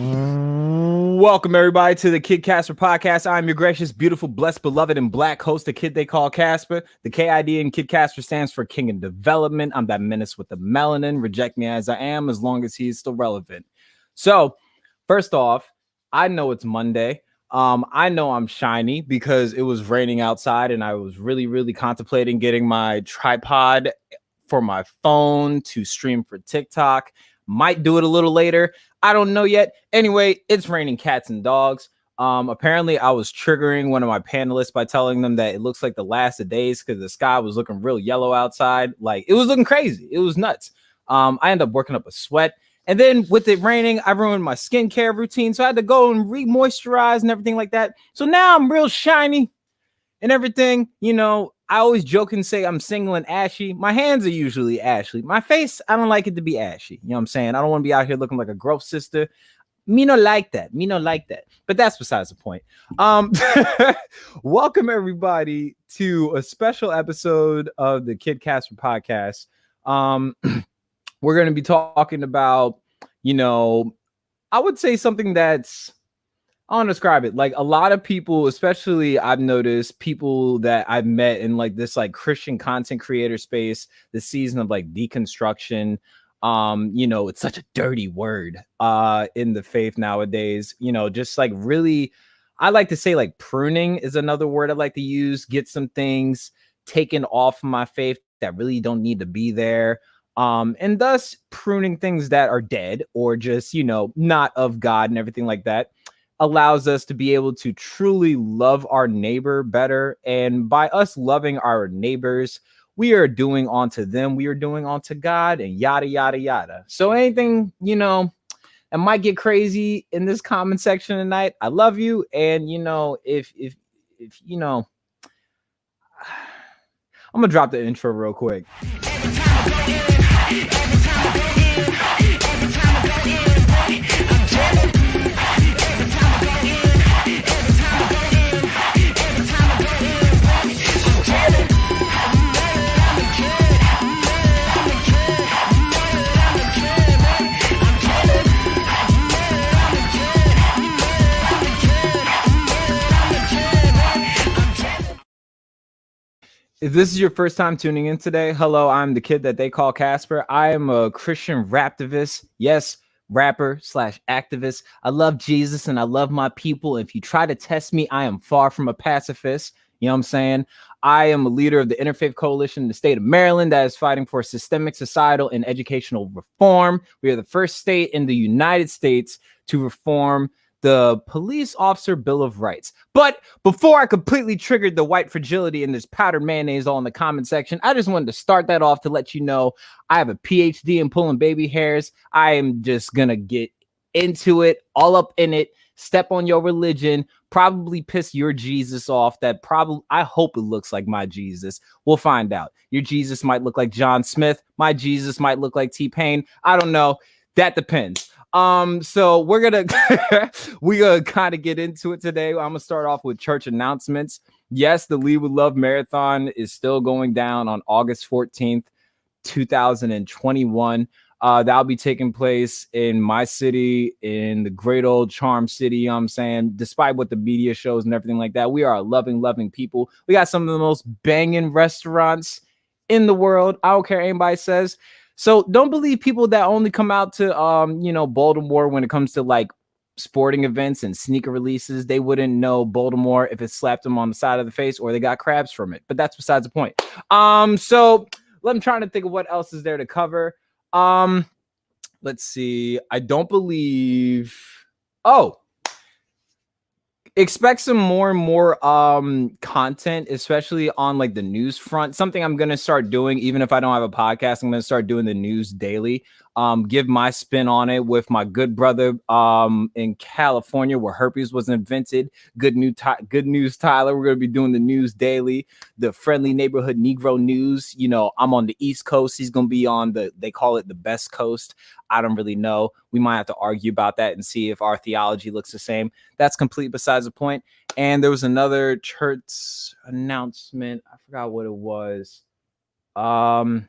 Welcome, everybody, to the Casper Podcast. I'm your gracious, beautiful, blessed, beloved, and black host, the kid they call Casper. The KID in Casper stands for King of Development. I'm that menace with the melanin. Reject me as I am, as long as he's still relevant. So, first off, I know it's Monday. I know I'm shiny because it was raining outside, and I was really contemplating getting my tripod for my phone to stream for TikTok. Might do it a little later. I don't know yet. Anyway, it's raining cats and dogs. Apparently, I was triggering one of my panelists by telling them that it looks like the last of days because the sky was looking real yellow outside. Like, it was looking crazy. It was nuts. I ended up working up a sweat. And then with it raining, I ruined my skincare routine. So I had to go and re-moisturize and everything like that. So now I'm real shiny and everything. You know, I always joke and say I'm single and ashy. My hands are usually ashy. My face, I don't like it to be ashy. You know what I'm saying? I don't want to be out here looking like a growth sister. Me no like that. But that's besides the point. Welcome, everybody, to a special episode of the Casper Podcast. We're going to be talking about, you know, I would say something that's, I don't describe it. Like, a lot of people, especially I've noticed people that I've met in like this like Christian content creator space, the season of like deconstruction. You know, it's such a dirty word in the faith nowadays. You know, just like really, I like to say like pruning is another word I like to use. Get some things taken off my faith that really don't need to be there. And thus pruning things that are dead or just, you know, not of God and everything like that allows us to be able to truly love our neighbor better. And by us loving our neighbors, we are doing unto them, we are doing unto God, and yada, yada, yada. So anything, you know, that might get crazy in this comment section tonight, I love you. And, you know, if you know, I'm gonna drop the intro real quick. If this is your first time tuning in today, hello, I'm the kid that they call Casper. I am a Christian raptivist. Yes, rapper / activist. I love Jesus and I love my people. If you try to test me, I am far from a pacifist. You know what I'm saying? I am a leader of the Interfaith Coalition in the state of Maryland that is fighting for systemic, societal, and educational reform. We are the first state in the United States to reform the Police Officer Bill of Rights. But before I completely triggered the white fragility and this powdered mayonnaise all in the comment section, I just wanted to start that off to let you know I have a PhD in pulling baby hairs. I am just gonna get into it, all up in it, step on your religion, probably piss your Jesus off. That probably, I hope it looks like my Jesus. We'll find out. Your Jesus might look like John Smith. My Jesus might look like T-Pain. I don't know. That depends. So we're gonna kind of get into it today. I'm gonna start off with church announcements. Yes, the Lead with Love marathon is still going down on August 14th, 2021. That'll be taking place in my city, in the great old Charm City. You know what I'm saying? Despite what the media shows and everything like that, we are a loving people. We got some of the most banging restaurants in the world. I don't care what anybody says. So don't believe people that only come out to, you know, Baltimore when it comes to like sporting events and sneaker releases. They wouldn't know Baltimore if it slapped them on the side of the face or they got crabs from it. But that's besides the point. So I'm trying to think of what else is there to cover. Let's see. I don't believe. Oh, expect some more and more content, especially on like the news front. Something I'm gonna start doing, even if I don't have a podcast, I'm gonna start doing the news daily. Give my spin on it with my good brother in California where herpes was invented. Good news, Tyler. We're gonna be doing the news daily, the friendly neighborhood Negro news. You know, I'm on the East Coast. He's gonna be on they call it the best coast. I don't really know. We might have to argue about that and see if our theology looks the same. That's completely besides the point. And there was another church announcement. I forgot what it was. Nah,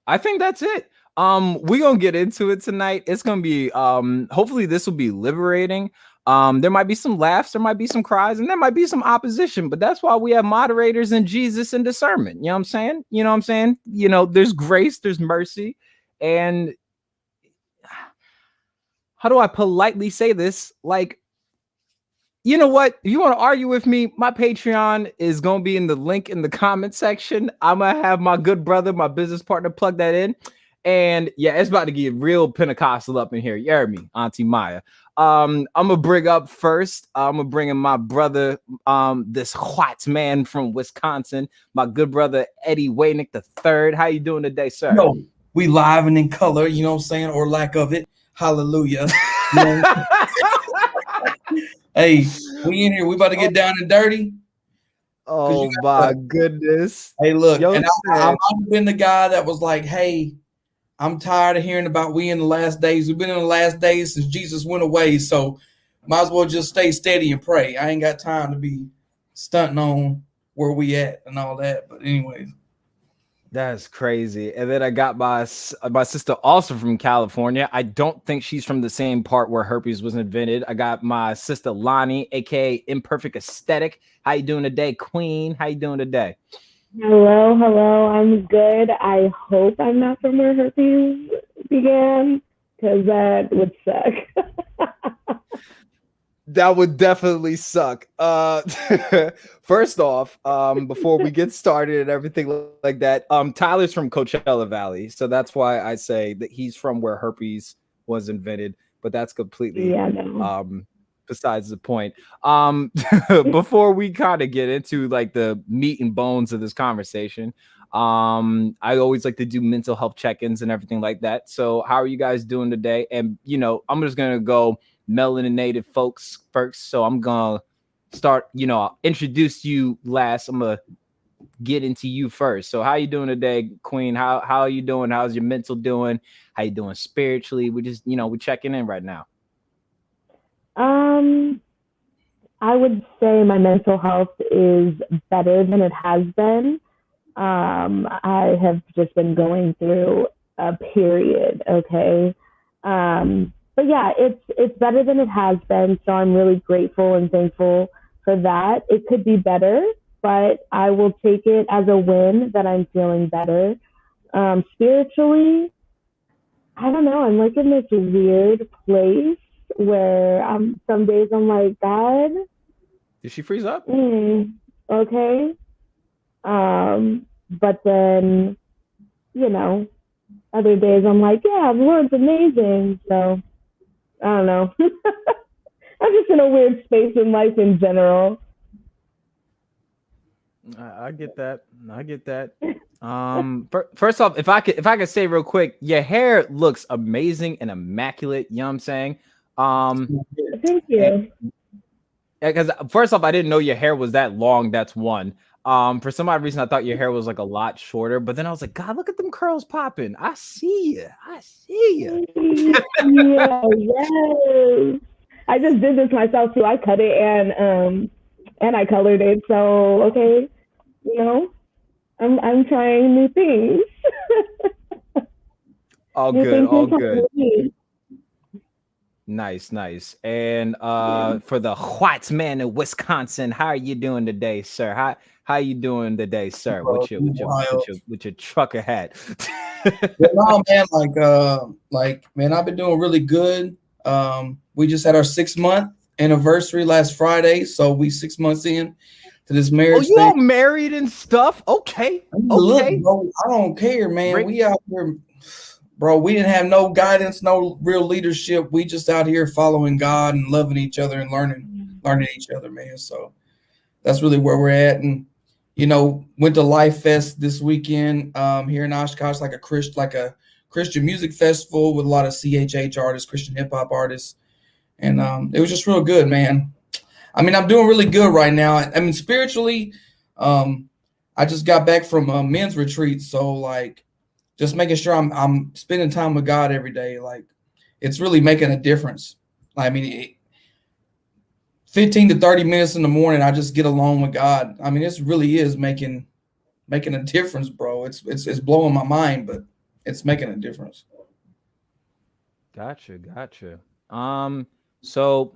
I think that's it. We're gonna get into it tonight. It's gonna be hopefully this will be liberating. There might be some laughs, there might be some cries, and there might be some opposition, but that's why we have moderators and Jesus and discernment. You know what I'm saying? You know what I'm saying? You know, there's grace, there's mercy, and how do I politely say this? Like, you know what? If you want to argue with me, my Patreon is going to be in the link in the comment section. I'm going to have my good brother, my business partner, plug that in. And yeah, it's about to get real Pentecostal up in here. You heard me, Auntie Maya. I'm going to bring up first. I'm going to bring in my brother, this white man from Wisconsin, my good brother, Eddie Waynick III. How you doing today, sir? No, we live and in color, you know what I'm saying? Or lack of it. Hallelujah. You know? Hey, we in here. We about to get down and dirty. Oh my goodness. Hey, look, and I've been the guy that was like, hey, I'm tired of hearing about we in the last days. We've been in the last days since Jesus went away. So might as well just stay steady and pray. I ain't got time to be stunting on where we at and all that. But anyways. That's crazy. And then I got my sister also from California. I don't think she's from the same part where herpes was invented. I got my sister Lonnie, aka Imperfect Aesthetic. How you doing today, Queen? How you doing today? Hello. I'm good. I hope I'm not from where herpes began, because that would suck. That would definitely suck. First off, before we get started and everything like that, Tyler's from Coachella Valley, so that's why I say that he's from where herpes was invented. But that's completely besides the point. Before we kind of get into like the meat and bones of this conversation, I always like to do mental health check-ins and everything like that. So how are you guys doing today? And you know, I'm just gonna go melaninated folks first, so I'm gonna start, I'll introduce you last. I'm gonna get into you first. So how you doing today, Queen? How are you doing? How's your mental doing? How you doing spiritually? We just, we're checking in right now. I would say my mental health is better than it has been. I have just been going through a period, okay? But yeah, it's better than it has been, so I'm really grateful and thankful for that. It could be better, but I will take it as a win that I'm feeling better. Spiritually, I don't know, I'm like in this weird place where some days I'm like, God, did she freeze up? Okay. But then, other days I'm like, yeah, the Lord's amazing. So I don't know. I'm just in a weird space in life in general. I get that. First off, if I could say real quick, your hair looks amazing and immaculate. You know what I'm saying? Thank you. Because first off, I didn't know your hair was that long. That's one. For some odd reason, I thought your hair was like a lot shorter, but then I was like, God, look at them curls popping. I see you. Yeah, yes. I just did this myself too. I cut it and I colored it. So okay, I'm trying new things. All good. Nice. And for the white man in Wisconsin, how are you doing today, sir? How you doing today, sir? With your trucker hat. No, man, man, I've been doing really good. We just had our 6-month anniversary last Friday, so we 6 months in to this marriage. You all married and stuff? Okay. Look, bro, I don't care, man. We out here, bro. We didn't have no guidance, no real leadership. We just out here following God and loving each other and learning each other, man. So that's really where we're at. And went to Life Fest this weekend here in Oshkosh, like a Christian music festival with a lot of CHH artists, Christian hip hop artists, and it was just real good, man. I mean, I'm doing really good right now. I mean, spiritually, I just got back from a men's retreat, so like, just making sure I'm spending time with God every day. Like, it's really making a difference. I mean, 15 to 30 minutes in the morning, I just get alone with God. I mean, this really is making a difference, bro. It's blowing my mind, but it's making a difference. Gotcha. So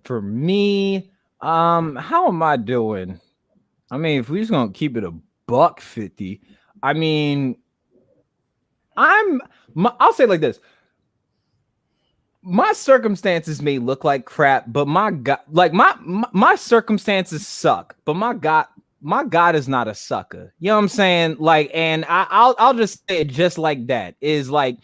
for me, how am I doing? I mean, if we're just gonna keep it $150, I mean, I'll say it like this. My circumstances may look like crap, but my God, like my circumstances suck, but my God is not a sucker. You know what I'm saying? Like, and I'll just say it just like that. Is like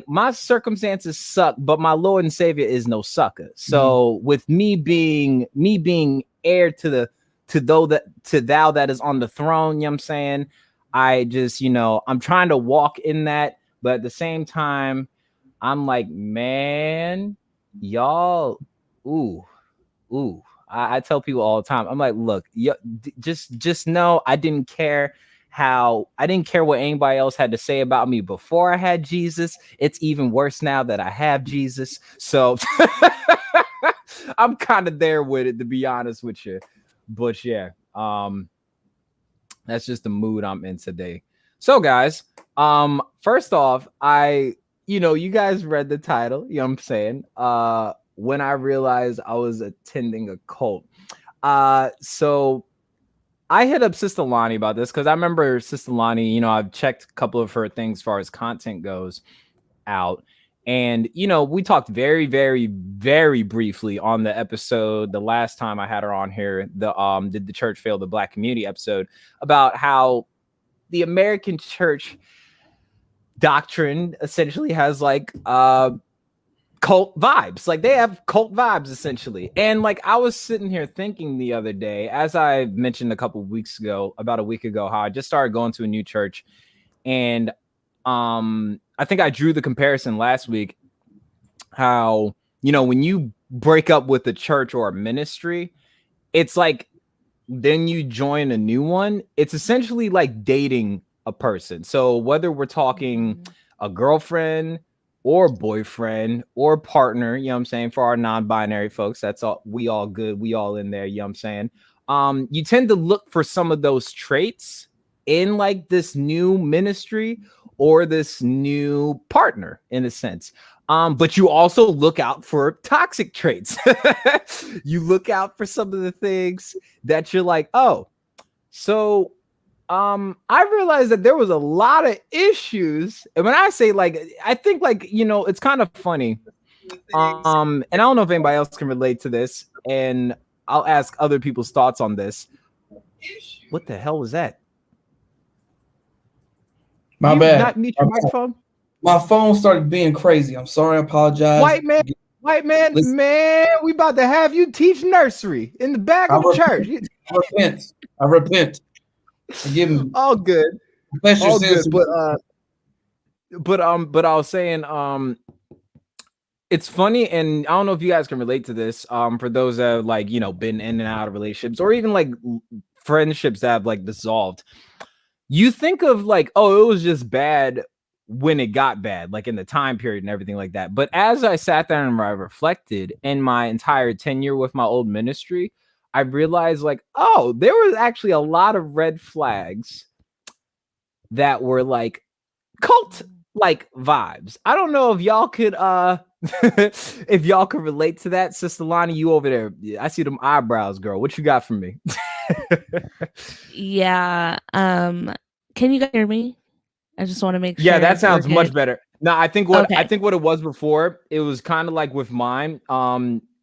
my circumstances suck, but my Lord and Savior is no sucker. So with me being heir to thou that is on the throne, you know what I'm saying? I just, I'm trying to walk in that, but at the same time, I'm like, man, y'all, ooh. I tell people all the time, I'm like, look, just know I didn't care what anybody else had to say about me before I had Jesus. It's even worse now that I have Jesus. So I'm kind of there with it, to be honest with you. But yeah, that's just the mood I'm in today. So guys, first off, you guys read the title, you know what I'm saying? When I realized I was attending a cult. So I hit up Sister Lonnie about this because I remember Sister Lonnie, I've checked a couple of her things as far as content goes out. And, we talked very, very, very briefly on the episode, the last time I had her on here, Did the Church Fail the Black Community episode, about how the American church doctrine essentially has like cult vibes. Like they have cult vibes essentially. And like I was sitting here thinking the other day, as I mentioned about a week ago, how I just started going to a new church. And I think I drew the comparison last week, how, when you break up with a church or a ministry, it's like then you join a new one. It's essentially like dating a person. So whether we're talking a girlfriend or boyfriend or partner, you know what I'm saying, for our non-binary folks, that's all, we all good, we all in there, you know what I'm saying? You tend to look for some of those traits in like this new ministry or this new partner in a sense. But you also look out for toxic traits. You look out for some of the things that you're like, oh, so I realized that there was a lot of issues. And when I say like, I think like, it's kind of funny. And I don't know if anybody else can relate to this, and I'll ask other people's thoughts on this. What the hell was that? My bad. Not mute your microphone? My phone started being crazy. I'm sorry. I apologize. White man, listen. Man, we about to have you teach nursery in the back of the church. I repent. Forgive me. All good. All good. But I was saying, it's funny, and I don't know if you guys can relate to this. For those that have like, been in and out of relationships, or even like friendships that have like dissolved. You think of like, oh, it was just bad when it got bad, like in the time period and everything like that. But as I sat there and I reflected in my entire tenure with my old ministry, I realized like, oh, there was actually a lot of red flags that were like cult like vibes. I don't know if y'all could if y'all could relate to that. Sister Lonnie, you over there, I see them eyebrows, girl. What you got for me? Yeah. Can you guys hear me? I just want to make sure. Yeah, that sounds much better. No, I think what it was before, it was kind of like with mine.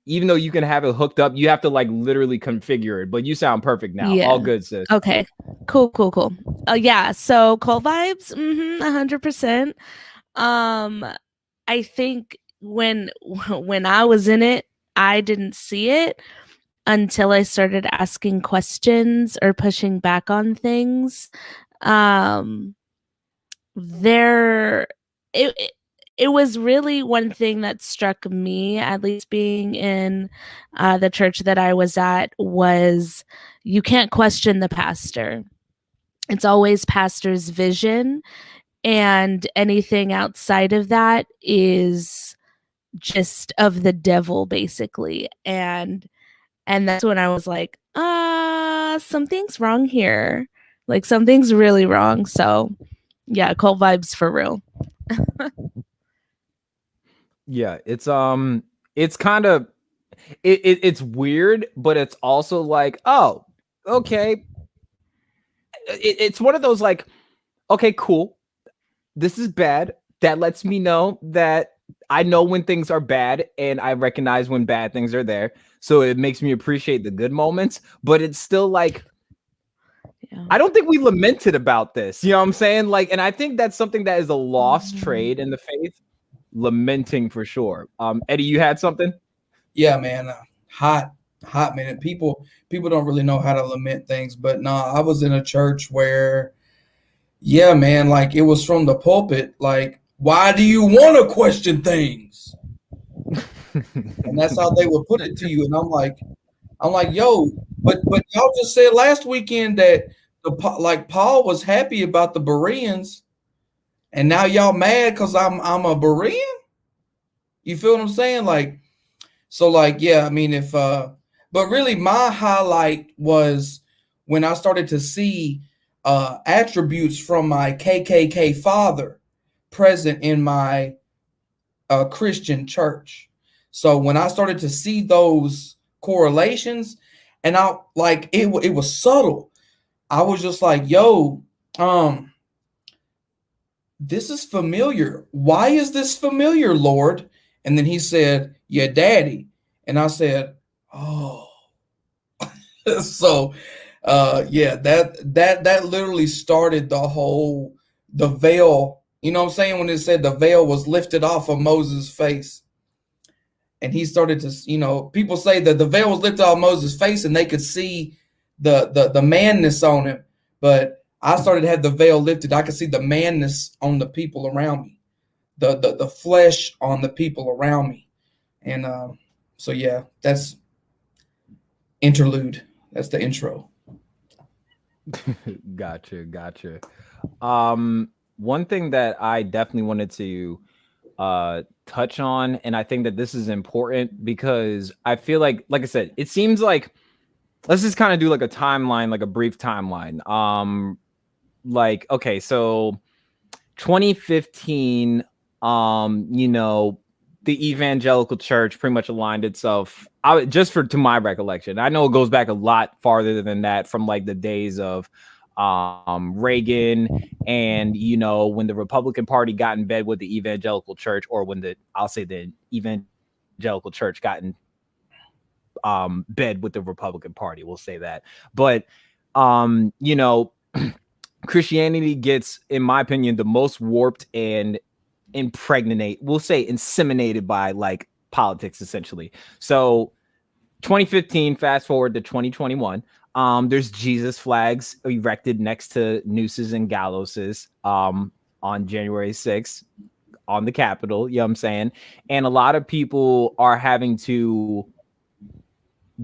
Even though you can have it hooked up, you have to like literally configure it. But you sound perfect now. Yeah. All good, sis. Okay. Cool. Yeah. So cult vibes, 100%. I think when I was in it, I didn't see it until I started asking questions or pushing back on things. It was really one thing that struck me, at least being in the church that I was at, was you can't question the pastor. It's always pastor's vision, and anything outside of that is just of the devil, basically. And that's when I was like, something's wrong here. Like something's really wrong. So Yeah, cult vibes for real. Yeah, it's kind of it's weird, but it's also like, oh, okay. It's one of those like, okay, cool. This is bad. That lets me know that I know when things are bad and I recognize when bad things are there. So it makes me appreciate the good moments, but it's still like, Yeah. I don't think we lamented about this. You know what I'm saying? Like, and I think that's something that is a lost trade in the faith, lamenting for sure. Eddie, you had something? Yeah, man. Hot minute. People don't really know how to lament things, but no, I was in a church where, yeah, man, like it was from the pulpit, like, why do you want to question things? And that's how they would put it to you. And I'm like, yo, but y'all just said last weekend that Paul was happy about the Bereans, and now y'all mad because I'm a Berean? You feel what I'm saying? Like, so like, yeah, I mean, but really my highlight was when I started to see attributes from my KKK father present in my Christian church. So when I started to see those correlations, and I like it was subtle. I was just like, yo, this is familiar. Why is this familiar, Lord? And then he said, yeah, Daddy. And I said, oh. So yeah, that literally started the veil. You know what I'm saying? When it said the veil was lifted off of Moses' face. And he started to, people say that the veil was lifted off Moses' face and they could see the manness on him. But I started to have the veil lifted. I could see the manness on the people around me, the flesh on the people around me. And so, yeah, that's interlude. That's the intro. Gotcha. One thing that I definitely wanted to touch on, and I think that this is important because I feel like I said, it seems like, let's just kind of do like a timeline, like a brief timeline. Like, okay, so 2015, the evangelical church pretty much aligned itself to my recollection. I know it goes back a lot farther than that, from like the days of Reagan, and when the Republican Party got in bed with the evangelical church, or when the evangelical church got in bed with the Republican Party, we'll say that. But Christianity gets, in my opinion, the most warped and inseminated by like politics, essentially. So 2015, fast forward to 2021. There's Jesus flags erected next to nooses and gallowses on January 6th on the Capitol, you know what I'm saying? And a lot of people are having to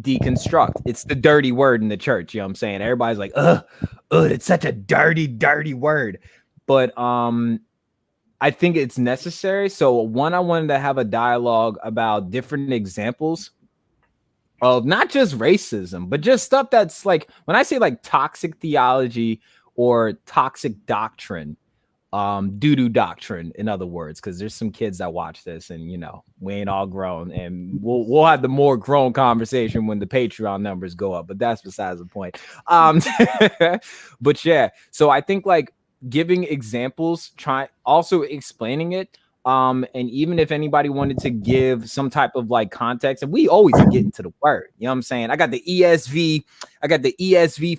deconstruct. It's the dirty word in the church, you know what I'm saying? Everybody's like, it's such a dirty word. But I think it's necessary. So I wanted to have a dialogue about different examples of not just racism, but just stuff that's like, when I say like toxic theology or toxic doctrine, doo-doo doctrine, in other words, because there's some kids that watch this and we ain't all grown, and we'll have the more grown conversation when the Patreon numbers go up, but that's besides the point. But yeah, so I think like giving examples, also explaining it, and even if anybody wanted to give some type of like context, and we always get into the word, you know what I'm saying? I got the ESV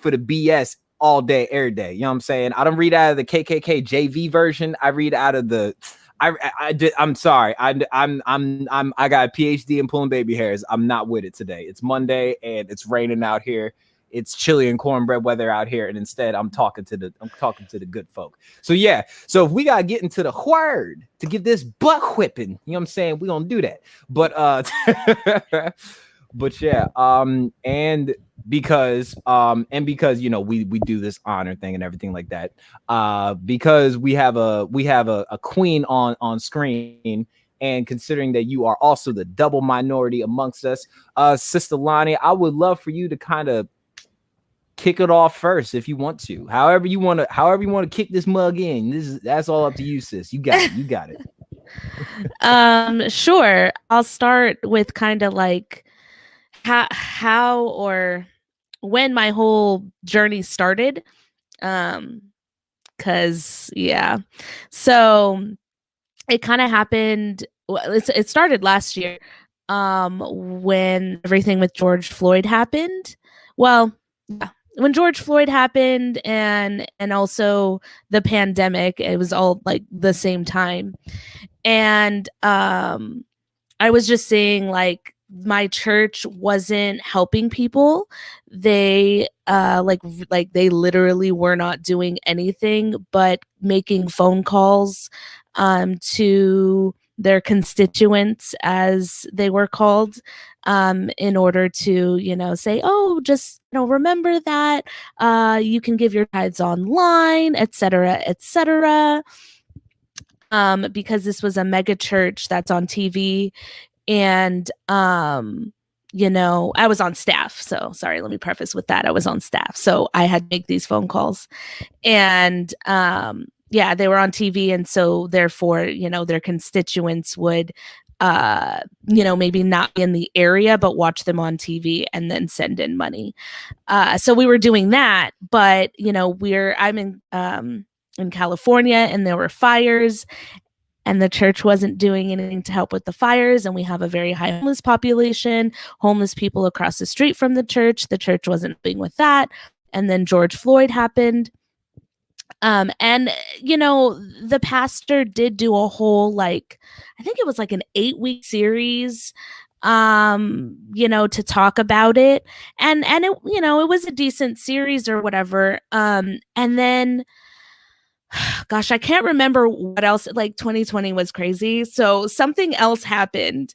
for the BS all day, every day. You know what I'm saying? I don't read out of the KKK JV version. I read out of the. I'm sorry. I got a PhD in pulling baby hairs. I'm not with it today. It's Monday and it's raining out here. It's chilly and cornbread weather out here, and instead I'm talking to the good folk. So yeah. So if we gotta get into the word to give this butt whipping, you know what I'm saying? We're gonna do that. But but yeah. And because we do this honor thing and everything like that, because we have a queen on screen, and considering that you are also the double minority amongst us, Sister Lonnie, I would love for you to kind of kick it off first if you want to. However you want to kick this mug in. That's all up to you, sis. You got it. Sure. I'll start with kind of like how or when my whole journey started. Cause yeah. So it kind of happened. It started last year, when everything with George Floyd happened. Well, yeah, when George Floyd happened, and also the pandemic, it was all like the same time. And I was just saying, like, my church wasn't helping people. They like they literally were not doing anything but making phone calls to their constituents, as they were called, in order to, say, oh, just, remember that you can give your tithes online, etc., etc. Because this was a mega church that's on TV. And, I was on staff. So sorry, let me preface with that. I was on staff. So I had to make these phone calls. And they were on TV. And so therefore, their constituents would, maybe not be in the area, but watch them on TV and then send in money. So we were doing that. But, I'm in California, and there were fires. And the church wasn't doing anything to help with the fires. And we have a very high homeless population, homeless people across the street from the church. The church wasn't doing with that. And then George Floyd happened. And, the pastor did do a whole, I think it was like an 8-week series, to talk about it. And it, it was a decent series or whatever. And then, gosh, I can't remember what else. 2020 was crazy. So something else happened.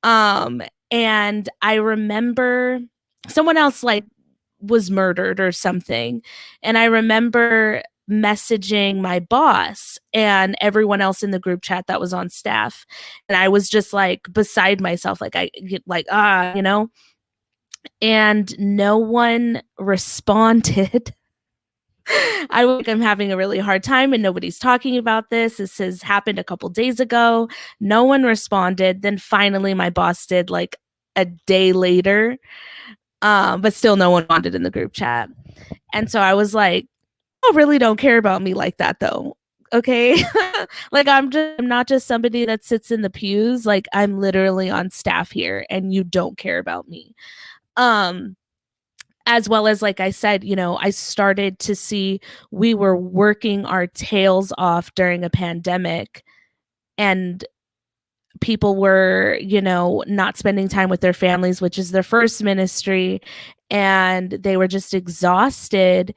And I remember someone else was murdered or something. And I remember messaging my boss and everyone else in the group chat that was on staff. And I was just beside myself, and no one responded. I'm having a really hard time and nobody's talking about this. This has happened a couple days ago. No one responded. Then finally my boss did a day later. But still no one responded in the group chat. And so I was like, I really don't care about me like that though. Okay. I'm not just somebody that sits in the pews. I'm literally on staff here and you don't care about me. As well as, like I said, I started to see we were working our tails off during a pandemic, and people were, not spending time with their families, which is their first ministry, and they were just exhausted.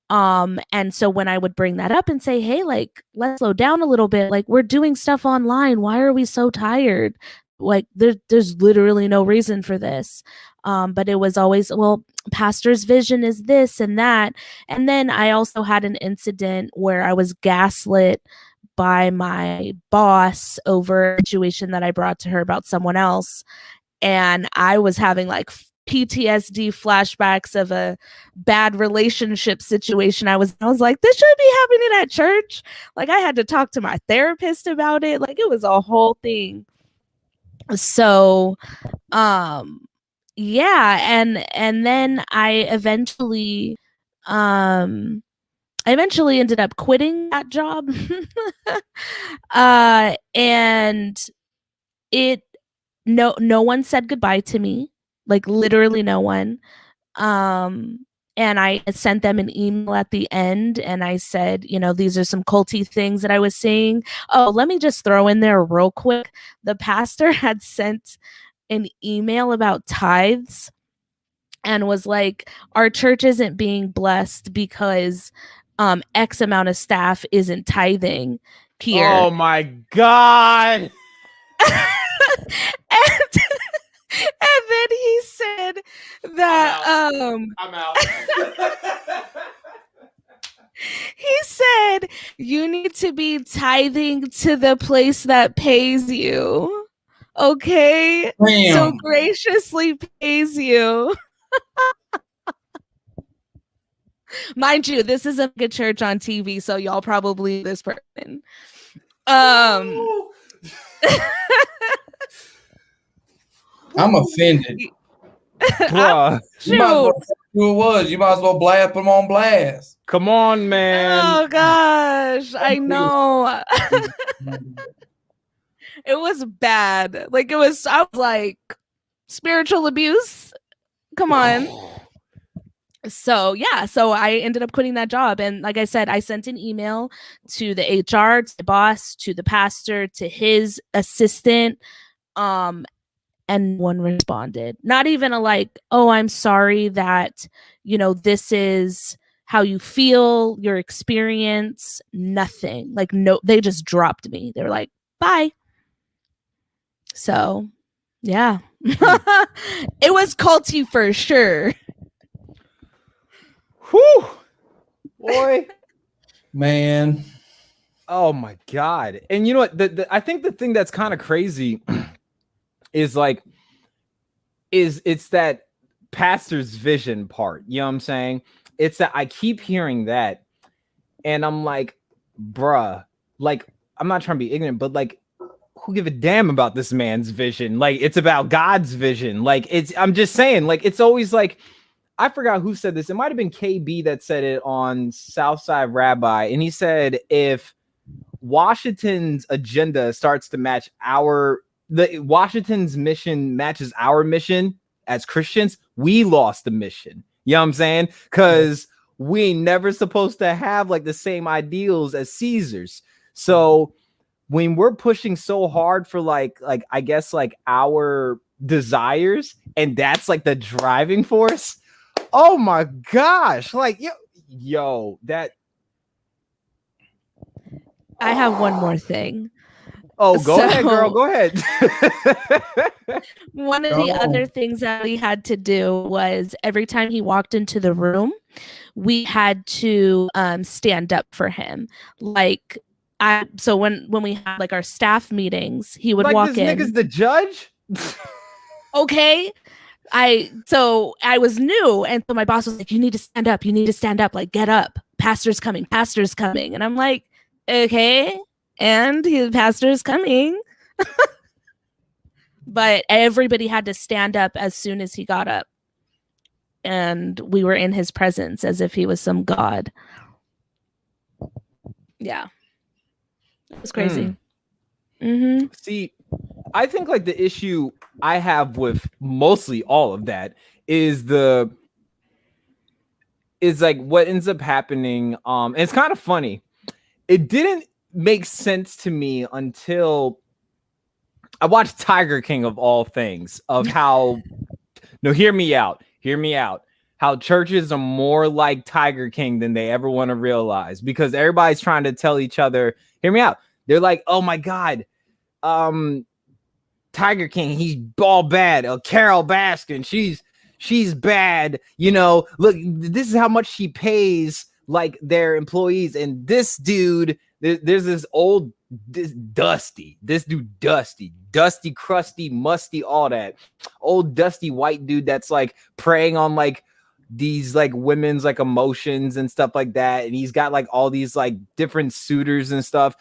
And so when I would bring that up and say, hey, let's slow down a little bit, we're doing stuff online. Why are we so tired? There's literally no reason for this. But it was always, well, pastor's vision is this and that. And then I also had an incident where I was gaslit by my boss over a situation that I brought to her about someone else. And I was having PTSD flashbacks of a bad relationship situation. I was like, this shouldn't be happening at church. I had to talk to my therapist about it. It was a whole thing. So, and then I eventually ended up quitting that job. And no one said goodbye to me, literally no one. And I sent them an email at the end and I said, these are some culty things that I was saying. Oh, let me just throw in there real quick. The pastor had sent an email about tithes and was like, our church isn't being blessed because X amount of staff isn't tithing here. Oh my God. And then he said that I'm out. He said you need to be tithing to the place that pays you. Okay? Damn. So graciously pays you. Mind you, this is a good church on TV, so y'all probably this person. I'm offended. Bruh. You might as well tell who it was. You might as well put them on blast. Come on, man. Oh gosh, I know. It was bad. Like I was like, spiritual abuse. Come on. So I ended up quitting that job. And like I said, I sent an email to the HR, to the boss, to the pastor, to his assistant. And no one responded. Not even a like, oh, I'm sorry that, this is how you feel, your experience, nothing. Like, no, they just dropped me. They were like, bye. So, yeah. It was culty for sure. Whew. Boy. Man. Oh my God. And you know what? I think the thing that's kind of crazy is it's that pastor's vision part. You know what I'm saying? It's that I keep hearing that and I'm like, bruh, like, I'm not trying to be ignorant, but like, who give a damn about this man's vision? Like, it's about God's vision. Like, I'm just saying, like, it's always like, I forgot who said this. It might have been KB that said it on Southside Rabbi. And he said, if Washington's agenda starts to match Washington's mission matches our mission as Christians, we lost the mission. You know what I'm saying? Because we ain't never supposed to have like the same ideals as Caesar's. So when we're pushing so hard for like I guess like our desires, and that's like the driving force. Oh my gosh! Like yo, that. I have one more thing. Oh, go ahead, girl. Go ahead. One of the other things that we had to do was every time he walked into the room, we had to stand up for him. Like, so when we had like our staff meetings, he would walk in. This nigga's the judge. Okay. I was new, and so my boss was like, "You need to stand up. You need to stand up. Like, get up. Pastor's coming. Pastor's coming." And I'm like, "Okay." And the pastor's coming. But everybody had to stand up as soon as he got up. And we were in his presence as if he was some god. Yeah. It was crazy. Mm-hmm. See, I think like the issue I have with mostly all of that is like what ends up happening. And it's kind of funny. It didn't make sense to me until I watched Tiger King of all things, of how hear me out, how churches are more like Tiger King than they ever want to realize, because everybody's trying to tell each other, hear me out. They're like, oh my God, Tiger King, he's all bad. Carol Baskin, she's bad. Look, this is how much she pays like their employees. And this dude, there's this dusty, crusty, musty, all that old dusty white dude that's like preying on like these like women's like emotions and stuff like that. And he's got like all these like different suitors and stuff.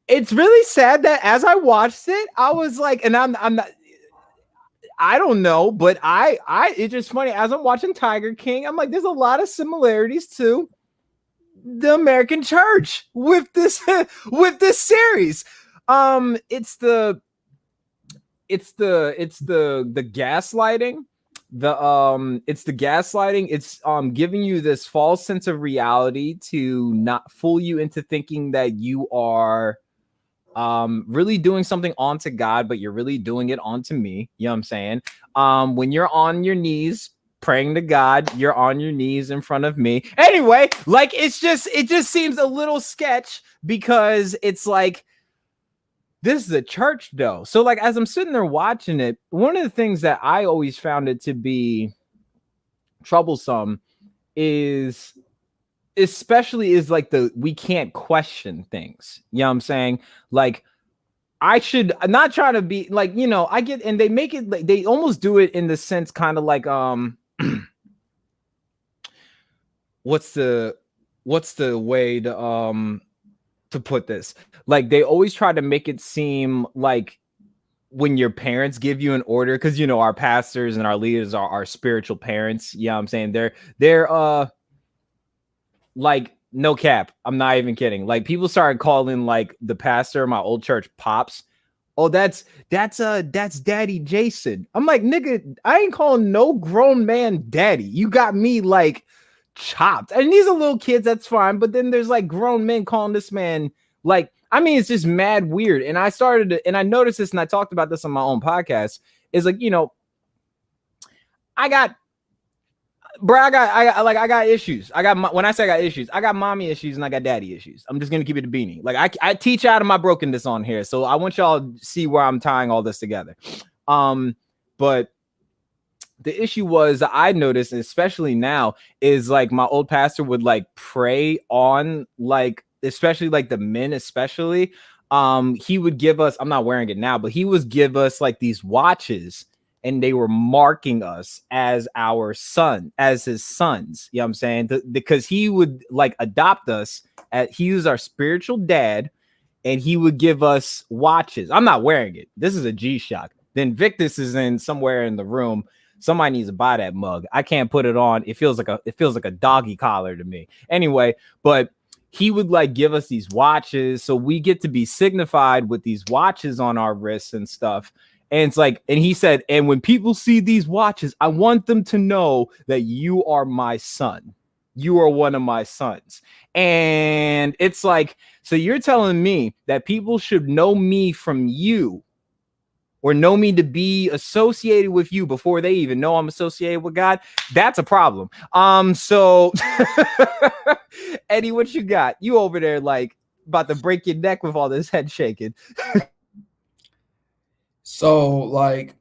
It's really sad that as I watched it, I was like, and I'm not, I don't know, but it's just funny as I'm watching Tiger King, I'm like, there's a lot of similarities to the American church with this series. It's the gaslighting. It's the gaslighting. It's giving you this false sense of reality to not fool you into thinking that you are really doing something onto God, but you're really doing it onto me. You know what I'm saying? When you're on your knees praying to God, you're on your knees in front of me. Anyway, like it just seems a little sketch, because it's like, this is a church though. So like, as I'm sitting there watching it, one of the things that I always found it to be troublesome is like we can't question things. You know what I'm saying? Like, I'm not trying to be like, I get, and they make it like, they almost do it in the sense kind of like, what's the way to put this? Like, they always try to make it seem like when your parents give you an order, because you know our pastors and our leaders are our spiritual parents. Yeah, I'm saying they're like, no cap, I'm not even kidding. Like, people started calling like the pastor of my old church Pops. Oh, that's Daddy Jason. I'm like, nigga, I ain't calling no grown man daddy. You got me like chopped. And these are little kids, that's fine. But then there's like grown men calling this man like, I mean, it's just mad weird. And I noticed this, and I talked about this on my own podcast. Is like, you know, I got issues. When I say I got issues, I got mommy issues and I got daddy issues. I'm just gonna keep it a beanie. Like, I teach out of my brokenness on here, so I want y'all to see where I'm tying all this together. But the issue was, I noticed, especially now, is like my old pastor would like pray on like, especially like the men, especially. He would give us, I'm not wearing it now, but he would give us like these watches, and they were marking us as as his sons. You know what I'm saying? Because he would like adopt us. He was our spiritual dad, and he would give us watches. I'm not wearing it. This is a G-Shock. Then Victus is in somewhere in the room. Somebody needs to buy that mug. I can't put it on. It feels like a doggy collar to me. Anyway, but he would like give us these watches, so we get to be signified with these watches on our wrists and stuff. And it's like, and he said, and when people see these watches, I want them to know that you are my son. You are one of my sons. And it's like, so you're telling me that people should know me from you, or know me to be associated with you before they even know I'm associated with God? That's a problem. So Eddie, what you got? You over there like about to break your neck with all this head shaking. So like,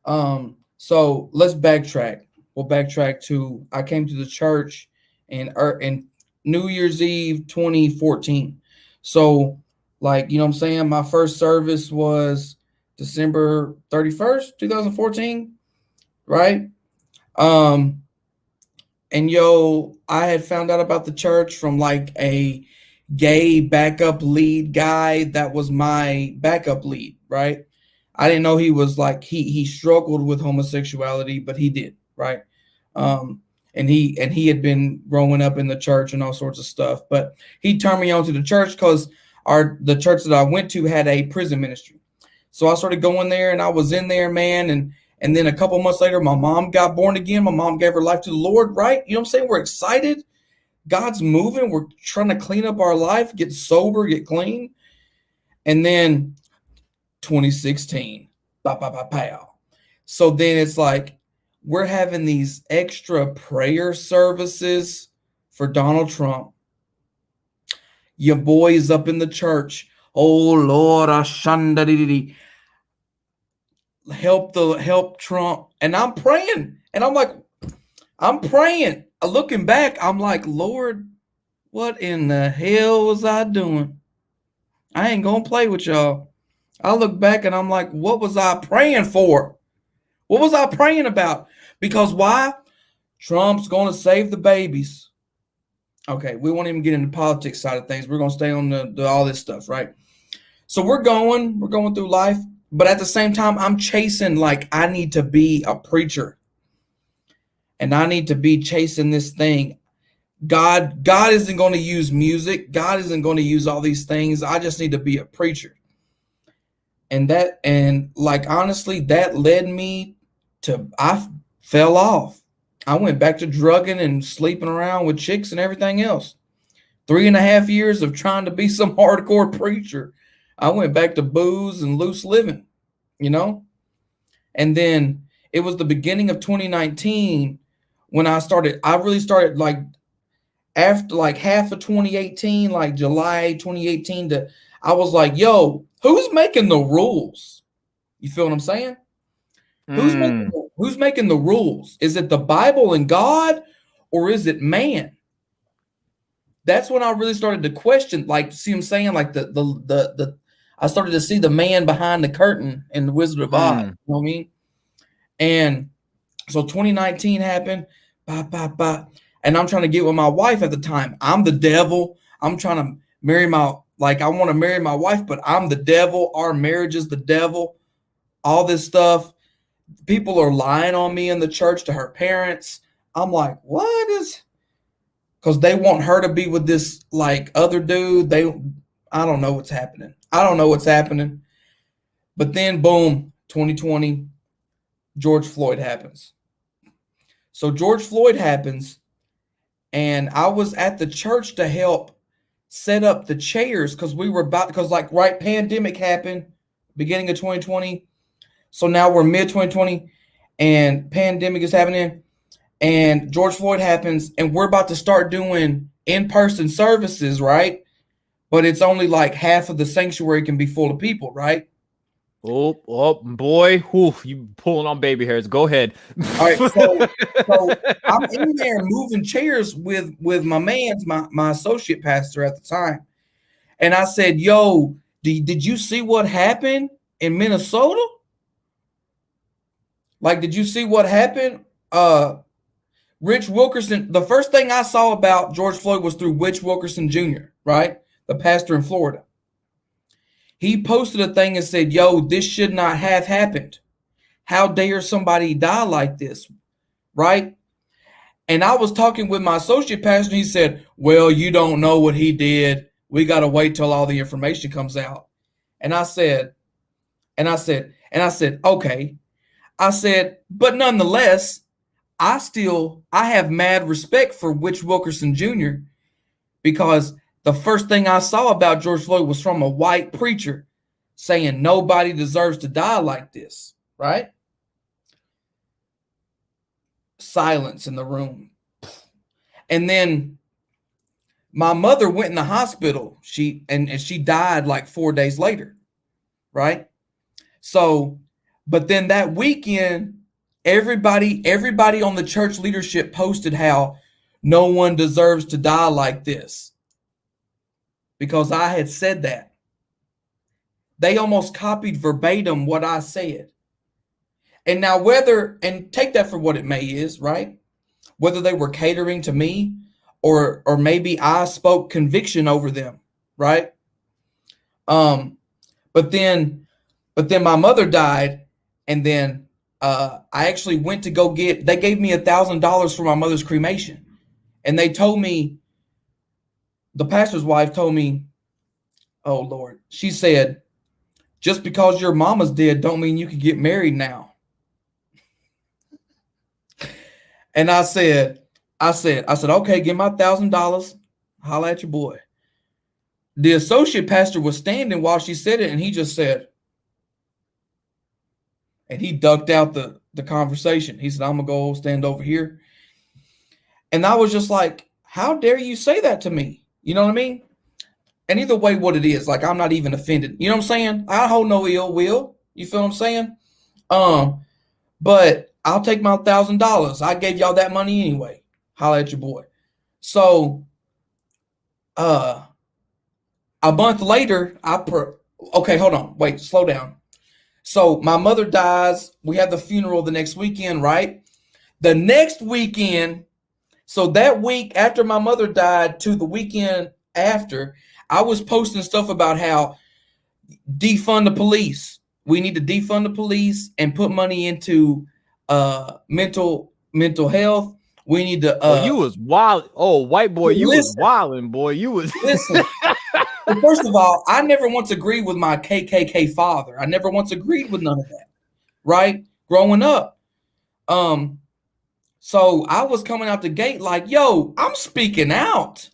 so let's backtrack. We'll backtrack to, I came to the church in New Year's Eve 2014. So like, you know what I'm saying? My first service was December 31st, 2014, right? And I had found out about the church from like a gay backup lead guy that was my backup lead, right? I didn't know he was like, he struggled with homosexuality, but he did, right? And he had been growing up in the church and all sorts of stuff, but he turned me on to the church because the church that I went to had a prison ministry. So I started going there, and I was in there, man. And then a couple months later, my mom got born again. My mom gave her life to the Lord, right? You know what I'm saying? We're excited. God's moving. We're trying to clean up our life, get sober, get clean. And then 2016, pow. So then it's like, we're having these extra prayer services for Donald Trump. Your boy's up in the church. Oh Lord, help Trump. And I'm praying. And I'm praying. Looking back, I'm like, Lord, what in the hell was I doing? I ain't gonna play with y'all. I look back and I'm like, what was I praying for? What was I praying about? Because why? Trump's gonna save the babies. Okay, we won't even get into the politics side of things. We're gonna stay on the all this stuff, right? So we're going through life, but at the same time, I'm chasing, like, I need to be a preacher. And I need to be chasing this thing. God isn't going to use music. God isn't going to use all these things. I just need to be a preacher. And honestly, that led me to, I fell off. I went back to drugging and sleeping around with chicks and everything else. 3.5 years of trying to be some hardcore preacher. I went back to booze and loose living, you know? And then it was the beginning of 2019 when I really started, like, after like half of 2018, like July 2018 I was like, yo, who's making the rules? You feel what I'm saying? Who's making the rules? Is it the Bible and God, or is it man? That's when I really started to question, like, see what I'm saying? Like I started to see the man behind the curtain in The Wizard of Oz. You know what I mean? And so 2019 happened. And and I'm trying to get with my wife at the time. I'm the devil. I'm trying to marry I want to marry my wife, but I'm the devil. Our marriage is the devil. All this stuff. People are lying on me in the church to her parents. I'm like, what is? Because they want her to be with this like other dude. I don't know what's happening. But then boom, 2020, George Floyd happens. So George Floyd happens, and I was at the church to help set up the chairs because pandemic happened beginning of 2020. So now we're mid 2020 and pandemic is happening and George Floyd happens and we're about to start doing in-person services, right? But it's only like half of the sanctuary can be full of people, right? Oh boy. Whew, you pulling on baby hairs. Go ahead. All right. So I'm in there moving chairs with my associate pastor at the time. And I said, yo, did you see what happened in Minnesota? Like, did you see what happened? Rich Wilkerson, the first thing I saw about George Floyd was through Rich Wilkerson Jr., right? The pastor in Florida. He posted a thing and said, yo, this should not have happened. How dare somebody die like this, right? And I was talking with my associate pastor. And he said, well, you don't know what he did. We got to wait till all the information comes out. And I said, okay. I said, but nonetheless, I have mad respect for Rich Wilkerson Jr. because the first thing I saw about George Floyd was from a white preacher saying nobody deserves to die like this, right? Silence in the room. And then my mother went in the hospital. She died like 4 days later, right? So, but then that weekend, everybody on the church leadership posted how no one deserves to die like this. Because I had said that. They almost copied verbatim what I said. And now and take that for what it may is, right? Whether they were catering to me or maybe I spoke conviction over them, right? But then my mother died, and then I actually went to they gave me $1,000 for my mother's cremation. And they told me, the pastor's wife told me, oh Lord, she said, just because your mama's dead don't mean you can get married now. And I said, okay, give my $1,000. Holla at your boy. The associate pastor was standing while she said it, and he just said, and he ducked out the conversation. He said, I'm gonna go stand over here. And I was just like, how dare you say that to me? You know what I mean? And either way, what it is, like, I'm not even offended. You know what I'm saying? I hold no ill will. You feel what I'm saying? But I'll take my $1,000. I gave y'all that money anyway. Holla at your boy. So, a month later, okay, hold on. Wait, slow down. So my mother dies. We have the funeral the next weekend, right? The next weekend, so that week after my mother died to the weekend after, I was posting stuff about how defund the police. We need to defund the police and put money into mental health. We need to. You was wild. Oh, white boy, you was wilding, boy. You was. Listen. Well, first of all, I never once agreed with my KKK father. I never once agreed with none of that, right? Growing up. So I was coming out the gate like, yo, I'm speaking out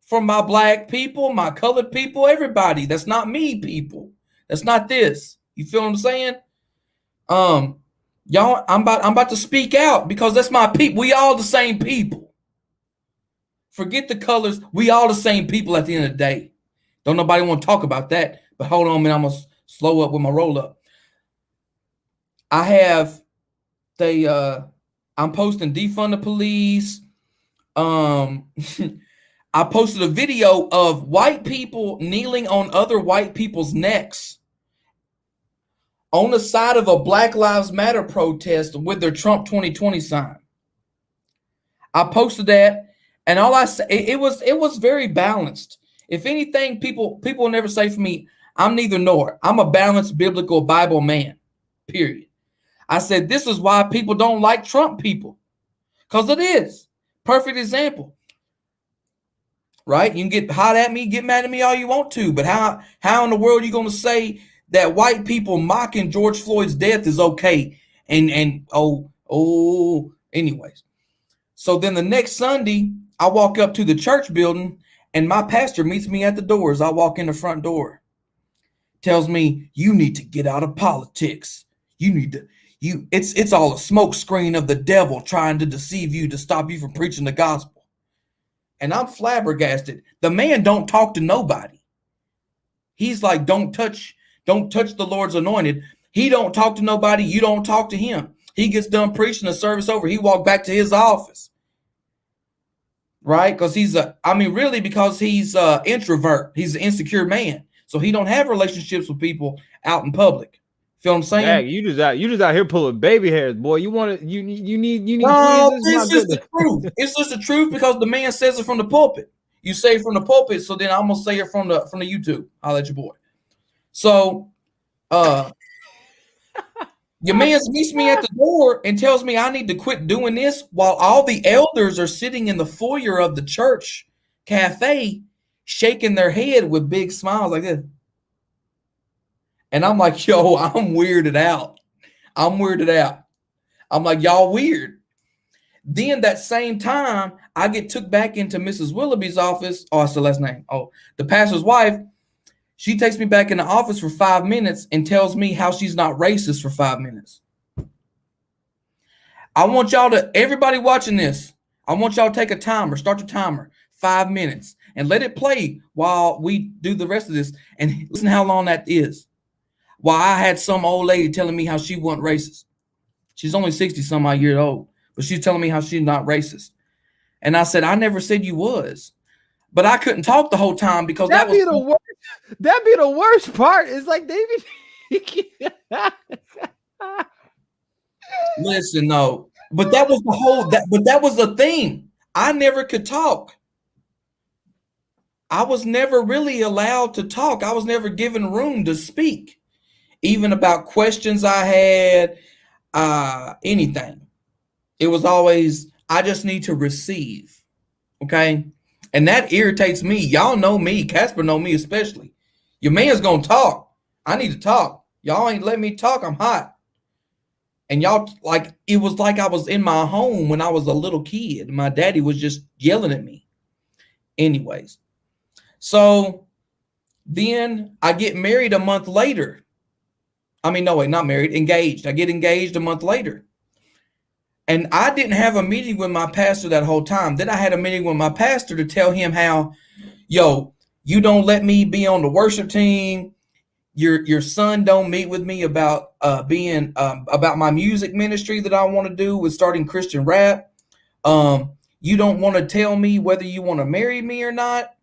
for my black people, my colored people, everybody. That's not me, people. That's not this. You feel what I'm saying? Y'all, I'm about to speak out because that's my people. We all the same people. Forget the colors. We all the same people at the end of the day. Don't nobody want to talk about that. But hold on a minute. I'm going to slow up with my roll up. I'm posting defund the police. I posted a video of white people kneeling on other white people's necks on the side of a Black Lives Matter protest with their Trump 2020 sign. I posted that, and all I said, it was very balanced. If anything, people will never say for me, I'm neither nor. I'm a balanced biblical Bible man, period. I said, this is why people don't like Trump people, because it is. Perfect example. Right? You can get hot at me, get mad at me all you want to, but how in the world are you going to say that white people mocking George Floyd's death is okay? And anyways. So then the next Sunday, I walk up to the church building, and my pastor meets me at the door as I walk in the front door. Tells me, you need to get out of politics. It's all a smoke screen of the devil trying to deceive you to stop you from preaching the gospel. And I'm flabbergasted. The man don't talk to nobody. He's like, don't touch the Lord's anointed. He don't talk to nobody. You don't talk to him. He gets done preaching, the service over. He walked back to his office. Right? Because because he's an introvert. He's an insecure man. So he don't have relationships with people out in public. Feel what I'm saying? Yeah, you just out here pulling baby hairs, boy. You need no, it's just the truth. It's just the truth because the man says it from the pulpit. You say it from the pulpit, so then I'm gonna say it from the YouTube. I'll let your boy. So your man meets me at the door and tells me I need to quit doing this while all the elders are sitting in the foyer of the church cafe shaking their head with big smiles like this. And I'm like, yo, I'm weirded out. I'm like, y'all weird. Then that same time, I get took back into Mrs. Willoughby's office. Oh, that's the last name. Oh, the pastor's wife. She takes me back in the office for 5 minutes and tells me how she's not racist for 5 minutes. I want y'all to, everybody watching this, I want y'all to take a timer, start the timer, 5 minutes, and let it play while we do the rest of this. And listen how long that is. While I had some old lady telling me how she wasn't racist. She's only 60 some odd years old, but she's telling me how she's not racist. And I said, I never said you was. But I couldn't talk the whole time because that'd be the worst part. It's like David. Listen, no. But that was that was the thing. I never could talk. I was never really allowed to talk. I was never given room to speak. Even about questions I had, anything. It was always, I just need to receive. Okay. And that irritates me. Y'all know me. Casper know me especially. Your man's going to talk. I need to talk. Y'all ain't let me talk. I'm hot. And y'all, like, it was like I was in my home when I was a little kid. My daddy was just yelling at me. Anyways. So then I get married a month later. Not married, engaged. I get engaged a month later. And I didn't have a meeting with my pastor that whole time. Then I had a meeting with my pastor to tell him how, yo, you don't let me be on the worship team. Your son don't meet with me about about my music ministry that I want to do with starting Christian rap. You don't want to tell me whether you want to marry me or not.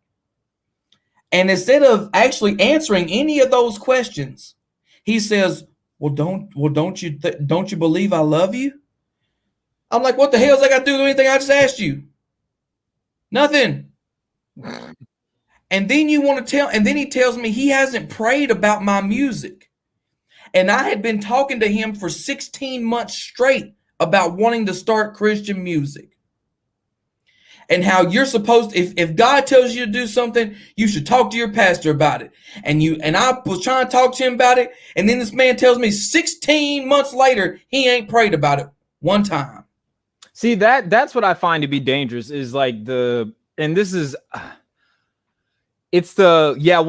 And instead of actually answering any of those questions, he says, don't you believe I love you? I'm like, what the hell's that got to do with anything I just asked you? Nothing. And then he tells me he hasn't prayed about my music. And I had been talking to him for 16 months straight about wanting to start Christian music. And how you're supposed to, if God tells you to do something, you should talk to your pastor about it. And I was trying to talk to him about it. And then this man tells me 16 months later, he ain't prayed about it one time. See, that's what I find to be dangerous is like we'll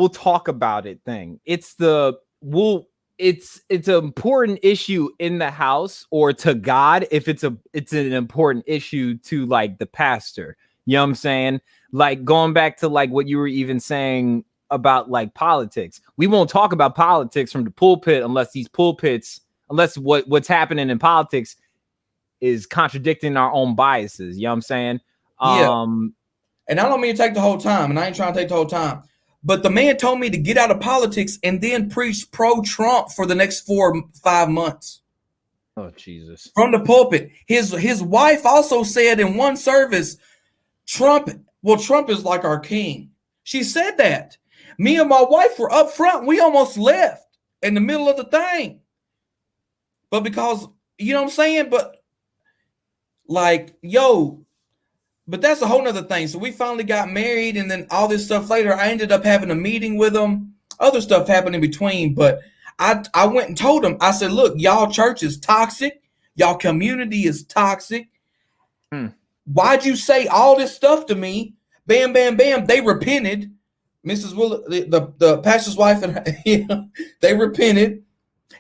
talk about it thing. It's an important issue in the house or to God if it's an important issue to like the pastor. You know what I'm saying? Like going back to like what you were even saying about like politics. We won't talk about politics from the pulpit unless what's happening in politics is contradicting our own biases. You know what I'm saying? Yeah. And I don't mean to take the whole time, and I ain't trying to take the whole time. But the man told me to get out of politics and then preach pro-Trump for the next 4 or 5 months. Oh, Jesus. From the pulpit. His wife also said in one service, Trump is like our king. She said that. Me and my wife were up front. We almost left in the middle of the thing. But because, you know what I'm saying? But like, but that's a whole nother thing. So we finally got married, and then all this stuff later, I ended up having a meeting with him. Other stuff happened in between, but I went and told him, I said, look, y'all church is toxic. Y'all community is toxic. Why'd you say all this stuff to me? Bam, bam, bam. They repented. Mrs. Will, the pastor's wife, and they repented.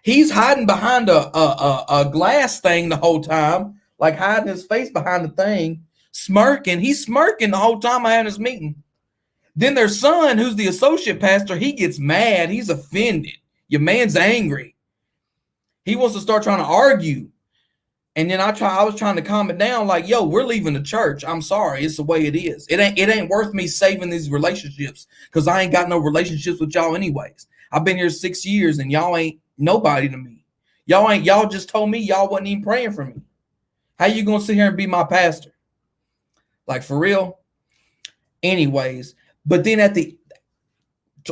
He's hiding behind a glass thing the whole time, like hiding his face behind the thing, smirking. He's smirking the whole time I had this meeting. Then their son, who's the associate pastor, he gets mad. He's offended. Your man's angry. He wants to start trying to argue. And then I was trying to calm it down, like, we're leaving the church. I'm sorry. It's the way it is. It ain't worth me saving these relationships, because I ain't got no relationships with y'all anyways. I've been here 6 years and y'all ain't nobody to me. Y'all just told me y'all wasn't even praying for me. How you gonna sit here and be my pastor? Like, for real? Anyways, but then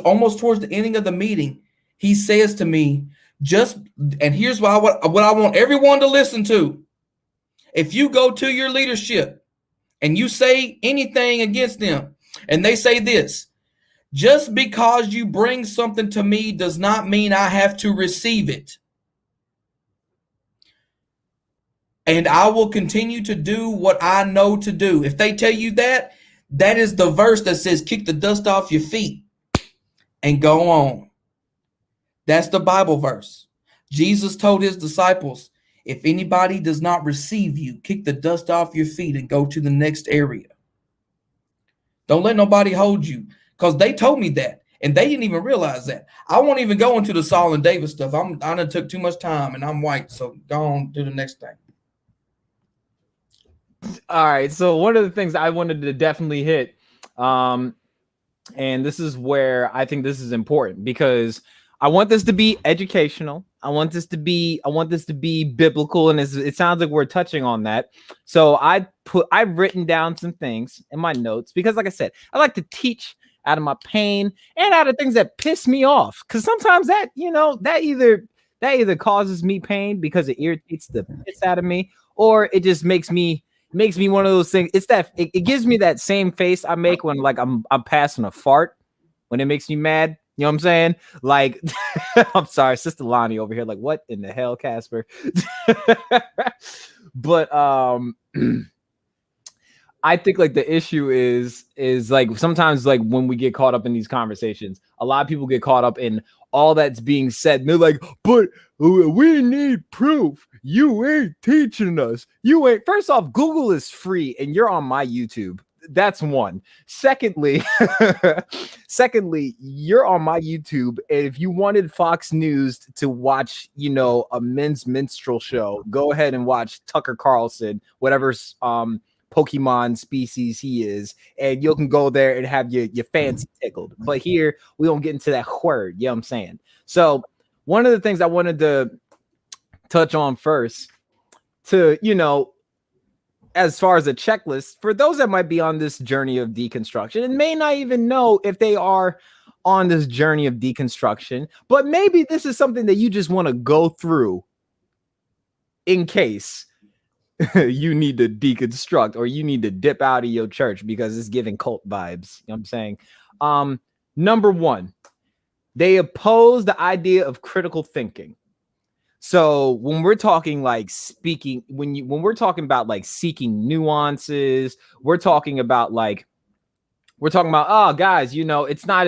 almost towards the ending of the meeting, he says to me, and here's what I want everyone to listen to. If you go to your leadership and you say anything against them, and they say this, just because you bring something to me does not mean I have to receive it. And I will continue to do what I know to do. If they tell you that, that is the verse that says, kick the dust off your feet and go on. That's the Bible verse. Jesus told his disciples, if anybody does not receive you, kick the dust off your feet and go to the next area. Don't let nobody hold you, because they told me that, and they didn't even realize that. I won't even go into the Saul and David stuff. I done took too much time, and I'm white, so go on to the next thing. All right, so one of the things I wanted to definitely hit, and this is where I think this is important, because I want this to be educational. I want this to be biblical, and it sounds like we're touching on that. So I've written down some things in my notes, because, like I said, I like to teach out of my pain and out of things that piss me off, because sometimes that either causes me pain because it irritates the piss out of me, or it just makes me one of those things. It's that it gives me that same face I make when, like, I'm passing a fart, when it makes me mad. You know what I'm saying? Like, I'm sorry, Sister Lonnie over here, like, what in the hell, Casper? But I think, like, the issue is like, sometimes, like, when we get caught up in these conversations, a lot of people get caught up in all that's being said. And they're like, but we need proof. You ain't teaching us. You ain't. First off, Google is free, and you're on my YouTube. That's one. Secondly, you're on my YouTube. And if you wanted Fox News to watch, a men's minstrel show, go ahead and watch Tucker Carlson, whatever Pokemon species he is, and you can go there and have your fancy tickled. But here we don't get into that word. You know what I'm saying? So one of the things I wanted to touch on first, to, as far as a checklist for those that might be on this journey of deconstruction and may not even know if they are on this journey of deconstruction, but maybe this is something that you just want to go through in case you need to deconstruct, or you need to dip out of your church because it's giving cult vibes. You know what I'm saying? Number one, they oppose the idea of critical thinking. So when we're talking like speaking, when we're talking about like seeking nuances, we're talking about, oh guys, it's not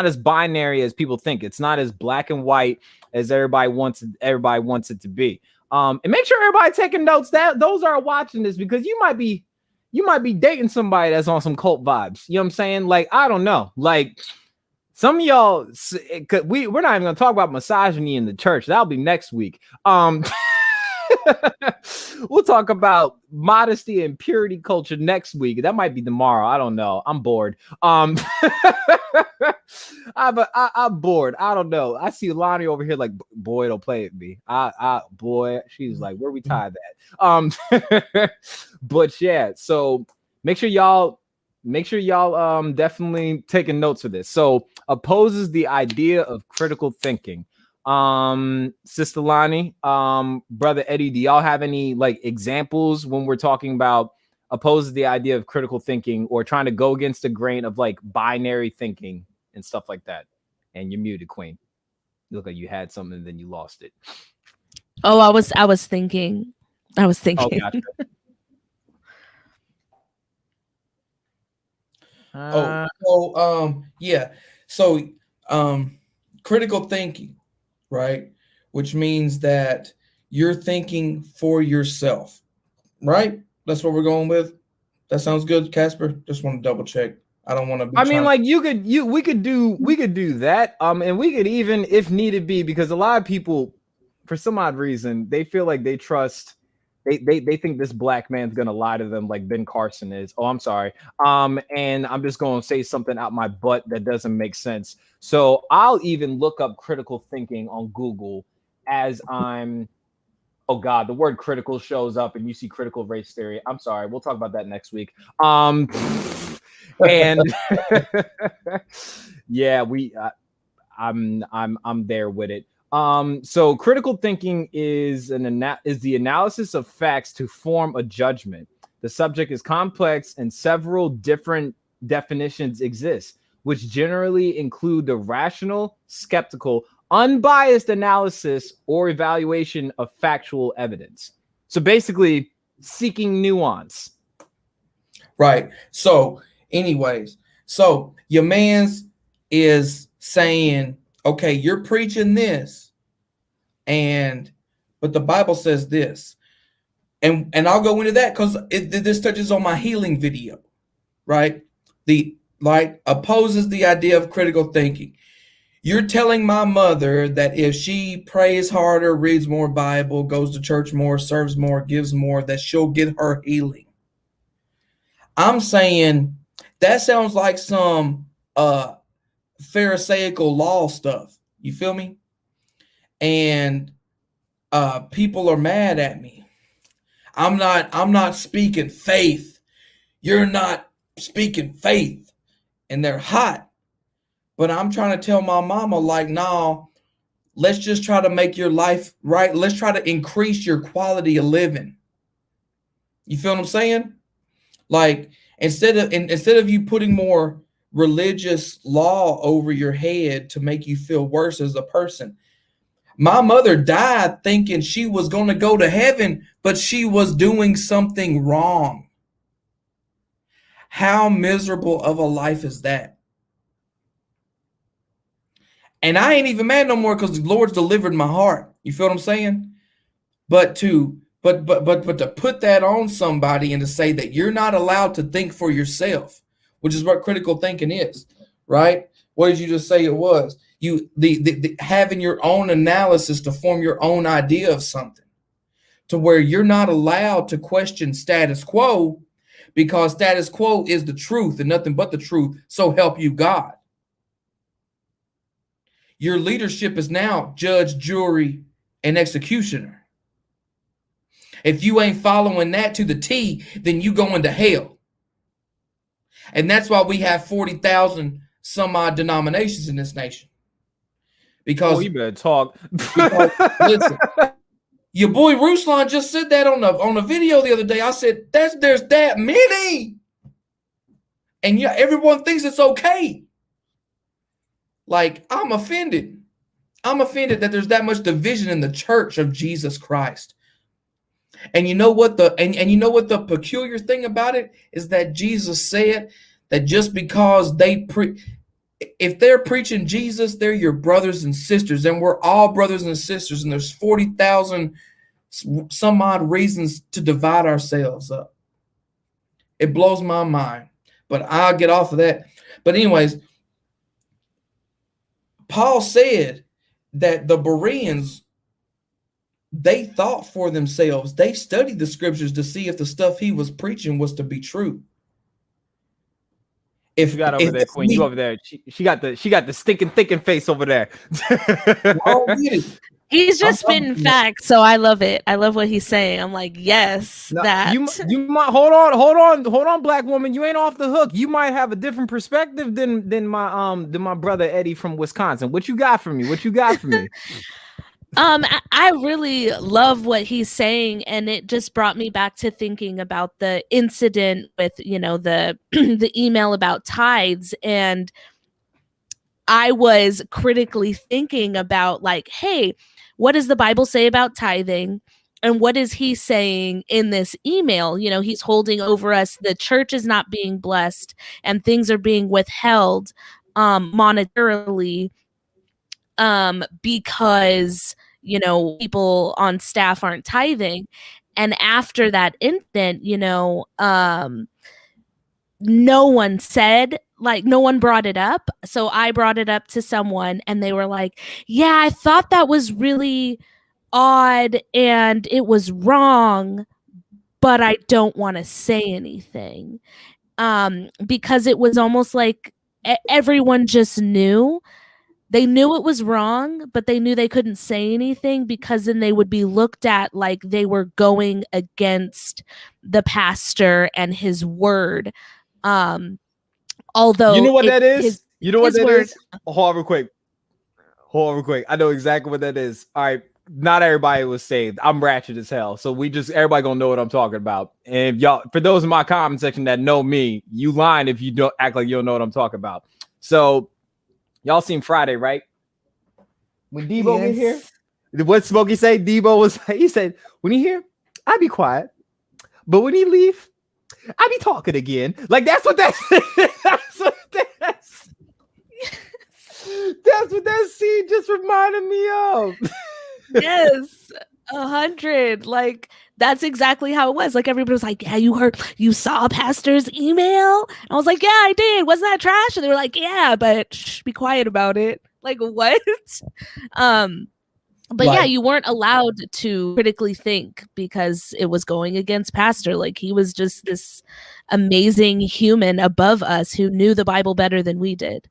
as binary as people think. It's not as black and white as everybody wants it to be. And make sure everybody taking notes, that those are watching this, because you might be dating somebody that's on some cult vibes. You know what I'm saying? Like, I don't know, like, some of y'all, we're not even going to talk about misogyny in the church. That'll be next week. We'll talk about modesty and purity culture next week. That might be tomorrow. I don't know. I'm bored. I'm bored. I don't know. I see Lonnie over here like, boy, don't play with me. Boy, she's like, where we tied that? But yeah, so make sure y'all definitely taking notes for this. So opposes the idea of critical thinking. Sister Lonnie, Brother Eddie, do y'all have any like examples when we're talking about opposes the idea of critical thinking or trying to go against the grain of like binary thinking and stuff like that? And you're muted, Queen. You look like you had something and then you lost it. Oh, I was thinking. Oh, gotcha. Yeah. So critical thinking, right? Which means that you're thinking for yourself, right? That's what we're going with. That sounds good, Casper. Just want to double check. I don't want to be like we could do that. And we could even, if needed be, because a lot of people, for some odd reason, they feel like they trust. They think this black man's gonna lie to them like Ben Carson is. Oh, I'm sorry. And I'm just gonna say something out my butt that doesn't make sense. So I'll even look up critical thinking on Google as I'm. Oh God, the word critical shows up, and you see critical race theory. I'm sorry. We'll talk about that next week. And yeah, I'm there with it. So critical thinking is the analysis of facts to form a judgment. The subject is complex and several different definitions exist, which generally include the rational, skeptical, unbiased analysis or evaluation of factual evidence. So basically seeking nuance. Right. So anyways, so your man's is saying, okay, you're preaching this, but the Bible says this, and I'll go into that because this touches on my healing video, right? Opposes the idea of critical thinking. You're telling my mother that if she prays harder, reads more Bible, goes to church more, serves more, gives more, that she'll get her healing. I'm saying that sounds like some Pharisaical law stuff. You feel me? And people are mad at me. I'm not speaking faith. You're not speaking faith. And they're hot. But I'm trying to tell my mama, like, no, let's just try to make your life right. Let's try to increase your quality of living. You feel what I'm saying? Like, instead of you putting more religious law over your head to make you feel worse as a person. My mother died thinking she was going to go to heaven, but she was doing something wrong. How miserable of a life is that? And I ain't even mad no more because the Lord's delivered my heart. You feel what I'm saying? But to put that on somebody and to say that you're not allowed to think for yourself, which is what critical thinking is, right? What did you just say it was? The having your own analysis to form your own idea of something, to where you're not allowed to question status quo because status quo is the truth and nothing but the truth. So help you God. Your leadership is now judge, jury, and executioner. If you ain't following that to the T, then you going to hell. And that's why we have 40,000 some odd denominations in this nation. Because you better talk. Listen, your boy Ruslan just said that on a video the other day. I said, there's that many. And yeah, everyone thinks it's okay. Like, I'm offended. I'm offended that there's that much division in the church of Jesus Christ. And you know what the peculiar thing about it is that Jesus said that just because if they're preaching Jesus, they're your brothers and sisters, and we're all brothers and sisters, and there's 40,000 some odd reasons to divide ourselves up. It blows my mind, but I'll get off of that. But anyways, Paul said that the Bereans, they thought for themselves. They studied the scriptures to see if the stuff he was preaching was to be true. if You got over if there, it's Queen. You me, over there. She got the stinking thinking face over there. I'll get it. He's just I'm spitting facts, so I love it. I love what he's saying. I'm like, yes, No, that. you might hold on, black woman. You ain't off the hook. You might have a different perspective than my brother Eddie from Wisconsin. What you got for me? What you got for me? I really love what he's saying, and it just brought me back to thinking about the incident with, the the email about tithes, and I was critically thinking about like, hey, what does the Bible say about tithing? And what is he saying in this email? He's holding over us. The church is not being blessed and things are being withheld monetarily because, people on staff aren't tithing. And after that incident, no one said, like, no one brought it up. So I brought it up to someone and they were like, yeah, I thought that was really odd and it was wrong, but I don't want to say anything. Because it was almost like everyone just knew. They knew it was wrong, but they knew they couldn't say anything because then they would be looked at like they were going against the pastor and his word. Although You know what that is? His Hold word. on real quick. I know exactly what that is. All right. Not everybody was saved. I'm ratchet as hell. So everybody gonna know what I'm talking about. And if y'all, for those in my comment section that know me, you lying if you don't act like you don't know what I'm talking about. So y'all seen Friday, right? When Debo get here, what Smokey say? He said, when he here, I be quiet. But when he leave, I be talking again. Like that's what that's what that scene just reminded me of. Yes, 100. Like that's exactly how it was. Like everybody was like, yeah, you saw pastor's email? I was like, yeah, I did. Wasn't that trash? And they were like, yeah, but shh, be quiet about it. Like what? But yeah, you weren't allowed to critically think because it was going against pastor. Like he was just this amazing human above us who knew the Bible better than we did.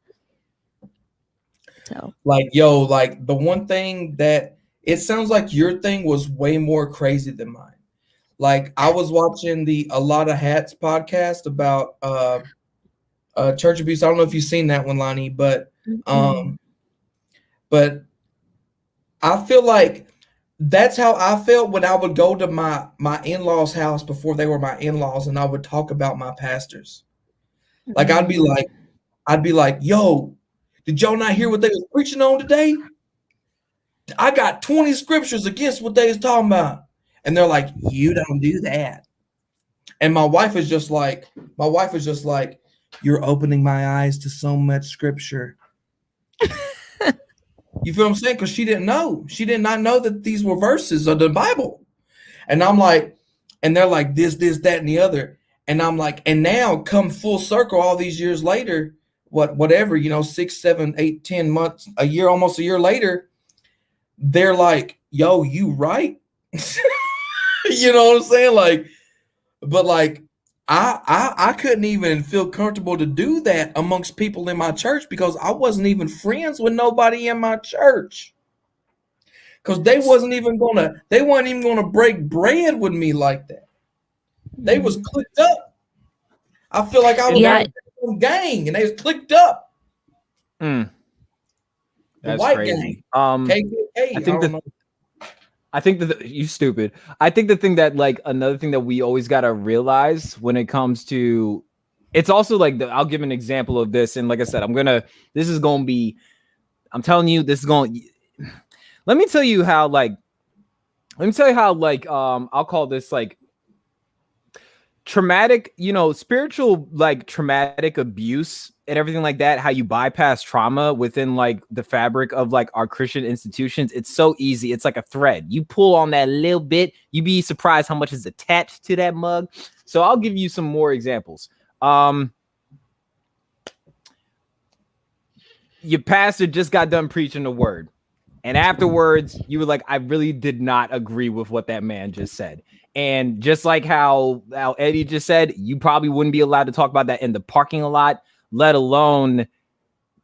So like, the one thing that it sounds like your thing was way more crazy than mine. Like I was watching the A Lot of Hats podcast about church abuse. I don't know if you've seen that one, Lonnie, but but I feel like that's how I felt when I would go to my in-laws' house before they were my in-laws, and I would talk about my pastors. Like I'd be like, yo, did y'all not hear what they was preaching on today? I got 20 scriptures against what they was talking about. And they're like, you don't do that. And my wife is just like, you're opening my eyes to so much scripture. You feel what I'm saying? Because she didn't know. She did not know that these were verses of the Bible. And I'm like, and they're like this, that, and the other. And I'm like, and now come full circle all these years later, whatever, 6, 7, 8, 10 months, a year, almost a year later, they're like, yo, you right? You know what I'm saying? Like, but like, I couldn't even feel comfortable to do that amongst people in my church because I wasn't even friends with nobody in my church. Because they weren't even gonna break bread with me like that. They was clicked up. I feel like I was a gang and they was clicked up. That's white crazy. Gang. KKK, I think that you stupid. I think the thing that like another thing that we always got to realize when it comes to it's also like I'll give an example of this. And like I said, I'm telling you, this is going, let me tell you how I'll call this like traumatic, spiritual, like traumatic abuse and everything like that, how you bypass trauma within like the fabric of like our Christian institutions. It's so easy. It's like a thread. You pull on that little bit, you'd be surprised how much is attached to that mug. So I'll give you some more examples. Your pastor just got done preaching the word. And afterwards, you were like, I really did not agree with what that man just said. And just like how Eddie just said, you probably wouldn't be allowed to talk about that in the parking lot. let alone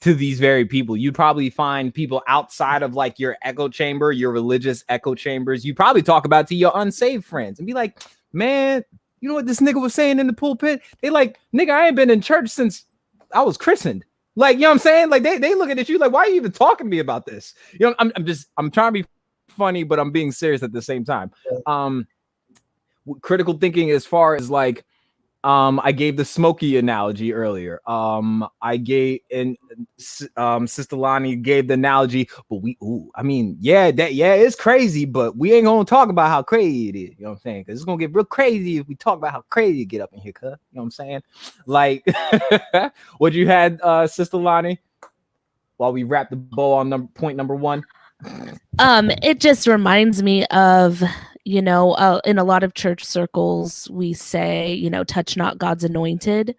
to these very people. You'd probably find people outside of like your echo chamber, your religious echo chambers. You probably talk about to your unsaved friends and be like, man, you know what this nigga was saying in the pulpit? They like, nigga, I ain't been in church since I was christened. Like, you know what I'm saying? Like they looking at you like, why are you even talking to me about this? You know, I'm trying to be funny, but I'm being serious at the same time. Critical thinking as far as like, I gave the Smokey analogy earlier. I gave, and Sister Lonnie gave the analogy, but it's crazy, but we ain't gonna talk about how crazy it is. You know what I'm saying? Because it's gonna get real crazy if we talk about how crazy it get up in here, cuz. You know what I'm saying? Like, what you had, Sister Lonnie, while we wrap the bow on point number 1? It just reminds me of, in a lot of church circles, we say, touch not God's anointed.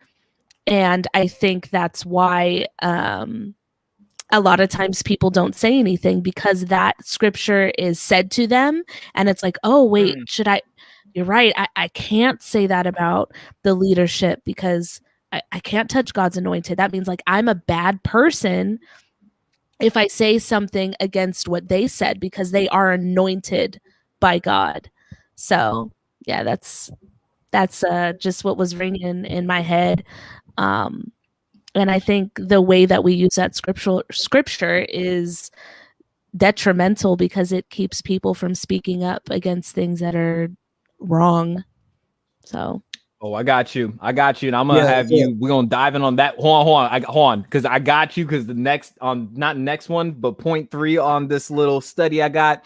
And I think that's why a lot of times people don't say anything, because that scripture is said to them. And it's like, oh, wait, you're right. I can't say that about the leadership because I can't touch God's anointed. That means like I'm a bad person if I say something against what they said, because they are anointed by God. So yeah, that's just what was ringing in my head. And I think the way that we use that scripture is detrimental, because it keeps people from speaking up against things that are wrong. So I got you. And I'm gonna have you. We're gonna dive in on that. Hold on, because I got you. Because the next, not next one, but point 3 on this little study I got.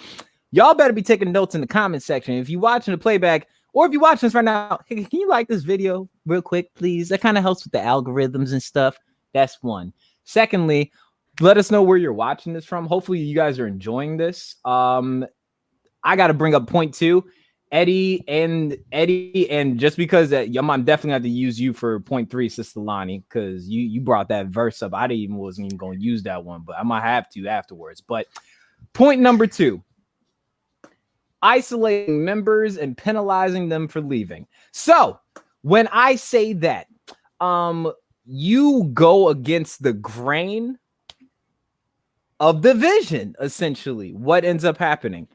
Y'all better be taking notes in the comment section. If you're watching the playback, or if you're watching this right now, hey, can you like this video real quick, please? That kind of helps with the algorithms and stuff. That's one. Secondly, let us know where you're watching this from. Hopefully, you guys are enjoying this. I got to bring up point 2. Eddie, and just because I'm definitely have to use you for point 3, Sister Lonnie, because you brought that verse up. Wasn't even going to use that one, but I might have to afterwards. But point number 2, isolating members and penalizing them for leaving. So when I say that, you go against the grain of the vision, essentially. What ends up happening?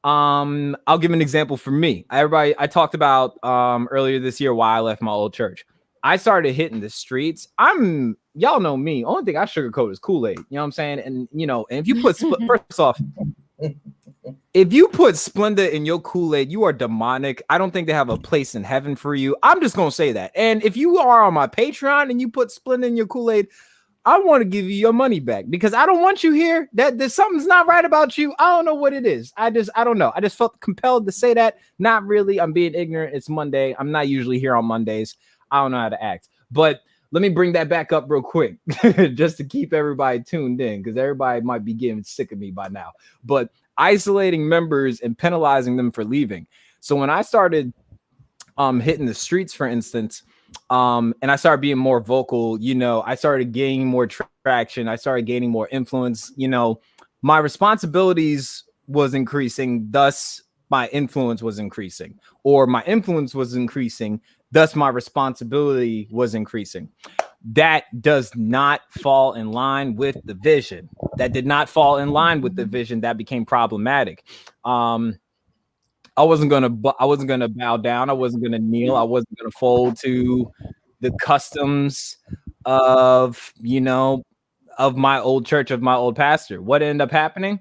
I'll give an example for me. I talked about earlier this year why I left my old church. I started hitting the streets. Y'all know me. Only thing I sugarcoat is Kool-Aid. You know what I'm saying? And and if you put first off, if you put Splenda in your Kool-Aid, you are demonic. I don't think they have a place in heaven for you. I'm just gonna say that. And if you are on my Patreon and you put Splenda in your Kool-Aid, I want to give you your money back, because I don't want you here. That there's something's not right about you. I don't know what it is. I don't know. I just felt compelled to say that. Not really. I'm being ignorant. It's Monday. I'm not usually here on Mondays. I don't know how to act. But let me bring that back up real quick, just to keep everybody tuned in, because everybody might be getting sick of me by now. But isolating members and penalizing them for leaving. So when I started hitting the streets, for instance, and I started being more vocal, I started gaining more traction. I started gaining more influence. My responsibilities was increasing. Thus, my influence was increasing, or my influence was increasing. Thus, my responsibility was increasing. That does not fall in line with the vision. That did not fall in line with the vision. That became problematic. I wasn't gonna bow down. I wasn't gonna kneel. I wasn't gonna fold to the customs of my old church, of my old pastor. What ended up happening?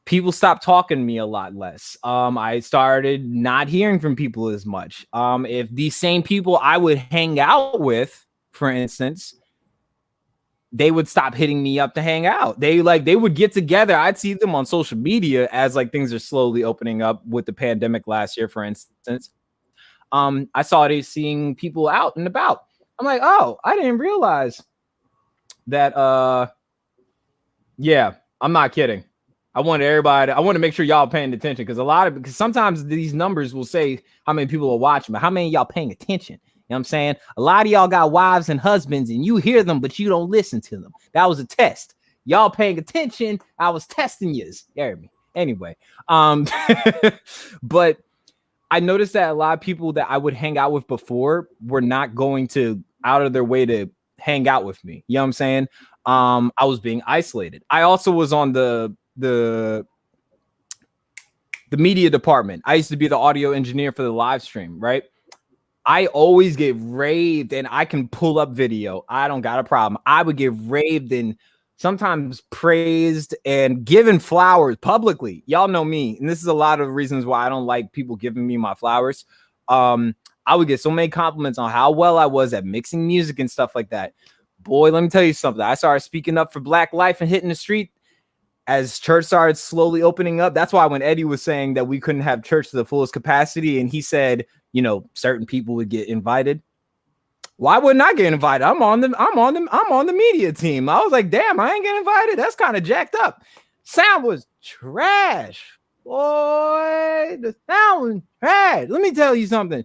People stopped talking to me a lot less. I started not hearing from people as much. If these same people I would hang out with, for instance, they would stop hitting me up to hang out. They would get together. I'd see them on social media as things are slowly opening up with the pandemic last year, for instance. I saw they seeing people out and about. I'm like, oh, I didn't realize that. Yeah, I'm not kidding. I want to make sure y'all paying attention, because sometimes these numbers will say how many people are watching, but how many of y'all paying attention? You know what I'm saying? A lot of y'all got wives and husbands and you hear them, but you don't listen to them. That was a test. Y'all paying attention. I was testing yous. You heard me. Anyway, but I noticed that a lot of people that I would hang out with before were not going to out of their way to hang out with me. You know what I'm saying? I was being isolated. I also was on the media department. I used to be the audio engineer for the live stream, right? I always get raved, and I can pull up video. I don't got a problem. I would get raved and sometimes praised and given flowers publicly. Y'all know me, and this is a lot of reasons why I don't like people giving me my flowers. I would get so many compliments on how well I was at mixing music and stuff like that. Boy, let me tell you something. I started speaking up for Black life and hitting the street as church started slowly opening up. That's why when Eddie was saying that we couldn't have church to the fullest capacity, and he said, you know, certain people would get invited. Why wouldn't I get invited? I'm on the media team. I was like, damn, I ain't getting invited. That's kind of jacked up. Sound was trash. Boy, the sound was trash. Let me tell you something.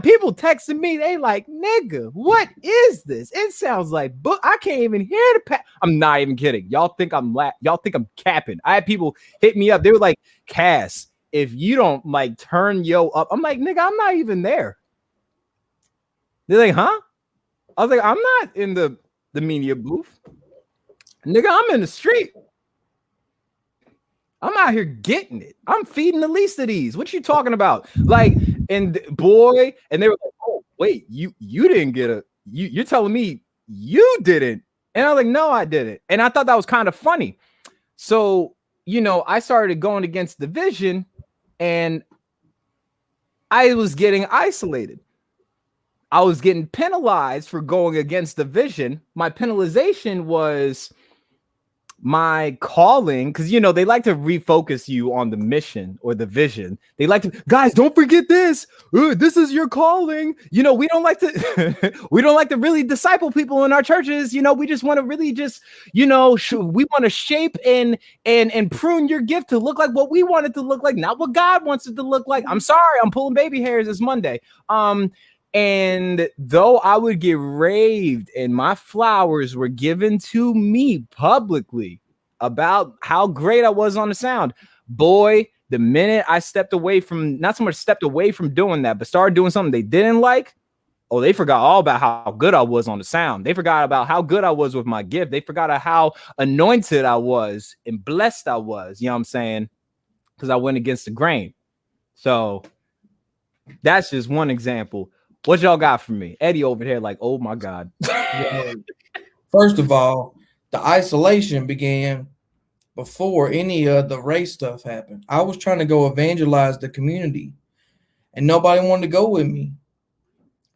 People texting me, they like, nigga, what is this? It sounds like book. I can't even hear the I'm not even kidding. Y'all think I'm capping. I had people hit me up. They were like, Cass, if you don't like turn yo up, I'm like, nigga, I'm not even there. They're like, huh? I was like, I'm not in the media booth. Nigga, I'm in the street. I'm out here getting it. I'm feeding the least of these. What you talking about? Like, and boy, and they were like, oh, wait, you didn't get you're telling me you didn't. And I was like, no, I didn't. And I thought that was kind of funny. So, you know, I started going against the vision, and I was getting isolated. I was getting penalized for going against the vision. My penalization was my calling, because, you know, they like to refocus you on the mission or the vision. They like to, guys, don't forget this. This is your calling. You know, we don't like to really disciple people in our churches. You know, we just want to really just, you know, we want to shape and prune your gift to look like what we want it to look like, not what God wants it to look like. I'm sorry, I'm pulling baby hairs. It's Monday. And though I would get raved and my flowers were given to me publicly about how great I was on the sound, boy, the minute I stepped away from, not so much stepped away from doing that, but started doing something they didn't like, oh, they forgot all about how good I was on the sound. They forgot about how good I was with my gift. They forgot how anointed I was and blessed I was. You know what I'm saying? Because I went against the grain. So that's just one example. What y'all got for me? Eddie over here like, oh my God. First of all, the isolation began before any of the race stuff happened. I was trying to go evangelize the community, and nobody wanted to go with me.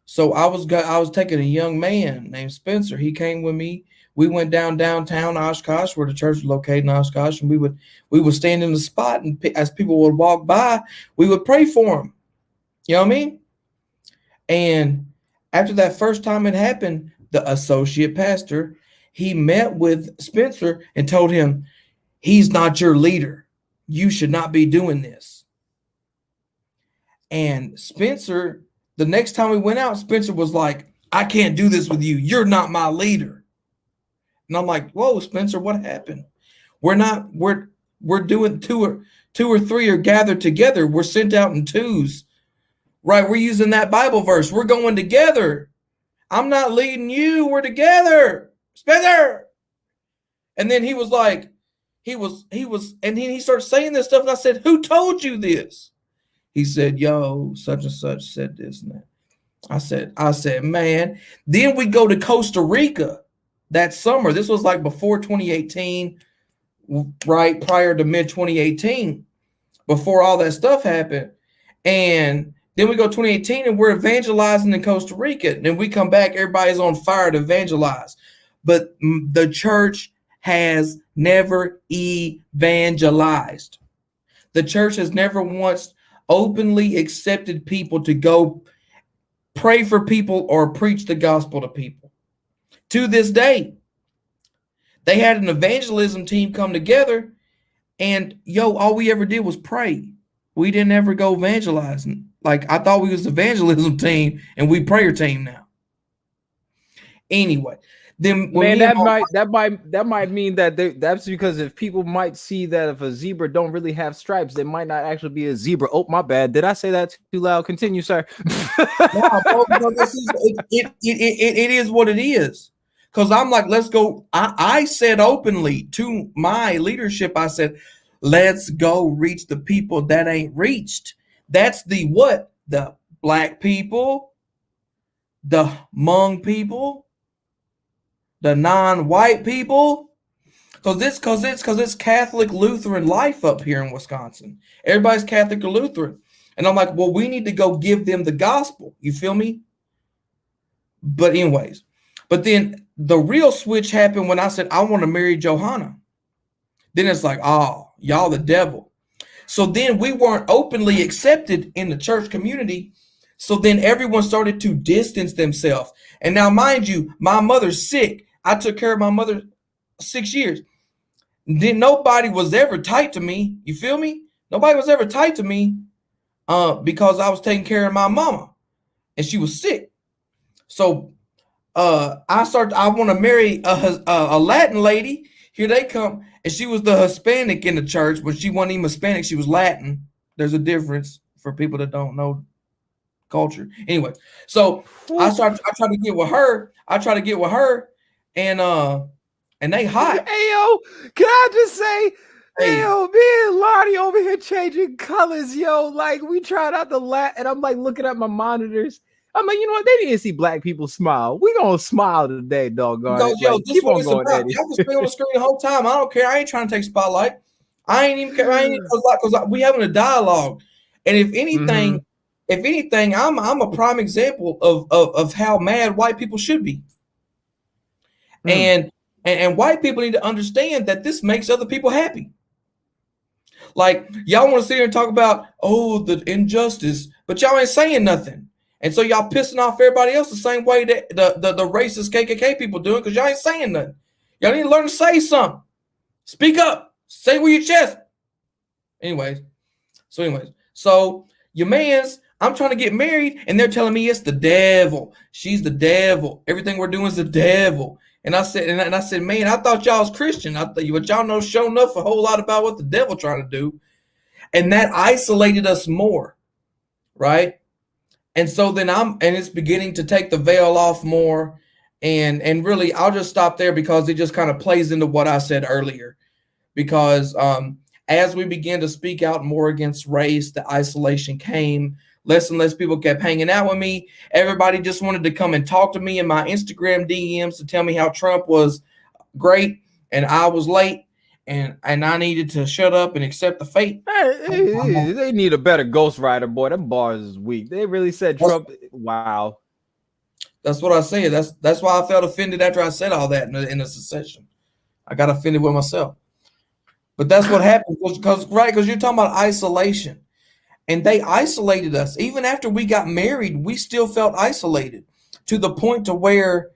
So I was taking a young man named Spencer. He came with me. We went downtown Oshkosh, where the church was located in Oshkosh, and we would stand in the spot, and as people would walk by, we would pray for them. You know what I mean? And after that first time it happened, the associate pastor, he met with Spencer and told him, he's not your leader. You should not be doing this. And Spencer, the next time we went out, Spencer was like, I can't do this with you. You're not my leader. And I'm like, whoa, Spencer, what happened? We're doing two or three are gathered together. We're sent out in twos. Right, we're using that Bible verse. We're going together. I'm not leading you. We're together. Spencer. And then he was like, and he started saying this stuff. And I said, who told you this? He said, yo, such and such said this and that. I said, man. Then we go to Costa Rica that summer. This was like before 2018, right? Prior to mid 2018, before all that stuff happened. And then we go 2018 and we're evangelizing in Costa Rica. Then we come back, everybody's on fire to evangelize. But the church has never evangelized. The church has never once openly accepted people to go pray for people or preach the gospel to people. To this day, they had an evangelism team come together, and all we ever did was pray. We didn't ever go evangelizing. Like, I thought we was the evangelism team and we prayer team now. Anyway, then when Man, me and that might mean that that's because if people might see that if a zebra don't really have stripes, they might not actually be a zebra. Oh, my bad. Did I say that too loud? Continue, sir. no, it is what it is. Because I'm like, let's go. I said openly to my leadership, I said, let's go reach the people that ain't reached. That's the what? The black people, the Hmong people, the non-white people. Because it's Catholic Lutheran life up here in Wisconsin. Everybody's Catholic or Lutheran. And I'm like, well, we need to go give them the gospel. You feel me? But anyways, but then the real switch happened when I said, I want to marry Johanna. Then it's like, oh, y'all the devil. So then we weren't openly accepted in the church community. So then everyone started to distance themselves. And now, mind you, my mother's sick. I took care of my mother 6 years. Then nobody was ever tight to me. You feel me? Nobody was ever tight to me because I was taking care of my mama and she was sick. So I want to marry a Latin lady. Here they come. And she was the Hispanic in the church, but she wasn't even Hispanic. She was Latin. There's a difference for people that don't know culture. Anyway, so I tried to get with her. And they hot. Hey, yo, can I just say, hey, yo, me and Lonnie over here changing colors, yo. Like, we tried out the and I'm like looking at my monitors. I'm like, you know what? They didn't see black people smile. We gonna smile today, doggone it. Yo, like, this one is about. Y'all can stay on the screen the whole time. I don't care. I ain't trying to take spotlight. I ain't even care. Because we having a dialogue. And if anything, I'm a prime example of how mad white people should be. And white people need to understand that this makes other people happy. Like, y'all want to sit here and talk about, oh, the injustice, but y'all ain't saying nothing. And so y'all pissing off everybody else the same way that the racist KKK people doing, because y'all ain't saying nothing. Y'all need to learn to say something. Speak up. Say with your chest. Anyways, so your man's, I'm trying to get married, and they're telling me it's the devil. She's the devil. Everything we're doing is the devil. And I said, man, I thought y'all was Christian. But y'all know sure enough a whole lot about what the devil trying to do. And that isolated us more, right? And so then it's beginning to take the veil off more. And really, I'll just stop there because it just kind of plays into what I said earlier. Because as we began to speak out more against race, the isolation came. Less and less people kept hanging out with me. Everybody just wanted to come and talk to me in my Instagram DMs to tell me how Trump was great and I was late and I needed to shut up and accept the fate. They need a better ghostwriter, boy. Them bars is weak. They really said Trump. Wow. That's what I said. That's why I felt offended after I said all that in the secession. I got offended with myself. But that's what happened because you're talking about isolation. And they isolated us. Even after we got married, we still felt isolated to the point to where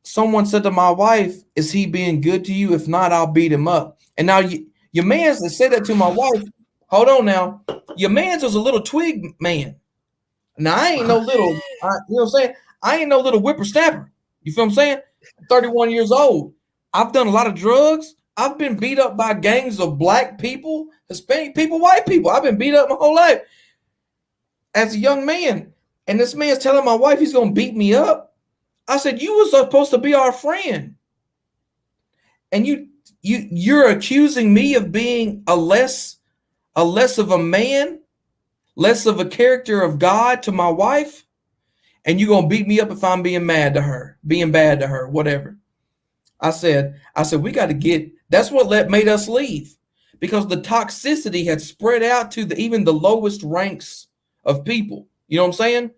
someone said to my wife, is he being good to you? If not, I'll beat him up. And now your man's that said that to my wife. Hold on now. Your man's was a little twig man. Now, I ain't no little, you know what I'm saying? I ain't no little whippersnapper. You feel what I'm saying? I'm 31 years old. I've done a lot of drugs. I've been beat up by gangs of black people, Hispanic people, white people. I've been beat up my whole life as a young man. And this man's telling my wife he's going to beat me up. I said, you were supposed to be our friend. And you're accusing me of being a less of a man, less of a character of God to my wife. And you're going to beat me up if I'm being bad to her, whatever. I said, we got to get, that's what made us leave, because the toxicity had spread out to even the lowest ranks of people. You know what I'm saying?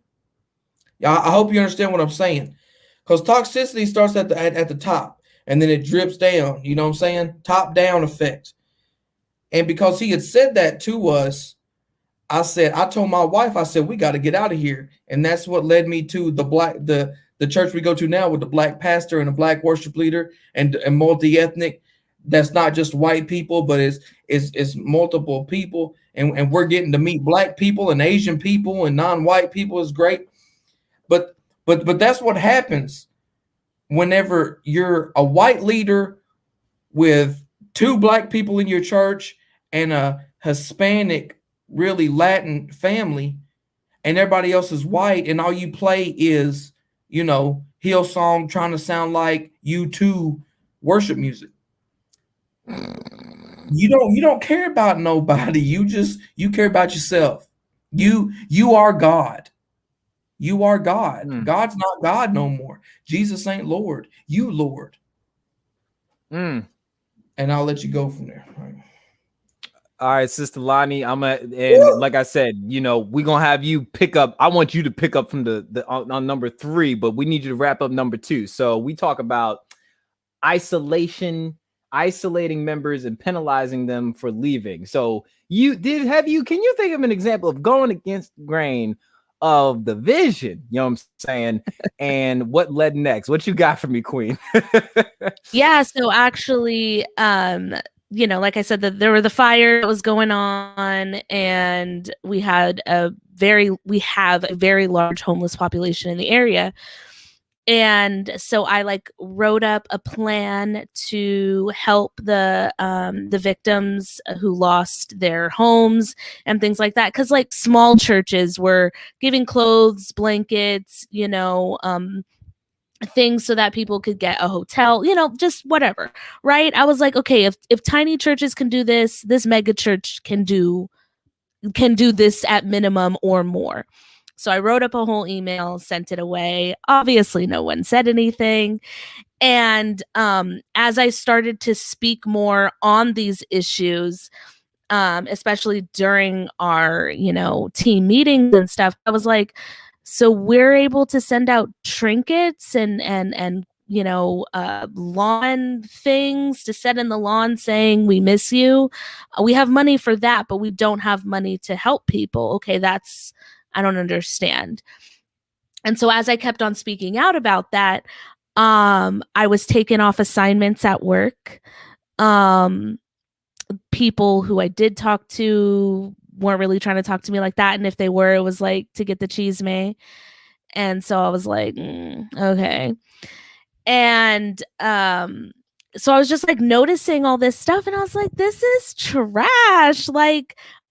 Yeah, I hope you understand what I'm saying, because toxicity starts at the top and then it drips down. You know what I'm saying? Top down effect. And because he had said that to us, I told my wife, I said, we got to get out of here. And that's what led me to the church we go to now with the black pastor and a black worship leader and multi-ethnic. That's not just white people, but it's multiple people. And we're getting to meet black people and Asian people and non-white people is great. But that's what happens whenever you're a white leader with 2 black people in your church and a Hispanic, really Latin family, and everybody else is white, and all you play is, Hillsong trying to sound like U2 worship music. You don't care about nobody. You care about yourself. You are God. You are God. God's not God no more. Jesus ain't Lord. You Lord. And I'll let you go from there. All right, Sister Lonnie, like I said, we're gonna have you pick up. I want you to pick up from the on number 3, but we need you to wrap up number 2. So we talk about isolating members and penalizing them for leaving. So can you think of an example of going against the grain of the vision, you know what I'm saying, and what led next? What you got for me, Queen? Yeah, so actually, like I said, that there were the fire that was going on, and we have a very large homeless population in the area. And so I wrote up a plan to help the victims who lost their homes and things like that. Cause small churches were giving clothes, blankets, things so that people could get a hotel, just whatever. Right. I was like, okay, if tiny churches can do this, this mega church can do this at minimum or more. So I wrote up a whole email, sent it away. Obviously, no one said anything. And as I started to speak more on these issues, especially during our, team meetings and stuff, I was like, so we're able to send out trinkets and lawn things to set in the lawn saying we miss you. We have money for that, but we don't have money to help people. Okay, I don't understand. And so as I kept on speaking out about that, I was taken off assignments at work. People who I did talk to weren't really trying to talk to me like that. And if they were, it was to get the cheese may. And so I was like, okay. And so I was just noticing all this stuff, and I was like, this is trash.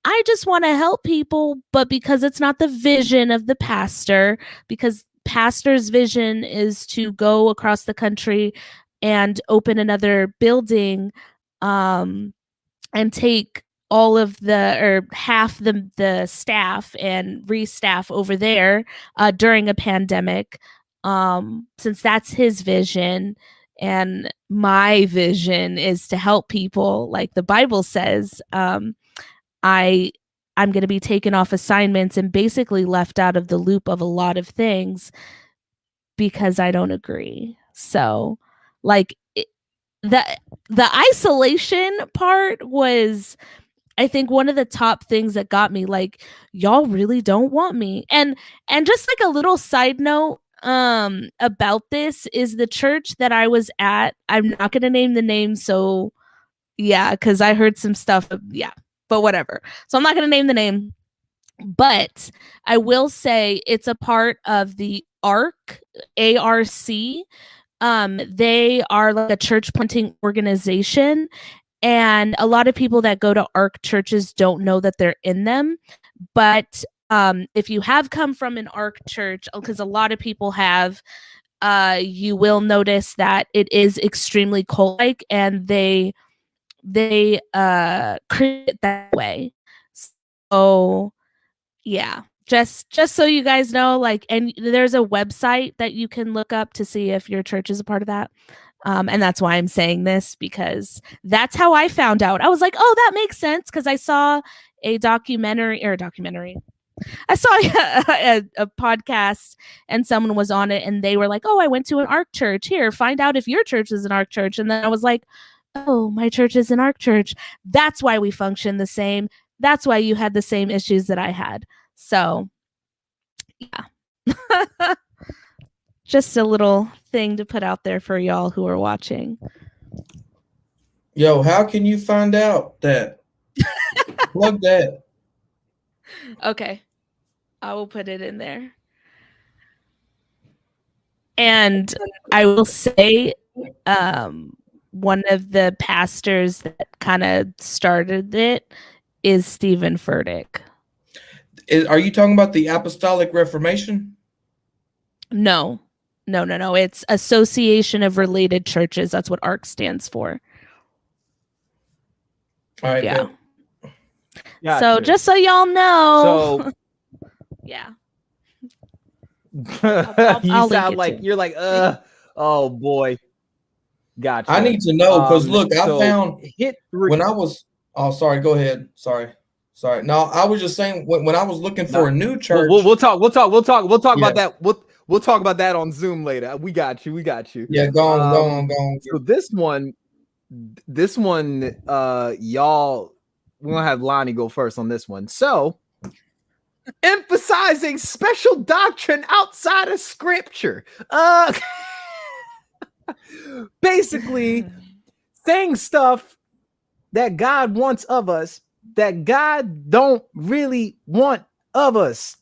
I just want to help people, but because it's not the vision of the pastor, because pastor's vision is to go across the country and open another building, and take all of half the staff and restaff over there during a pandemic, since that's his vision. And my vision is to help people, like the Bible says. I'm going to be taken off assignments and basically left out of the loop of a lot of things because I don't agree. So the isolation part was, I think, one of the top things that got me, y'all really don't want me. And just a little side note about this is the church that I was at. I'm not going to name the name. So yeah, because I heard some stuff. Yeah. But whatever. So I'm not going to name the name, but I will say it's a part of the ARC, A-R-C. They are a church planting organization, and a lot of people that go to ARC churches don't know that they're in them. But if you have come from an ARC church, because a lot of people have, you will notice that it is extremely cult-like, and they create it that way. So yeah, just so you guys know, and there's a website that you can look up to see if your church is a part of that. And that's why I'm saying this, because that's how I found out. I was like, oh, that makes sense, because I saw a documentary. I saw a podcast, and someone was on it, and they were like, oh, I went to an ARC church. Here, find out if your church is an ARC church. And then I was like, oh, my church is an ARC church. That's why we function the same. That's why you had the same issues that I had. So, yeah. Just a little thing to put out there for y'all who are watching. Yo, how can you find out that? Plug that. Okay. I will put it in there. And I will say, one of the pastors that kind of started it is Stephen Furtick. Are you talking about the Apostolic Reformation? No. It's Association of Related Churches. That's what ARC stands for. All right. Yeah. Gotcha. So just so y'all know. So yeah. you sound like you're like, oh boy. Gotcha. I need to know because look, I found hit 3. when I was. Oh, sorry. Go ahead. Sorry. No, I was just saying when I was looking for a new church. We'll talk about that. We'll talk about that on Zoom later. We got you. Yeah, go on. So this one, y'all, we're gonna have Lonnie go first on this one. So, emphasizing special doctrine outside of Scripture. Basically, saying stuff that God wants of us that God don't really want of us.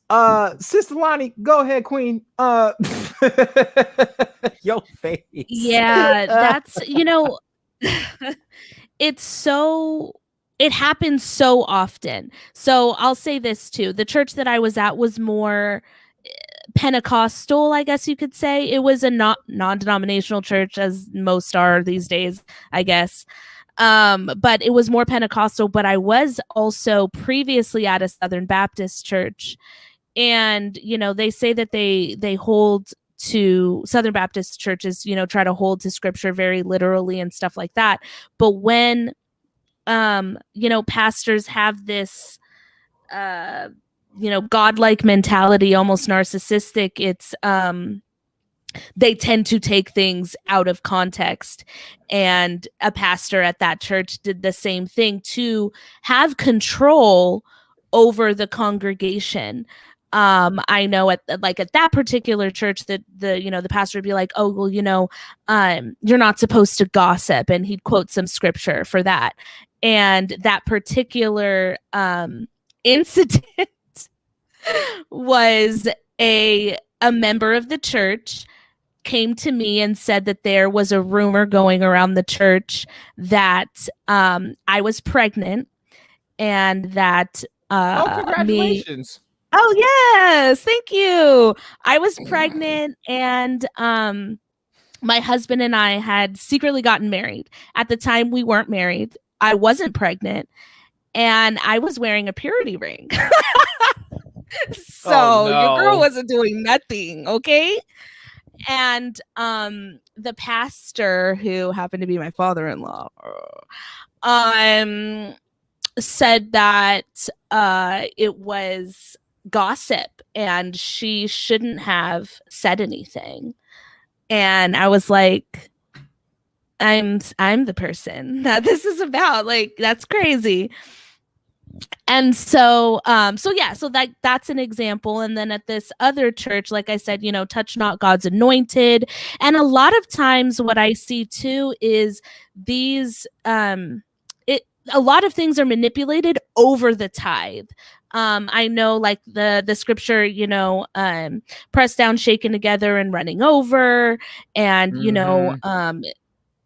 Sister Lonnie, go ahead, Queen. Your face. Yeah, that's it happens so often. So I'll say this too. The church that I was at was more Pentecostal, I guess you could say. It was a non-denominational church, as most are these days, I guess. But it was more Pentecostal, but I was also previously at a Southern Baptist church. And, they say that they hold to Southern Baptist churches, try to hold to Scripture very literally and stuff like that. But when, pastors have this, godlike mentality, almost narcissistic, it's, they tend to take things out of context. And a pastor at that church did the same thing to have control over the congregation. I know at that particular church that the pastor would be like, oh, well, you're not supposed to gossip. And he'd quote some scripture for that. And that particular incident was a member of the church came to me and said that there was a rumor going around the church that I was pregnant and that congratulations. Oh, yes. Thank you. I was pregnant and my husband and I had secretly gotten married. At the time, we weren't married. I wasn't pregnant and I was wearing a purity ring. So your girl wasn't doing nothing. Okay. And the pastor, who happened to be my father-in-law, said that it was gossip and she shouldn't have said anything. And I was like, I'm the person that this is about. Like, that's crazy. And so that's an example. And then at this other church, like I said, touch not God's anointed. And a lot of times what I see too is these, a lot of things are manipulated over the tithe. I know like the scripture, pressed down, shaken together and running over. And,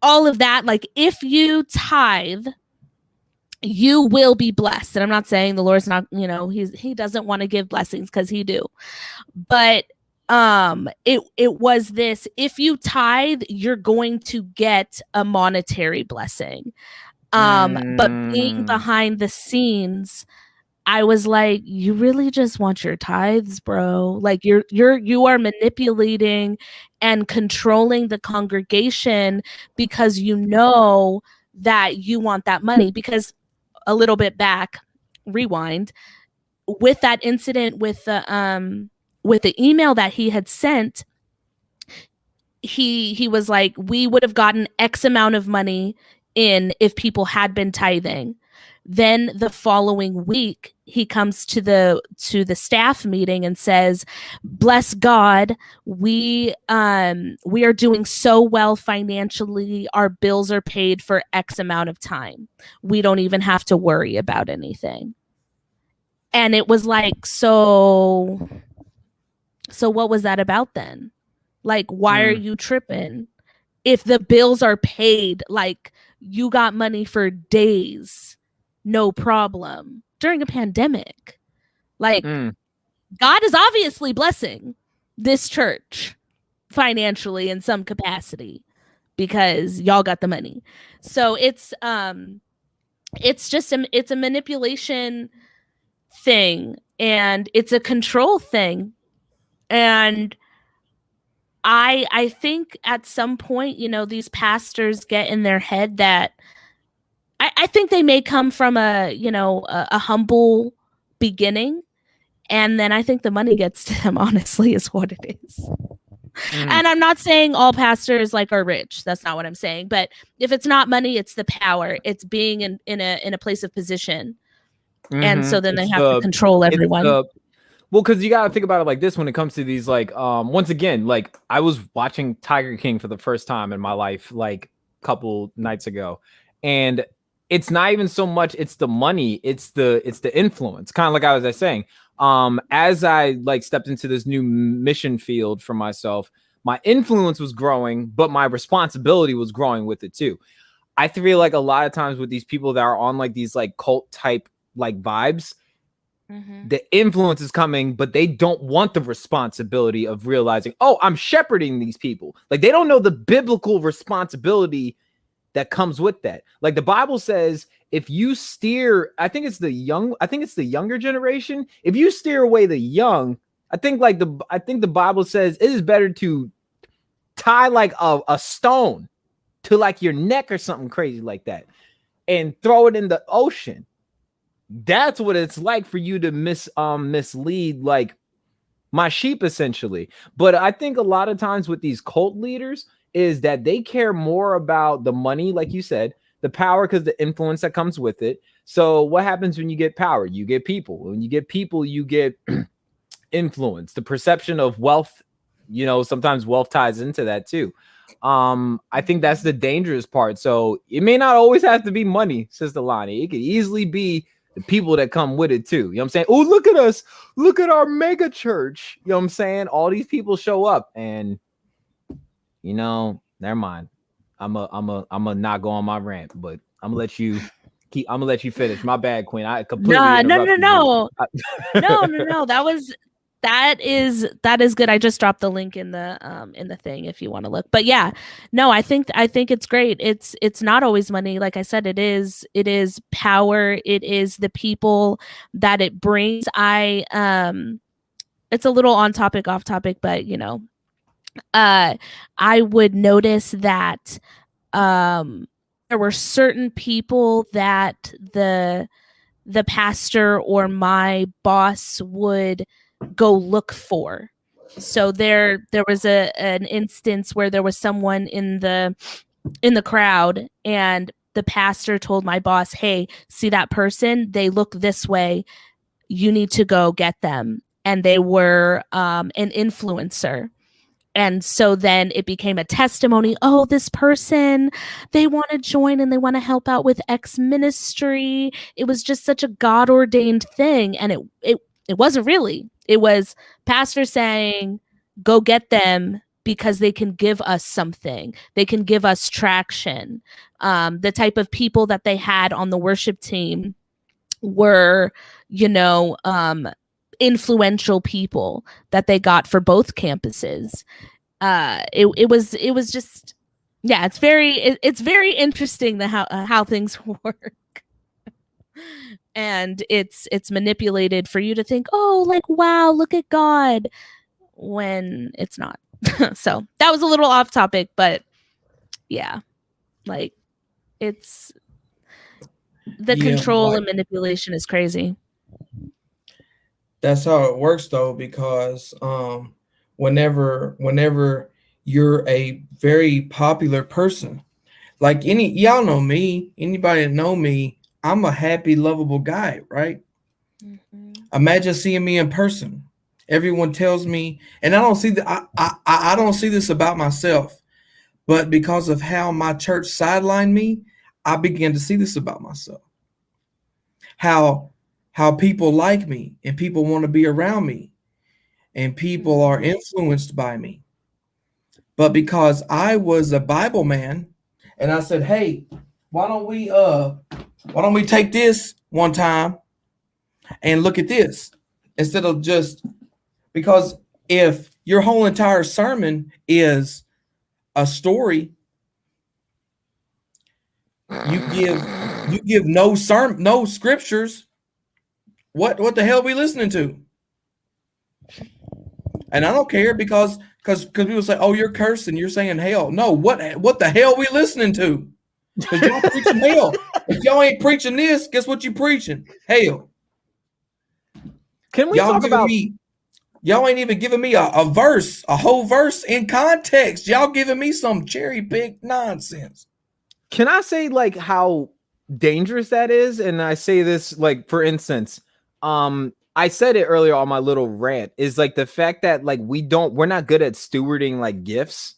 all of that, like if you tithe, you will be blessed. And I'm not saying the Lord's not, he doesn't want to give blessings, because he do. But it was this, if you tithe, you're going to get a monetary blessing. But being behind the scenes, I was like, you really just want your tithes, bro. Like you are manipulating and controlling the congregation because that you want that money. Because a little bit back, rewind, with that incident with the email that he had sent, he was like, we would have gotten X amount of money in if people had been tithing. Then the following week, he comes to the staff meeting and says, bless God, we are doing so well financially. Our bills are paid for X amount of time. We don't even have to worry about anything. And it was like, so what was that about then? Like, why are you tripping? If the bills are paid, like, you got money for days, no problem. During a pandemic, like, God is obviously blessing this church financially in some capacity because y'all got the money. So it's just it's a manipulation thing, and it's a control thing. And I think at some point, you know, these pastors get in their head that I think they may come from a humble beginning, and then I think the money gets to them, honestly, is what it is. And I'm not saying all pastors like are rich. That's not what I'm saying. But if it's not money, it's the power. It's being in a place of position. And so then they have to control everyone. Well, because you got to think about it like this when it comes to these, like, once again, like, I was watching Tiger King for the first time in my life, like, a couple nights ago. And it's not even so much, it's the money, it's the influence. Kind of like I was saying, as I like stepped into this new mission field for myself, my influence was growing, but my responsibility was growing with it too. I feel like a lot of times with these people that are on like these like cult type like vibes, the influence is coming, but they don't want the responsibility of realizing, oh, I'm shepherding these people. Like, they don't know the biblical responsibility that comes with that. Like, the Bible says, if you steer, I think it's the younger generation. If you steer away the young, I think the Bible says it is better to tie like a stone to like your neck or something crazy like that and throw it in the ocean. That's what it's like for you to mislead like my sheep, essentially. But I think a lot of times with these cult leaders is that they care more about the money, like you said, the power, because the influence that comes with it. So what happens when you get power? You get people. When you get people, you get influence. The perception of wealth, you know, sometimes wealth ties into that too. I think that's the dangerous part. So it may not always have to be money, Sister Lonnie. It could easily be the people that come with it too. You know what I'm saying? Oh, look at us. Look at our mega church. You know what I'm saying? All these people show up and, you know, never mind. I'm a not go on my rant, but I'm gonna let you finish. My bad, Queen. I completely interrupted No. No. That is good. I just dropped the link in the thing if you want to look. But yeah, no, I think it's great. It's not always money. Like I said, it is power. It is the people that it brings. It's a little on topic, off topic, but you know, I would notice that there were certain people that the pastor or my boss would go look for. So there was an instance where there was someone in the crowd, and the pastor told my boss, "Hey, see that person? They look this way. You need to go get them." And they were an influencer. And so then it became a testimony. Oh, this person, they want to join and they want to help out with X ministry. It was just such a God ordained thing. And it wasn't really. It was pastor saying, go get them because they can give us something. They can give us traction. The type of people that they had on the worship team were, you know, influential people that they got for both campuses. It was just, yeah, it's very interesting how things work. And it's manipulated for you to think, oh, like, wow, look at God, when it's not. So that was a little off topic, but yeah, like, it's the control and manipulation is crazy. That's how it works though, because whenever you're a very popular person, like y'all know me, anybody that know me, I'm a happy, lovable guy, right? Imagine seeing me in person. Everyone tells me, and I don't see I don't see this about myself, but because of how my church sidelined me, I began to see this about myself. How people like me and people want to be around me and people are influenced by me. But because I was a Bible man, and I said, hey, why don't we take this one time and look at this instead of just, because if your whole entire sermon is a story, you give no scriptures, what the hell are we listening to? And I don't care because people say, oh, you're cursing, you're saying hell. No, what the hell are we listening to? Because y'all preaching hell. If y'all ain't preaching this, guess what you preaching? Hell. Can we talk about y'all ain't even giving me a verse, a whole verse in context. Y'all giving me some cherry picked nonsense. Can I say like how dangerous that is? And I say this like, for instance, I said it earlier on my little rant, is like the fact that like we're not good at stewarding like gifts.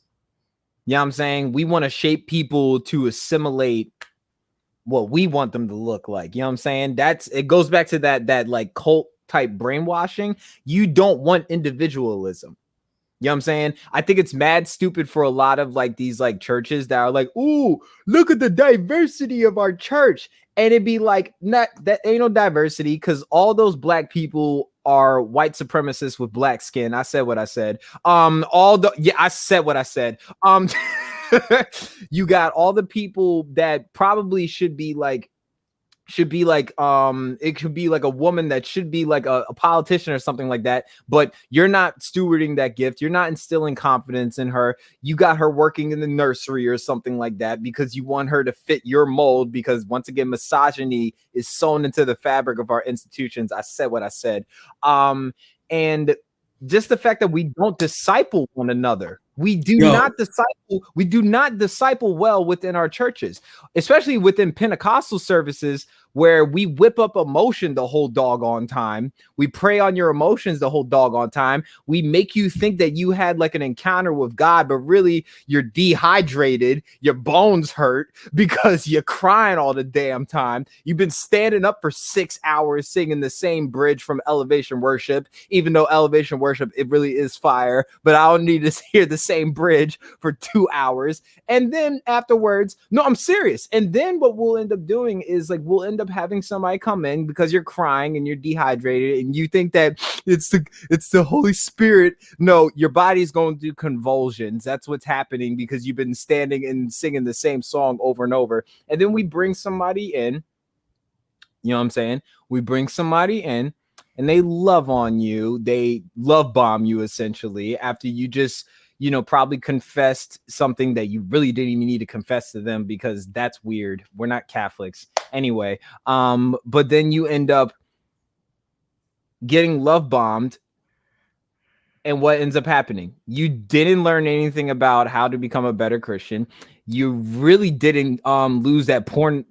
You know what I'm saying? We want to shape people to assimilate what we want them to look like. You know what I'm saying? It goes back to that like cult type brainwashing. You don't want individualism. You know what I'm saying? I think it's mad stupid for a lot of like these like churches that are like, ooh, look at the diversity of our church. And it'd be like, not that ain't no diversity, because all those black people are white supremacists with black skin. I said what I said. I said what I said. You got all the people that probably should be like it could be like a woman that should be like a politician or something like that, but you're not stewarding that gift. You're not instilling confidence in her. You got her working in the nursery or something like that because you want her to fit your mold, because once again, misogyny is sewn into the fabric of our institutions. I said what I said. And just the fact that we don't disciple one another. We do not disciple well within our churches, especially within Pentecostal services, where we whip up emotion the whole doggone time. We prey on your emotions the whole doggone time. We make you think that you had like an encounter with God, but really you're dehydrated. Your bones hurt because you're crying all the damn time. You've been standing up for 6 hours singing the same bridge from Elevation Worship, even though Elevation Worship, it really is fire, but I don't need to hear the same bridge for 2 hours. And then afterwards, no, I'm serious. And then what we'll end up doing is like, we'll end up having somebody come in because you're crying and you're dehydrated and you think that it's the Holy Spirit. No, your body's going through convulsions. That's what's happening because you've been standing and singing the same song over and over. And then we bring somebody in, you know what I'm saying? We bring somebody in and they love on you. They love bomb you essentially after you just, you know, probably confessed something that you really didn't even need to confess to them, because that's weird. We're not Catholics anyway. But then you end up getting love bombed. And what ends up happening? You didn't learn anything about how to become a better Christian. You really didn't lose that porn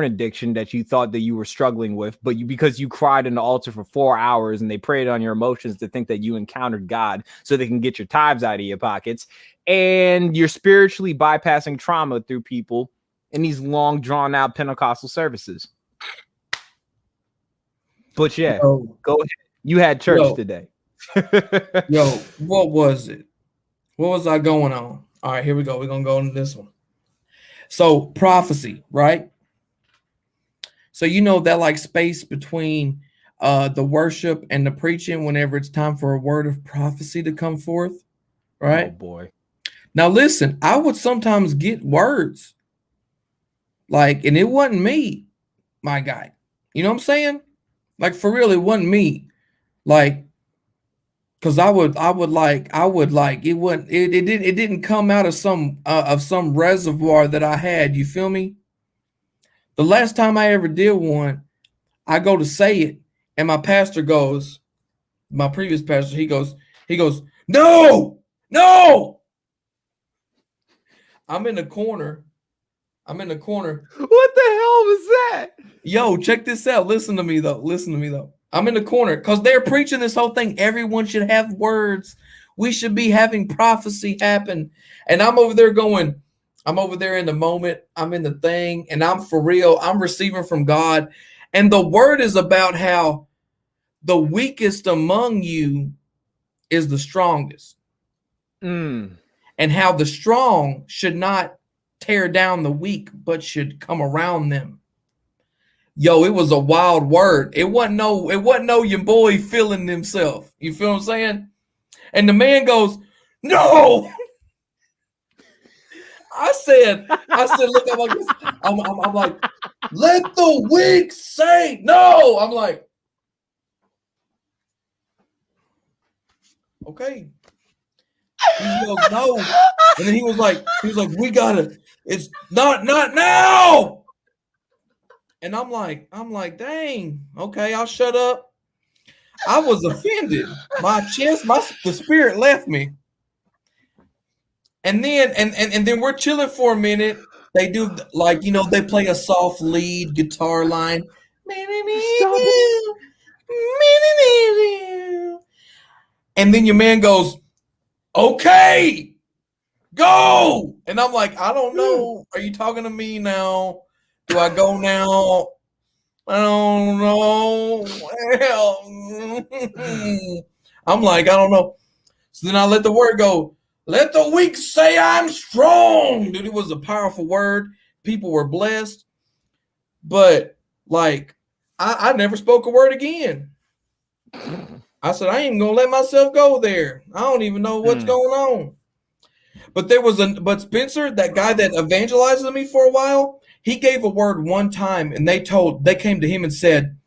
addiction that you thought that you were struggling with, but because you cried in the altar for 4 hours and they preyed on your emotions to think that you encountered God so they can get your tithes out of your pockets, and you're spiritually bypassing trauma through people in these long drawn out Pentecostal services. But yeah, go ahead. You had church today. Yo, what was it? What was I going on? All right, here we go. We're going to go into this one. So prophecy, right? So you know that like space between the worship and the preaching whenever it's time for a word of prophecy to come forth, right? Oh boy. Now listen, I would sometimes get words like, and it wasn't me, my guy. You know what I'm saying? Like for real, it wasn't me. Like, because it didn't come out of some reservoir that I had. You feel me? The last time I ever did one, I go to say it, and my pastor goes, my previous pastor, he goes, no. I'm in the corner. What the hell was that? Yo, check this out. Listen to me though. I'm in the corner because they're preaching this whole thing. Everyone should have words. We should be having prophecy happen. And I'm over there in the moment. I'm in the thing and I'm for real. I'm receiving from God. And the word is about how the weakest among you is the strongest. And and how the strong should not tear down the weak, but should come around them. Yo, it was a wild word. It wasn't no your boy feeling himself. You feel what I'm saying? And the man goes, no. I said, look, I'm like, let the weak say no. I'm like, okay. He goes, no. And then he was like, we gotta, it's not now. And I'm like, dang, okay, I'll shut up. I was offended. The spirit left me. And then and then we're chilling for a minute. They do like, they play a soft lead guitar line. And then your man goes, okay, go. And I'm like, I don't know. Are you talking to me now? Do I go now? I don't know. Well, I'm like, I don't know. So then I let the word go. Let the weak say I'm strong. Dude, it was a powerful word. People were blessed. But like, I never spoke a word again. I said, I ain't gonna let myself go there. I don't even know what's going on. But Spencer, that guy that evangelized me for a while, he gave a word one time, and they came to him and said,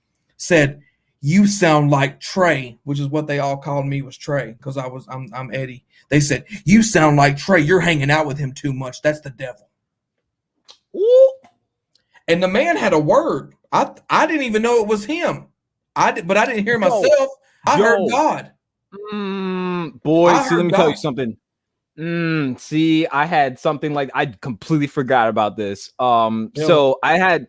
you sound like Trey, which is what they all called me, was Trey, because I'm Eddie. They said, you sound like Trey. You're hanging out with him too much. That's the devil. Ooh. And the man had a word. I didn't even know it was him. But I didn't hear myself. I heard God. Boys, let me tell you something. See, I had something like, I completely forgot about this. So I had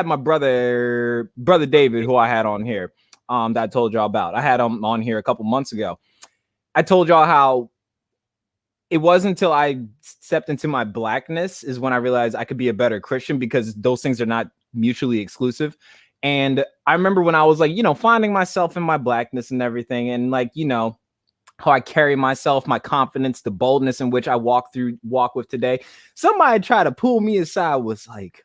my brother David, who I had on here, that I told y'all about. I had him on here a couple months ago. I told y'all how it wasn't until I stepped into my blackness is when I realized I could be a better Christian, because those things are not mutually exclusive. And I remember when I was like, finding myself in my blackness and everything, and like, how I carry myself, my confidence, the boldness in which I walk with today. Somebody tried to pull me aside, was like,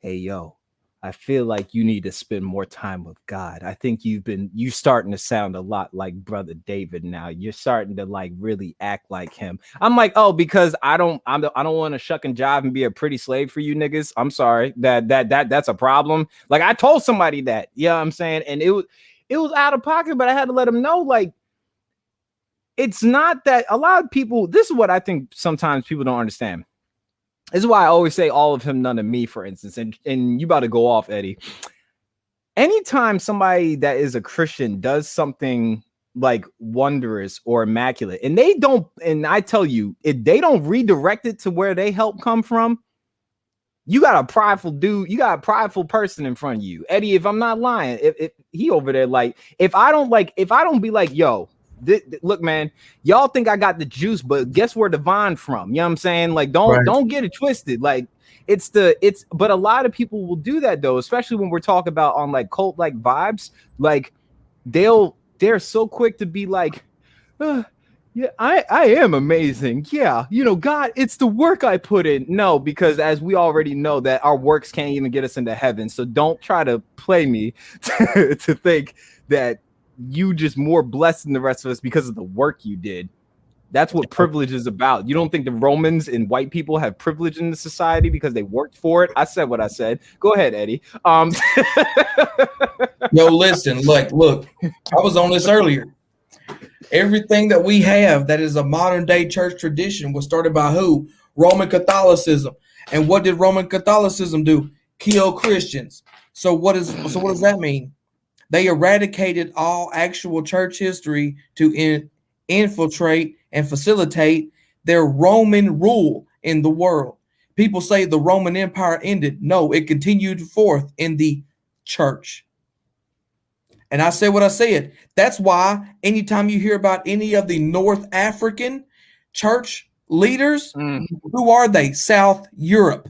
hey, yo, I feel like you need to spend more time with God. I think you starting to sound a lot like Brother David now. You're starting to like really act like him. I'm like, oh, because I don't want to shuck and jive and be a pretty slave for you niggas. I'm sorry. That's a problem. Like, I told somebody that, I'm saying, and it was out of pocket, but I had to let them know, like, it's not that a lot of people, this is what I think sometimes people don't understand. This is why I always say all of him, none of me, for instance. And you about to go off, Eddie. Anytime somebody that is a Christian does something like wondrous or immaculate, and I tell you, if they don't redirect it to where they help come from, you got a prideful dude, you got a prideful person in front of you. Eddie, if I'm not lying, if he over there, like, if I don't be like, yo, look, man, y'all think I got the juice, but guess where the vine from? You know what I'm saying? Like, don't get it twisted. Like, but a lot of people will do that though, especially when we're talking about on like cult like vibes. Like, they're so quick to be like, yeah, I am amazing. Yeah, God, it's the work I put in. No, because as we already know that our works can't even get us into heaven. So don't try to play me to think that you just more blessed than the rest of us because of the work you did. That's what privilege is about. You don't think the Romans and white people have privilege in the society because they worked for it? I said what I said. Go ahead, Eddie. Yo, listen, look, I was on this earlier. Everything that we have that is a modern day church tradition was started by who? Roman Catholicism. And what did Roman Catholicism do? Kill Christians. So what does that mean? They eradicated all actual church history to infiltrate and facilitate their Roman rule in the world. People say the Roman Empire ended. No, it continued forth in the church. And I said what I said. That's why anytime you hear about any of the North African church leaders, who are they? South Europe.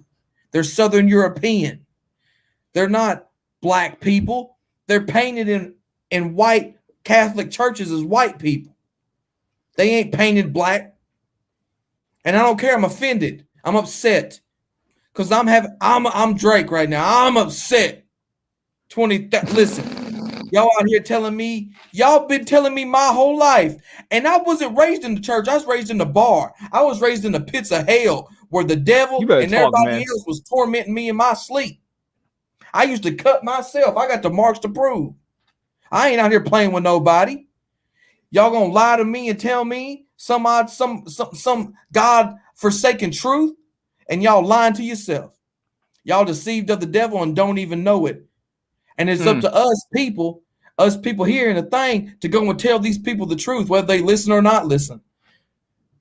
They're Southern European. They're not black people. They're painted in white Catholic churches as white people. They ain't painted black. And I don't care. I'm offended. I'm upset. Because I'm Drake right now. I'm upset. Listen, y'all out here telling me, y'all been telling me my whole life. And I wasn't raised in the church. I was raised in the bar. I was raised in the pits of hell where the devil and everybody else was tormenting me in my sleep. I used to cut myself. I got the marks to prove. I ain't out here playing with nobody. Y'all gonna lie to me and tell me some God-forsaken truth, and y'all lying to yourself. Y'all deceived of the devil and don't even know it. And it's up to us people here in the thing to go and tell these people the truth, whether they listen or not listen.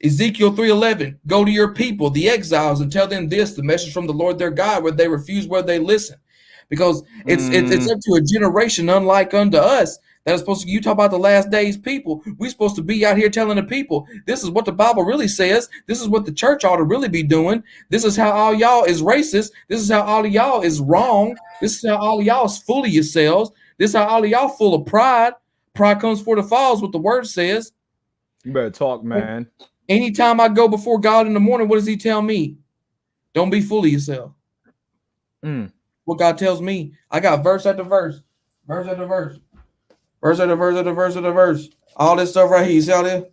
Ezekiel 3:11, go to your people, the exiles, and tell them this, the message from the Lord their God, where they refuse, where they listen. Because it's up to a generation unlike unto us that is supposed to, you talk about the last days people, we're supposed to be out here telling the people, this is what the Bible really says. This is what the church ought to really be doing. This is how all y'all is racist. This is how all of y'all is wrong. This is how all of y'all is full of yourselves. This is how all of y'all full of pride. Pride comes before the fall is what the word says. You better talk, man. Anytime I go before God in the morning, what does he tell me? Don't be full of yourself. What God tells me. I got verse after verse. Verse after verse. Verse after verse after verse after verse. All this stuff right here. You see all this?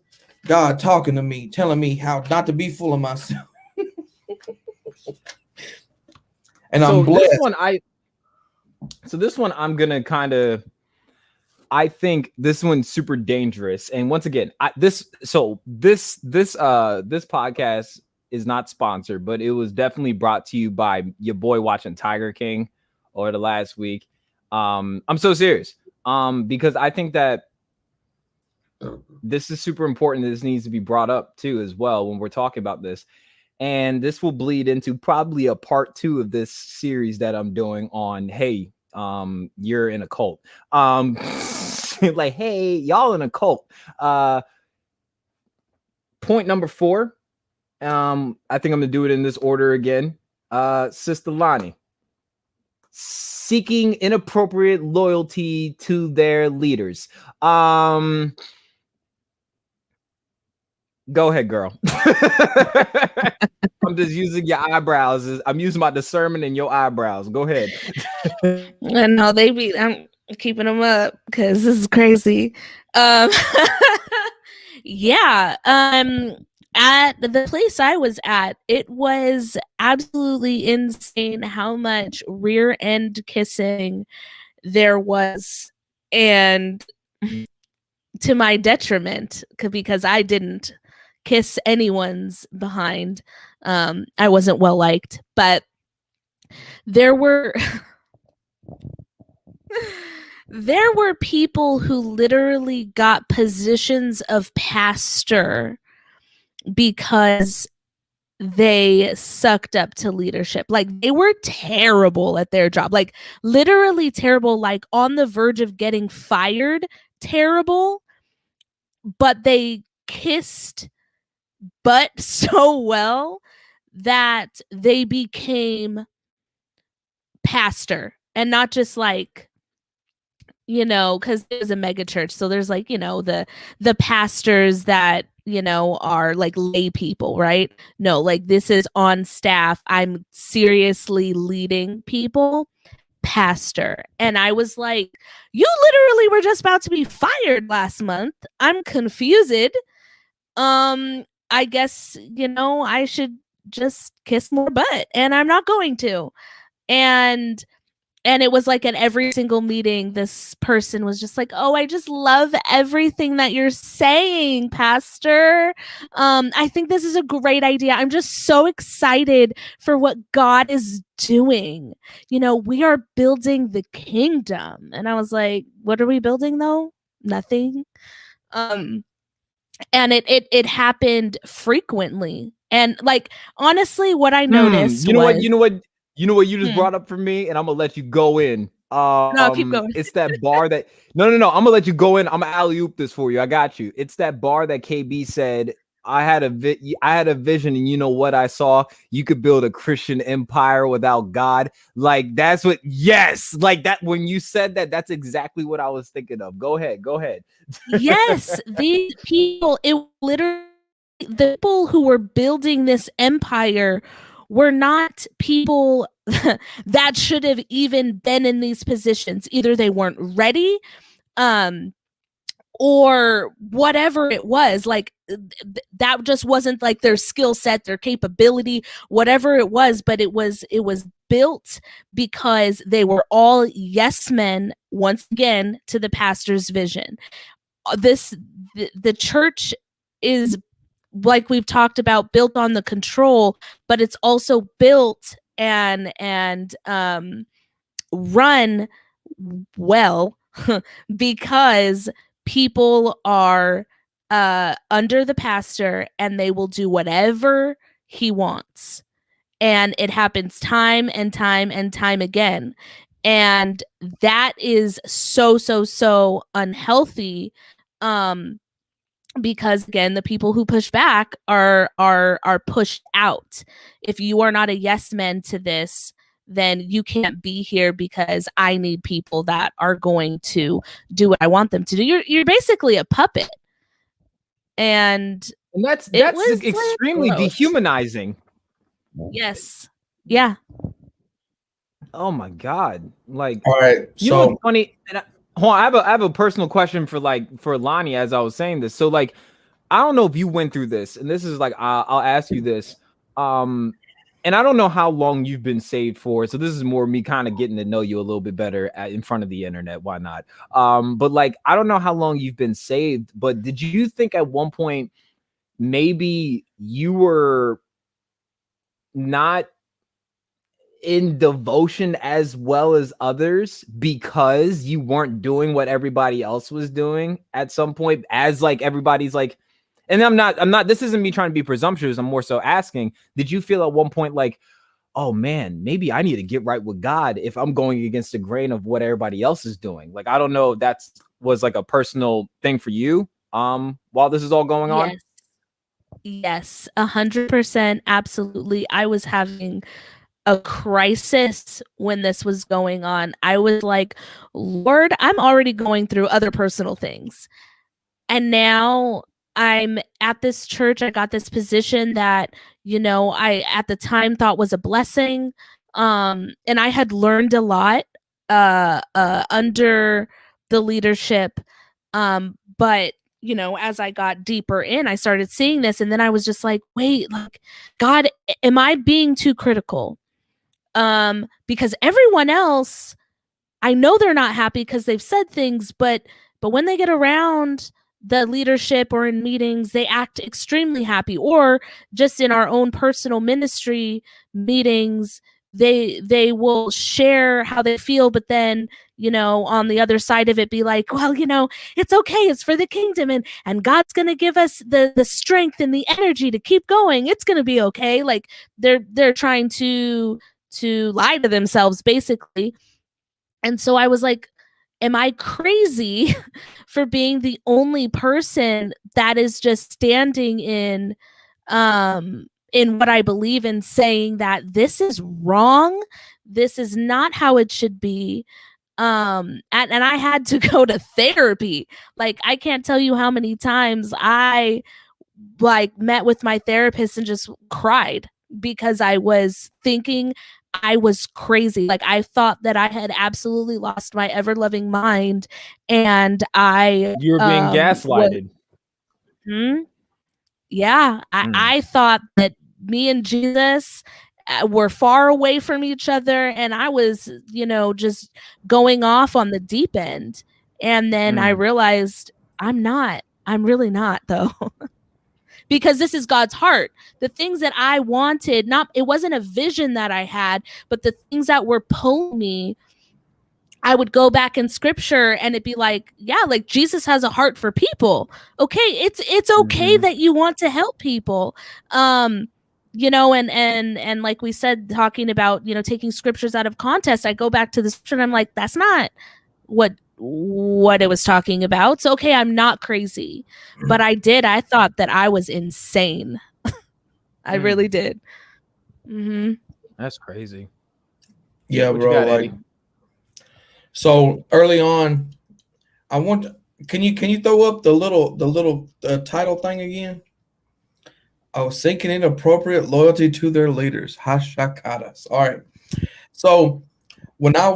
God talking to me, telling me how not to be full of myself. And so I'm blessed. This one I'm gonna kind of, I think this one's super dangerous. And once again, this podcast is not sponsored, but it was definitely brought to you by your boy watching Tiger King over the last week. I'm so serious. Because I think that this is super important. This needs to be brought up too, as well, when we're talking about this. And this will bleed into probably a part 2 of this series that I'm doing on, hey, you're in a cult. Like, hey, y'all in a cult. Point number 4. I think I'm gonna do it in this order again. Sister Lonnie. Seeking inappropriate loyalty to their leaders. Go ahead, girl. I'm just using your eyebrows. I'm using my discernment in your eyebrows. Go ahead. No, I'm keeping them up because this is crazy. Yeah. At the place I was at, it was absolutely insane how much rear end kissing there was, and to my detriment, because I didn't kiss anyone's behind. I wasn't well liked, but there were people who literally got positions of pastor because they sucked up to leadership. Like, they were terrible at their job, like literally terrible, like on the verge of getting fired, terrible, but they kissed butt so well that they became pastor. And not just like, because there's a mega church, so there's like, the pastors that are like lay people, right? No, like this is on staff. I'm seriously leading people, pastor. And I was like, you literally were just about to be fired last month. I'm confused. I guess, I should just kiss more butt, and I'm not going to. And it was like at every single meeting, this person was just like, oh, I just love everything that you're saying, Pastor. I think this is a great idea. I'm just so excited for what God is doing. We are building the kingdom. And I was like, what are we building though? Nothing. And it happened frequently. And like, honestly, what I noticed You know what you just brought up for me, and I'm gonna let you go in. No, keep going. It's that bar that no. I'm gonna let you go in. I'm gonna alley-oop this for you. I got you. It's that bar that KB said, I had a vision, and you know what I saw? You could build a Christian empire without God. Like, that's what, yes, like that. When you said that, that's exactly what I was thinking of. Go ahead. Yes, these people, it literally the people who were building this empire were not people that should have even been in these positions. Either they weren't ready, or whatever it was. Like that just wasn't like their skill set, their capability, whatever it was. But it was built because they were all yes men, once again, to the pastor's vision. The church is, like we've talked about, built on the control, but it's also built and run well because people are under the pastor and they will do whatever he wants. And it happens time and time and time again. And that is so unhealthy. Because again, the people who push back are pushed out. If you are not a yes man to this, then you can't be here because I need people that are going to do what I want them to do. You're basically a puppet. And that's extremely dehumanizing. Yes. Yeah. Oh my God. Like, all right. You know what's funny? And I have a personal question for Lonnie as I was saying this. So like, I don't know if you went through this, and this is like, I'll ask you this. And I don't know how long you've been saved for. So this is more me kind of getting to know you a little bit better in front of the internet. Why not? But like, I don't know how long you've been saved, but did you think at one point maybe you were not in devotion as well as others because you weren't doing what everybody else was doing at some point, as like everybody's like, and I'm not, this isn't me trying to be presumptuous. I'm more so asking, did you feel at one point like, oh man, maybe I need to get right with God if I'm going against the grain of what everybody else is doing? Like, I don't know if that was like a personal thing for you while this is all going on. Yes, 100%. Absolutely. I was having a crisis when this was going on. I was like, Lord, I'm already going through other personal things. And now I'm at this church. I got this position that, I at the time thought was a blessing. And I had learned a lot under the leadership. But as I got deeper in, I started seeing this, and then I was just like, wait, like, God, am I being too critical? Because everyone else, I know they're not happy because they've said things, but when they get around the leadership or in meetings, they act extremely happy. Or just in our own personal ministry meetings, they will share how they feel, but then on the other side of it be like, well, it's okay, it's for the kingdom, and God's gonna give us the strength and the energy to keep going. It's gonna be okay. Like they're trying to lie to themselves, basically. And so I was like, am I crazy for being the only person that is just standing in what I believe in, saying that this is wrong, this is not how it should be? And I had to go to therapy. Like, I can't tell you how many times I met with my therapist and just cried because I was thinking I was crazy. Like, I thought that I had absolutely lost my ever-loving mind, and you were being gaslighted. Yeah, I thought that me and Jesus were far away from each other, and I was, just going off on the deep end. And then I realized I'm not. I'm really not, though. Because this is God's heart. The things that I wanted, it wasn't a vision that I had, but the things that were pulling me, I would go back in scripture and it'd be like, yeah, like Jesus has a heart for people. Okay, it's okay that you want to help people. And like we said, talking about, taking scriptures out of context, I go back to the scripture and I'm like, that's not what it was talking about. So, okay, I'm not crazy, but I thought that I was insane. I really did. That's crazy. Yeah, what bro. got, like, so early on, can you throw up the little title thing again? Oh, seeking inappropriate loyalty to their leaders. Hashakadas. All right. So when I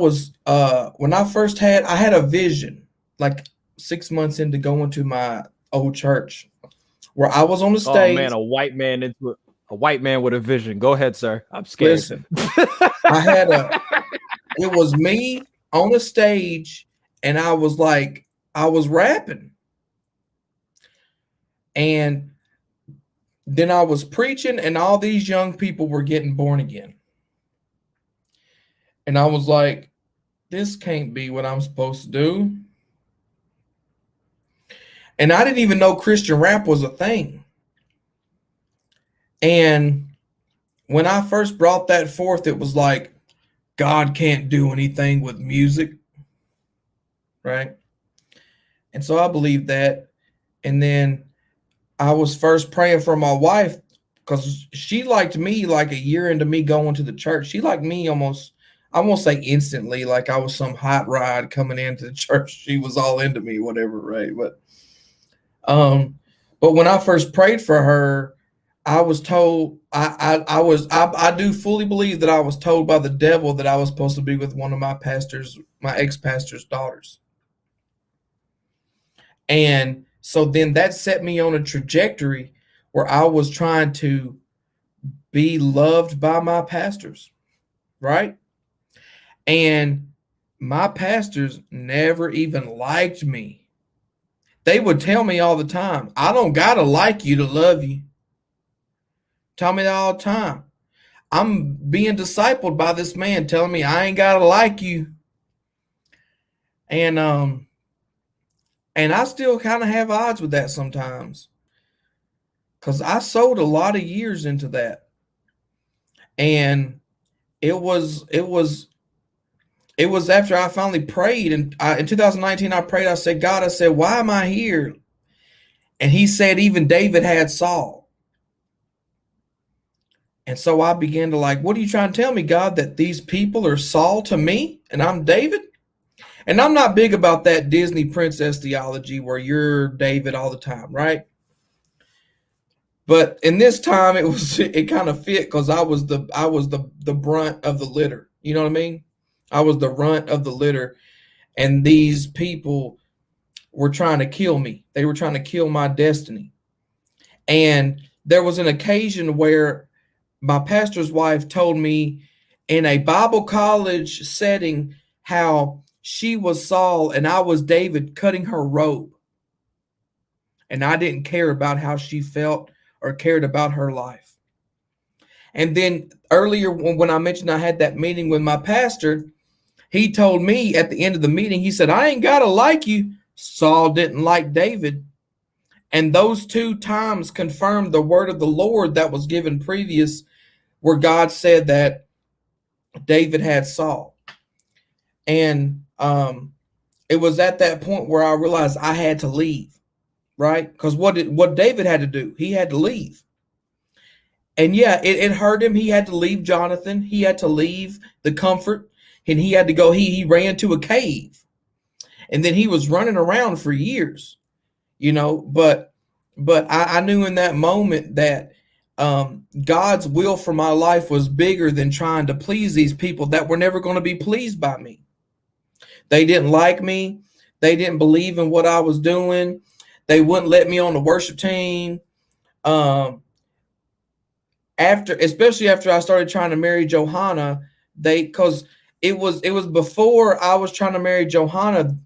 had a vision, like 6 months into going to my old church, where I was on the stage. Oh man, a white man with a vision. Go ahead, sir. I'm scared. Listen, it was me on the stage, and I was rapping. And then I was preaching, and all these young people were getting born again. And I was like, this can't be what I'm supposed to do. And I didn't even know Christian rap was a thing. And when I first brought that forth, it was like, God can't do anything with music, right? And so I believed that. And then I was first praying for my wife, because she liked me like a year into me going to the church. She liked me almost, I won't say instantly, like I was some hot rod coming into the church. She was all into me, whatever, right? But when I first prayed for her, I was told, I do fully believe that I was told by the devil that I was supposed to be with one of my ex-pastor's daughters. And so then that set me on a trajectory where I was trying to be loved by my pastors, right? And my pastors never even liked me. They would tell me all the time, I don't got to like you to love you. Tell me that all the time. I'm being discipled by this man telling me I ain't got to like you. And I still kind of have odds with that sometimes, because I sowed a lot of years into that. And it was after I finally prayed, and in 2019 I prayed. I said, God, I said, why am I here? And he said, even David had Saul. And so I began to what are you trying to tell me, God, that these people are Saul to me and I'm David? And I'm not big about that Disney princess theology where you're David all the time, right? But in this time, it kind of fit, because I was the brunt of the litter. You know what I mean? I was the runt of the litter, and these people were trying to kill me. They were trying to kill my destiny. And there was an occasion where my pastor's wife told me in a Bible college setting how she was Saul and I was David cutting her robe. And I didn't care about how she felt or cared about her life. And then earlier when I mentioned I had that meeting with my pastor, he told me at the end of the meeting, he said, I ain't got to like you. Saul didn't like David. And those two times confirmed the word of the Lord that was given previous, where God said that David had Saul. And it was at that point where I realized I had to leave, right? Because what David had to do, he had to leave. And yeah, it hurt him. He had to leave Jonathan. He had to leave the comfort, and he had to go. He ran to a cave, and then he was running around for years, But I knew in that moment that God's will for my life was bigger than trying to please these people that were never going to be pleased by me. They didn't like me. They didn't believe in what I was doing. They wouldn't let me on the worship team. Especially after I started trying to marry Johanna, because it was before I was trying to marry Johanna.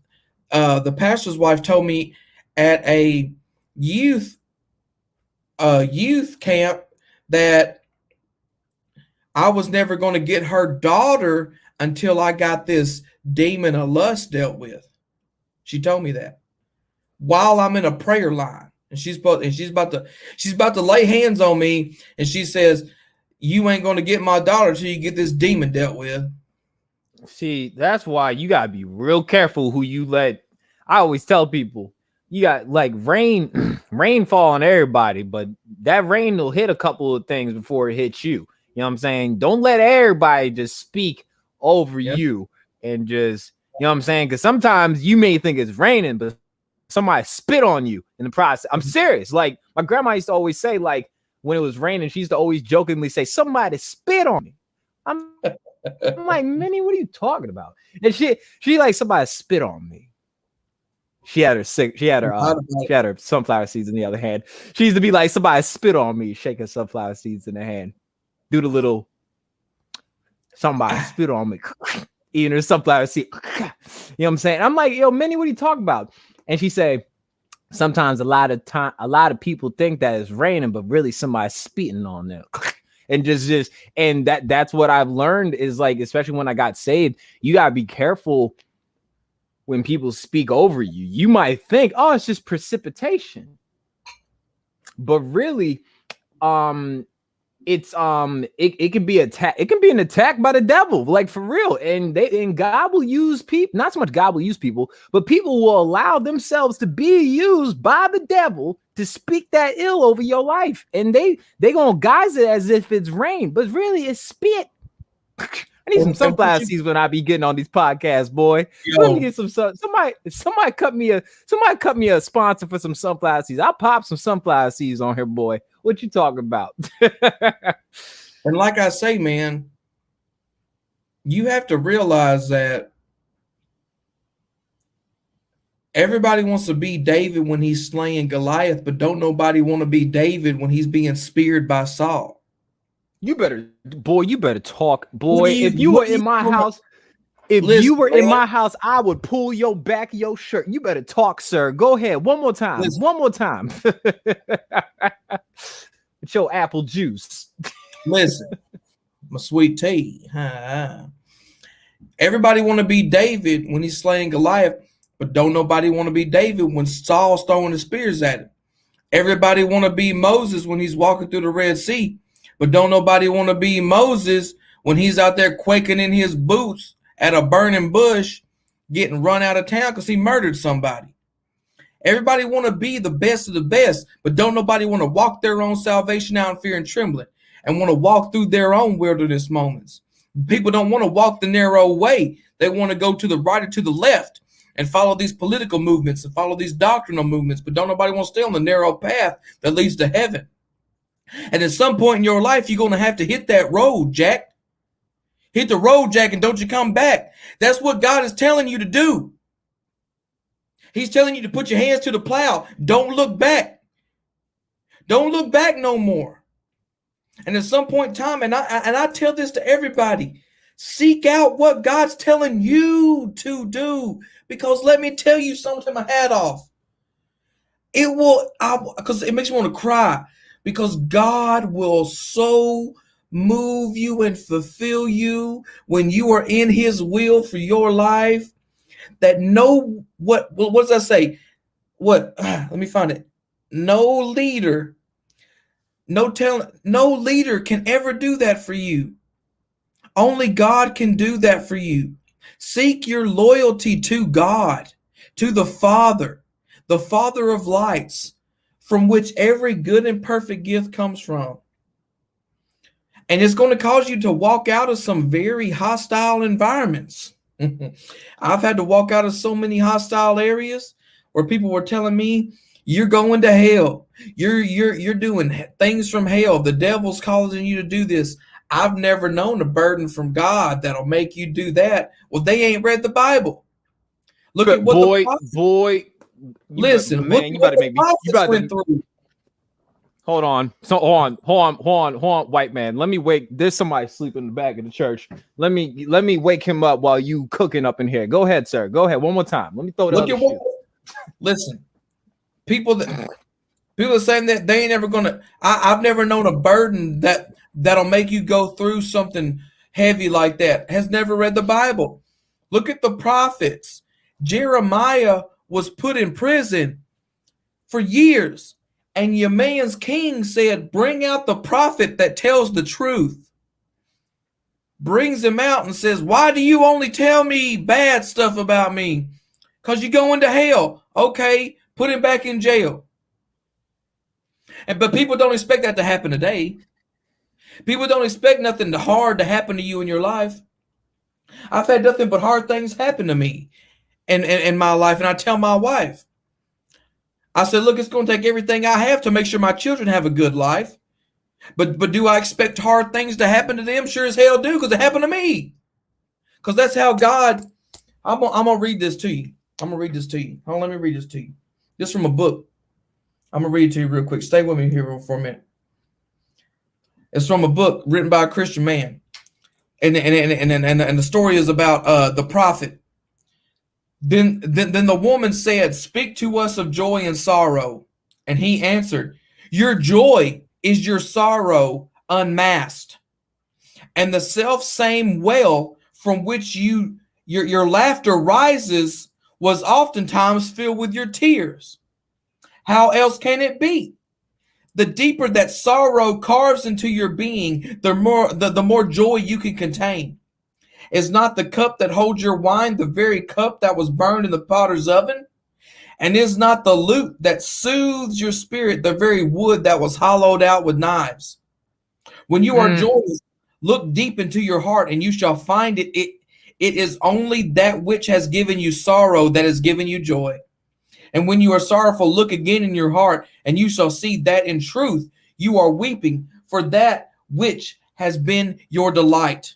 The pastor's wife told me at a youth camp that I was never going to get her daughter until I got this demon of lust dealt with. She told me that while I'm in a prayer line, and she's about to lay hands on me, and she says, you ain't going to get my daughter till you get this demon dealt with. See, that's why you got to be real careful who you let. I always tell people, you got rain fall on everybody, but that rain will hit a couple of things before it hits you. You know what I'm saying? Don't let everybody just speak over you and just, you know what I'm saying? Because sometimes you may think it's raining, but somebody spit on you in the process. I'm serious. Like my grandma used to always say, when it was raining, she used to always jokingly say, "Somebody spit on me." I'm like, Minnie, what are you talking about? And she like, somebody spit on me. She had her sunflower seeds in the other hand. She used to be like, somebody spit on me, shaking sunflower seeds in her hand. Do the little somebody spit on me, eating her sunflower seed. You know what I'm saying? I'm like, yo, Minnie, what are you talking about? And she said, sometimes a lot of people think that it's raining, but really somebody's spitting on them. And that's what I've learned is like, especially when I got saved, you gotta be careful when people speak over you. You might think, oh, it's just precipitation, but really, it can be attack. It can be an attack by the devil, like for real. And God will use people. Not so much God will use people, but people will allow themselves to be used by the devil to speak that ill over your life. And they gonna guise it as if it's rain, but really it's spit. I need some sunflower seeds when I be getting on these podcasts, boy. Let me get some somebody cut me a sponsor for some sunflower seeds. I'll pop some sunflower seeds on here, boy. What you talking about? And like I say, man, you have to realize that everybody wants to be David when he's slaying Goliath, but don't nobody want to be David when he's being speared by Saul. You better talk, boy. If you were in my house, in my house, I would pull your back of your shirt. You better talk, sir. Go ahead. One more time. With your apple juice. Listen, my sweet tea. Everybody want to be David when he's slaying Goliath, but don't nobody want to be David when Saul's throwing the spears at him. Everybody want to be Moses when he's walking through the Red Sea. But don't nobody want to be Moses when he's out there quaking in his boots at a burning bush, getting run out of town because he murdered somebody. Everybody want to be the best of the best, but don't nobody want to walk their own salvation out in fear and trembling and want to walk through their own wilderness moments. People don't want to walk the narrow way. They want to go to the right or to the left and follow these political movements and follow these doctrinal movements, but don't nobody want to stay on the narrow path that leads to heaven. And at some point in your life, you're going to have to hit that road, Jack. Hit the road, Jack, and don't you come back. That's what God is telling you to do. He's telling you to put your hands to the plow. Don't look back. Don't look back no more. And at some point in time, and I tell this to everybody, seek out what God's telling you to do. Because let me tell you something, my hat off. Because it makes me want to cry. Because God will so move you and fulfill you when you are in his will for your life that what does that say? Let me find it. No leader can ever do that for you. Only God can do that for you. Seek your loyalty to God, to the Father of lights, from which every good and perfect gift comes from. And it's going to cause you to walk out of some very hostile environments. I've had to walk out of so many hostile areas where people were telling me, you're going to hell. You're doing things from hell. The devil's causing you to do this. I've never known a burden from God that'll make you do that. Well, they ain't read the Bible. Look at what listen, man, you better make me. You better through. Hold on. So hold on, white man. Let me wake. There's somebody sleeping in the back of the church. Let me wake him up while you cooking up in here. Go ahead, sir. Go ahead. One more time. Let me throw it. Listen, people are saying that they ain't ever gonna. I've never known a burden that'll make you go through something heavy like that. Has never read the Bible. Look at the prophets. Jeremiah was put in prison for years. And Yemen's king said, bring out the prophet that tells the truth. Brings him out and says, why do you only tell me bad stuff about me? Because you're going to hell. Okay, put him back in jail. But people don't expect that to happen today. People don't expect nothing hard to happen to you in your life. I've had nothing but hard things happen to me in my life. And I tell my wife, I said, look, it's going to take everything I have to make sure my children have a good life. But do I expect hard things to happen to them? Sure as hell do, because it happened to me. Because that's how God. I'm gonna read this to you. I'm gonna read this to you. Hold on, let me read this to you. This from a book. I'm gonna read it to you real quick. Stay with me here for a minute. It's from a book written by a Christian man, and the story is about the prophet. Then the woman said, "Speak to us of joy and sorrow." And he answered, "Your joy is your sorrow unmasked, and the self same well from which your laughter rises was oftentimes filled with your tears. How else can it be? The deeper that sorrow carves into your being, the more joy you can contain. Is not the cup that holds your wine the very cup that was burned in the potter's oven? And is not the lute that soothes your spirit the very wood that was hollowed out with knives? When you are joyous, look deep into your heart, and you shall find it. It is only that which has given you sorrow that has given you joy. And when you are sorrowful, look again in your heart, and you shall see that in truth you are weeping for that which has been your delight."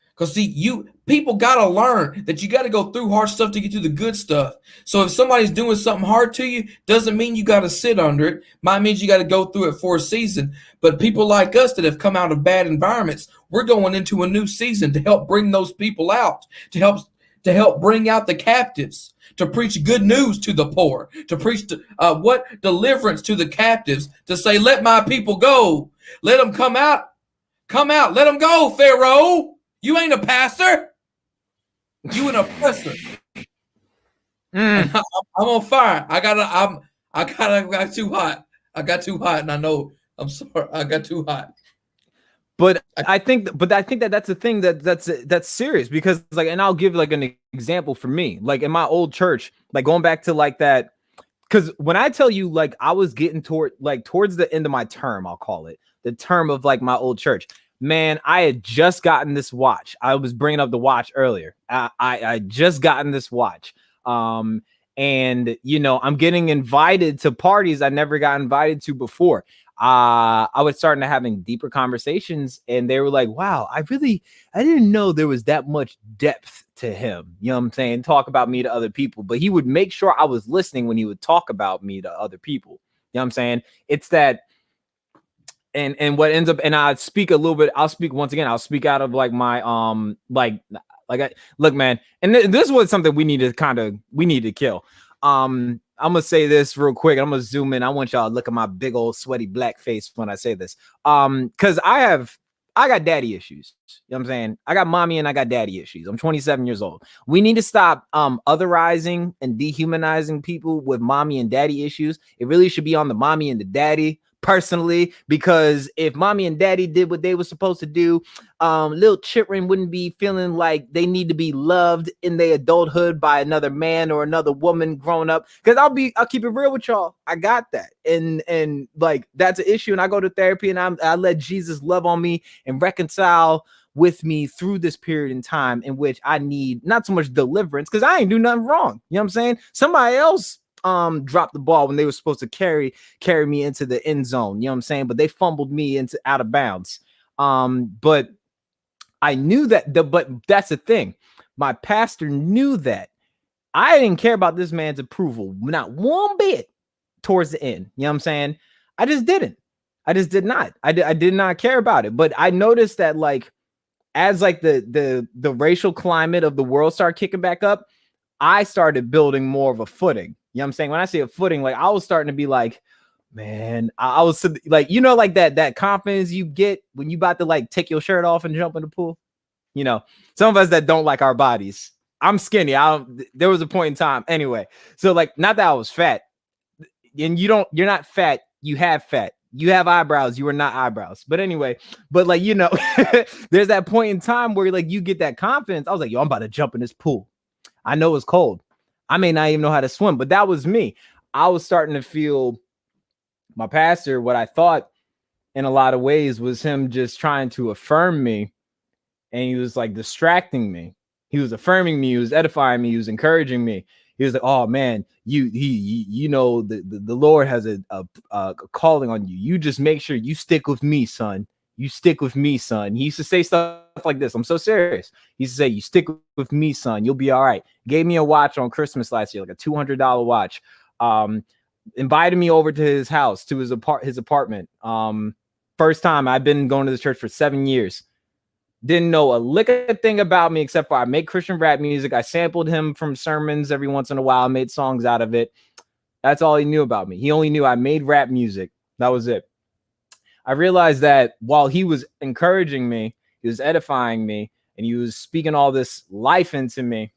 Because see, people gotta learn that you gotta go through hard stuff to get to the good stuff. So if somebody's doing something hard to you, doesn't mean you gotta sit under it. Might means you gotta go through it for a season. But people like us that have come out of bad environments, we're going into a new season to help bring those people out, to help bring out the captives, to preach good news to the poor, to preach deliverance to the captives, to say, "Let my people go, let them come out, let them go, Pharaoh. You ain't a pastor. You an oppressor." I'm on fire. I got too hot. I got too hot, and I know. I'm sorry. I got too hot. But I think that that's a thing that's serious, because like, and I'll give like an example for me, like in my old church, like going back to like that, because when I tell you, like I was getting towards the end of my term, I'll call it the term of like my old church. Man, I had just gotten this watch. I was bringing up the watch earlier. I just gotten this watch. And you know, I'm getting invited to parties I never got invited to before. I was starting to having deeper conversations, and they were like, "Wow, I didn't know there was that much depth to him." You know what I'm saying? Talk about me to other people, but he would make sure I was listening when he would talk about me to other people. You know what I'm saying? It's that. And what ends up, and I'll speak once again, I'll speak out of like my, look, man, and this was something we need to kill. I'm going to say this real quick. I'm going to zoom in. I want y'all to look at my big old sweaty black face when I say this. Cause I got daddy issues. You know what I'm saying? I got mommy and I got daddy issues. I'm 27 years old. We need to stop, otherizing and dehumanizing people with mommy and daddy issues. It really should be on the mommy and the daddy, personally, because if mommy and daddy did what they were supposed to do, little children wouldn't be feeling like they need to be loved in their adulthood by another man or another woman growing up. Because I'll keep it real with y'all. I got that, and like that's an issue. And I go to therapy, and I let Jesus love on me and reconcile with me through this period in time in which I need not so much deliverance, because I ain't do nothing wrong. You know what I'm saying? Somebody else dropped the ball when they were supposed to carry me into the end zone. You know what I'm saying? But they fumbled me into out of bounds. But I knew that but that's the thing. My pastor knew that I didn't care about this man's approval, not one bit towards the end. You know what I'm saying? I just didn't. I just did not. I did not care about it. But I noticed that like, as like the racial climate of the world started kicking back up, I started building more of a footing. You know what I'm saying? When I say a footing, like I was starting to be like, man, I was like, you know, like that confidence you get when you about to like take your shirt off and jump in the pool. You know, some of us that don't like our bodies. I'm skinny. There was a point in time anyway. So like, not that I was fat, and you're not fat. You have fat. You have eyebrows. You are not eyebrows. But anyway, but like, you know, there's that point in time where like you get that confidence. I was like, yo, I'm about to jump in this pool. I know it's cold. I may not even know how to swim, but that was me. I was starting to feel my pastor, what I thought in a lot of ways was him just trying to affirm me. And he was like distracting me. He was affirming me. He was edifying me. He was encouraging me. he was like, oh man, you know, the Lord has a calling on you. You just make sure you stick with me, son. You stick with me, son. He used to say stuff like this. I'm so serious. He used to say, you stick with me, son. You'll be all right. Gave me a watch on Christmas last year, like a $200 watch. Invited me over to his house, to his apartment. First time. I've been going to the church for 7 years. Didn't know a lick of thing about me except for I make Christian rap music. I sampled him from sermons every once in a while, made songs out of it. That's all he knew about me. He only knew I made rap music. That was it. I realized that while he was encouraging me, he was edifying me, and he was speaking all this life into me,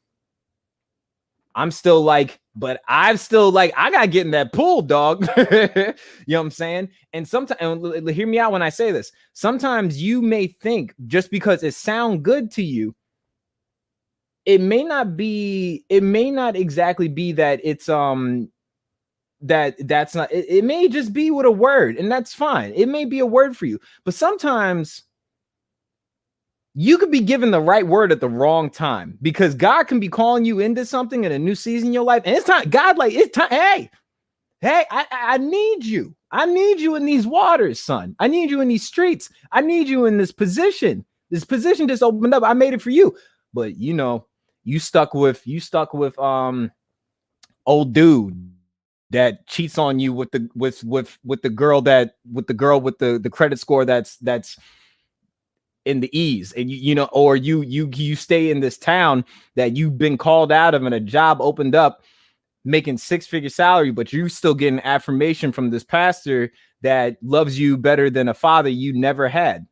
I'm still like, but I'm still like, I gotta get in that pool, dog. You know what I'm saying? And sometimes, hear me out when I say this. Sometimes you may think just because it sounds good to you, it may not exactly be that it's that's not it may just be with a word, and that's fine. It may be a word for you, but sometimes you could be given the right word at the wrong time, because God can be calling you into something in a new season in your life, and it's time. God, like, it's time. Hey, I need you. I need you in these waters, son. I need you in these streets. I need you in this position. This position just opened up. I made it for you, but you know, you stuck with old dude that cheats on you with the girl with the credit score that's in the E's, and you know, or you stay in this town that you've been called out of and a job opened up making 6-figure salary, but you still getting affirmation from this pastor that loves you better than a father you never had.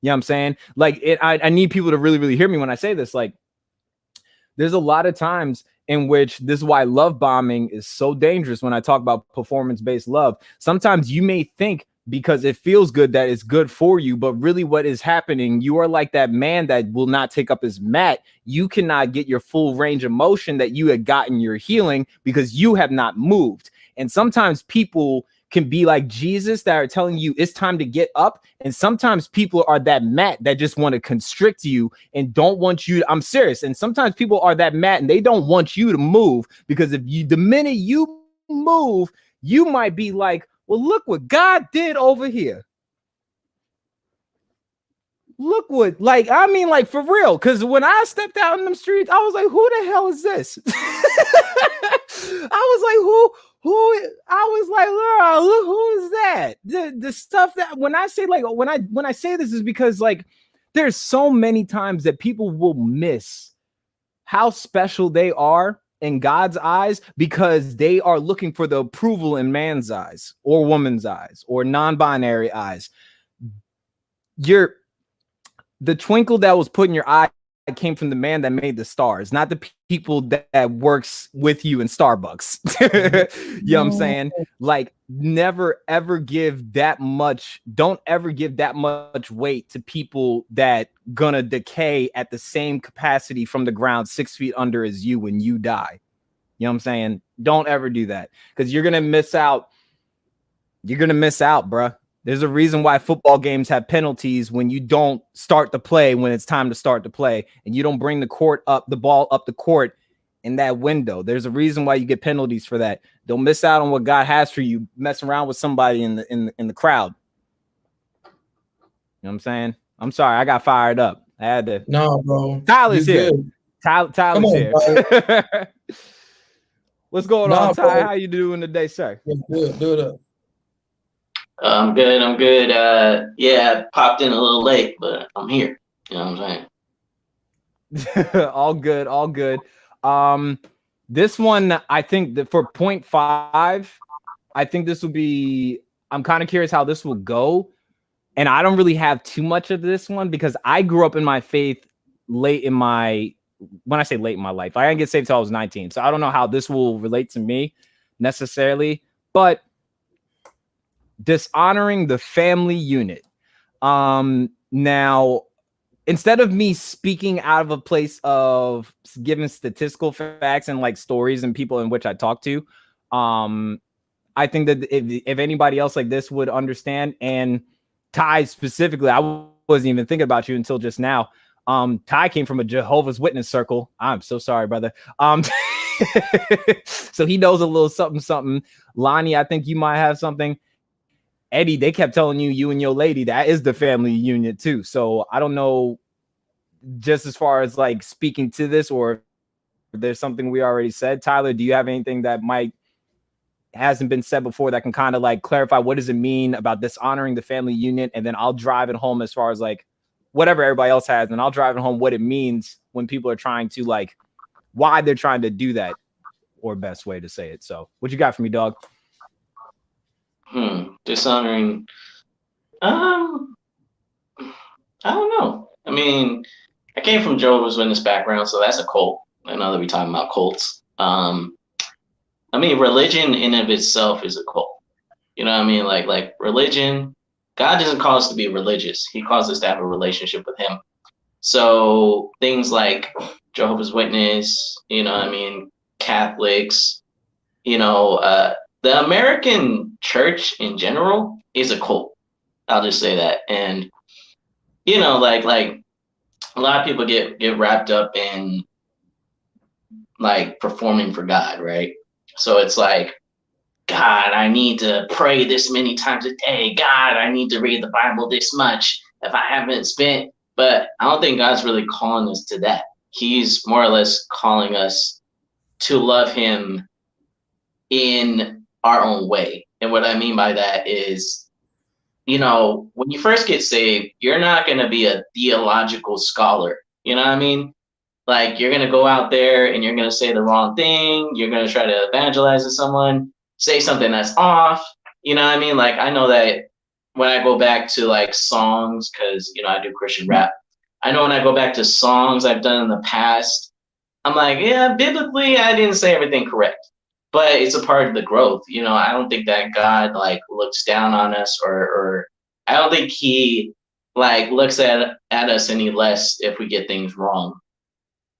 You know what I'm saying? Like, I need people to really, really hear me when I say this. Like, there's a lot of times in which this is why love bombing is so dangerous when I talk about performance-based love. Sometimes you may think because it feels good that it's good for you, but really what is happening, you are like that man that will not take up his mat. You cannot get your full range of motion that you had gotten your healing because you have not moved. And sometimes people can be like Jesus that are telling you it's time to get up. And sometimes people are that mat that just want to constrict you and don't want you. I'm serious. And sometimes people are that mat and they don't want you to move, because the minute you move, you might be like, well, look what God did over here. Look what, like, I mean, like, for real. Because when I stepped out in them streets, I was like, who the hell is this? I was like, who? I was like, look, who is that? The stuff that when I say, like, when I say this is because, like, there's so many times that people will miss how special they are in God's eyes because they are looking for the approval in man's eyes or woman's eyes or non-binary eyes. The twinkle that was put in your eye came from the man that made the stars, not the people that works with you in Starbucks. You know what I'm saying? Like, never ever give that much. Don't ever give that much weight to people that gonna decay at the same capacity from the ground 6 feet under as you when you die. You know what I'm saying? Don't ever do that, because you're gonna miss out. You're gonna miss out, bruh. There's a reason why football games have penalties when you don't start the play when it's time to start the play, and you don't bring the ball up the court in that window. There's a reason why you get penalties for that. Don't miss out on what God has for you messing around with somebody in the crowd. You know what I'm saying? I'm sorry, I got fired up. I had to. No, bro. Tyler's here. Tyler's here. What's going on, Ty? How you doing today, sir? Good. Do it up. I'm good. I popped in a little late, but I'm here. You know what I'm saying? All good. This one, I think that for 0.5, I think this will be, I'm kind of curious how this will go. And I don't really have too much of this one because I grew up in my faith when I say late in my life, I didn't get saved till I was 19. So I don't know how this will relate to me necessarily, but dishonoring the family unit. Now, instead of me speaking out of a place of giving statistical facts and like stories and people in which I talk to, I think that if anybody else like this would understand, and Ty specifically, I wasn't even thinking about you until just now. Ty came from a Jehovah's Witness circle. I'm so sorry, brother. So he knows a little something, something. Lonnie, I think you might have something. Eddie, they kept telling you and your lady, that is the family union too. So I don't know, just as far as like speaking to this, or if there's something we already said. Tyler, do you have anything that hasn't been said before that can kind of like clarify what does it mean about dishonoring the family unit? And then I'll drive it home as far as like whatever everybody else has, and I'll drive it home what it means when people are trying to like why they're trying to do that, or best way to say it. So what you got for me, dog? Dishonoring. I don't know. I mean, I came from Jehovah's Witness background, so that's a cult. I know that we're talking about cults. I mean, religion in of itself is a cult. You know what I mean? Like religion, God doesn't call us to be religious. He calls us to have a relationship with him. So things like Jehovah's Witness, you know what I mean, Catholics, you know, the American church in general is a cult. I'll just say that. And, you know, like a lot of people get wrapped up in like performing for God, right? So it's like, God, I need to pray this many times a day. God, I need to read the Bible this much if I haven't spent. But I don't think God's really calling us to that. He's more or less calling us to love him in our own way. And what I mean by that is, you know, when you first get saved, you're not going to be a theological scholar. You know what I mean? Like, you're going to go out there and you're going to say the wrong thing. You're going to try to evangelize to someone, say something that's off. You know what I mean? Like, I know that when I go back to like songs, because, you know, I do Christian rap. I know when I go back to songs I've done in the past, I'm like, yeah, biblically, I didn't say everything correct. But it's a part of the growth. You know, I don't think that God like looks down on us, or I don't think he like looks at us any less if we get things wrong.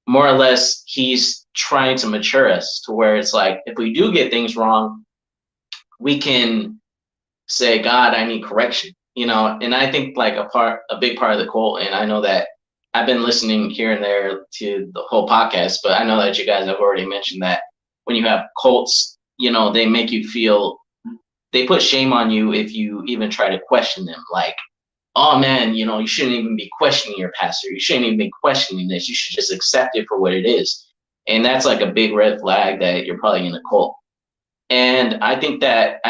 More or less, he's trying to mature us to where it's like, if we do get things wrong, we can say, God, I need correction, you know? And I think like a big part of the cult, and I know that I've been listening here and there to the whole podcast, but I know that you guys have already mentioned that when you have cults, you know, they make you feel, they put shame on you if you even try to question them. Like, oh man, you know, you shouldn't even be questioning your pastor. You shouldn't even be questioning this. You should just accept it for what it is. And that's like a big red flag that you're probably in a cult. And I think that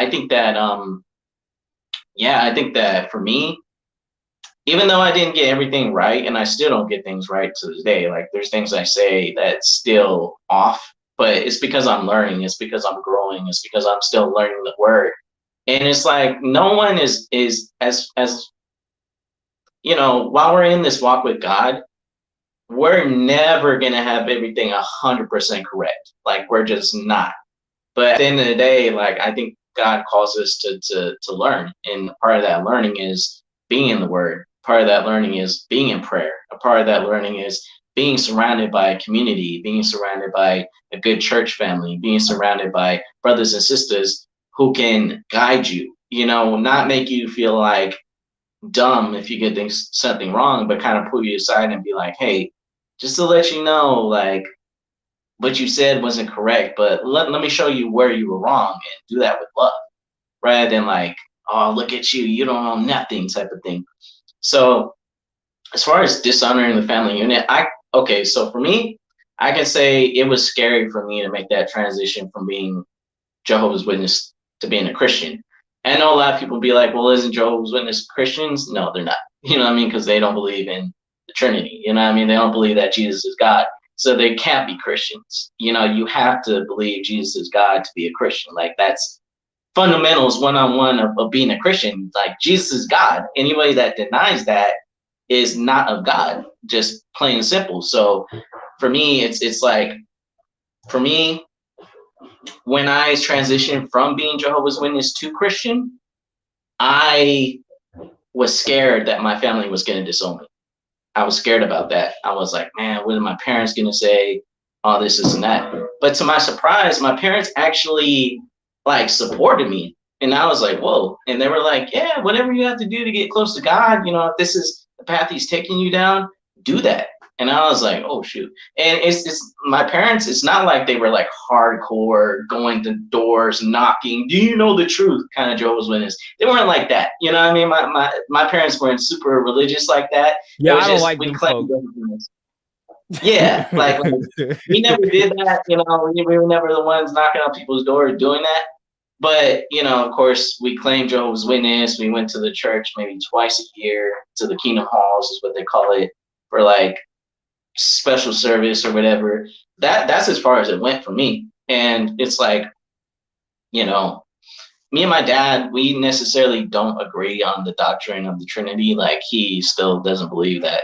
for me, even though I didn't get everything right, and I still don't get things right to this day, like there's things I say that's still off, but it's because I'm learning. It's because I'm growing. It's because I'm still learning the word. And it's like, no one is as you know, while we're in this walk with God, we're never going to have everything 100% correct. Like, we're just not. But at the end of the day, like, I think God calls us to learn. And part of that learning is being in the word. Part of that learning is being in prayer. A part of that learning is being surrounded by a community, being surrounded by a good church family, being surrounded by brothers and sisters who can guide you, you know, not make you feel like dumb if you get something wrong, but kind of pull you aside and be like, hey, just to let you know, like, what you said wasn't correct, but let me show you where you were wrong, and do that with love, rather than like, oh, look at you, you don't know nothing type of thing. So as far as dishonoring the family unit, so for me, I can say it was scary for me to make that transition from being Jehovah's Witness to being a Christian. I know a lot of people be like, well, isn't Jehovah's Witness Christians? No, they're not. You know what I mean? Because they don't believe in the Trinity. You know what I mean? They don't believe that Jesus is God. So they can't be Christians. You know, you have to believe Jesus is God to be a Christian. Like, that's fundamentals one-on-one of being a Christian. Like, Jesus is God. Anybody that denies that is not of God, just plain and simple. So for me, it's like, for me, when I transitioned from being Jehovah's Witness to Christian, I was scared that my family was going to disown me. I was scared about that. I was like, man, what are my parents going to say? All this and that. But to my surprise, my parents actually like supported me. And I was like, whoa. And they were like, yeah, whatever you have to do to get close to God, you know, if this is the path he's taking you down, do that. And I was like, oh shoot. And it's my parents, it's not like they were like hardcore going to doors, knocking, do you know the truth kind of Jehovah's Witness. They weren't like that. You know what I mean? My parents weren't super religious like that. Yeah, it was I don't just, like we them claimed folk. yeah, like we never did that, you know, we were never the ones knocking on people's doors doing that. But, you know, of course, we claimed Jehovah's Witness. We went to the church maybe twice a year, to the Kingdom Halls is what they call it, for like special service or whatever. That's as far as it went for me. And it's like, you know, me and my dad, we necessarily don't agree on the doctrine of the Trinity. Like, he still doesn't believe that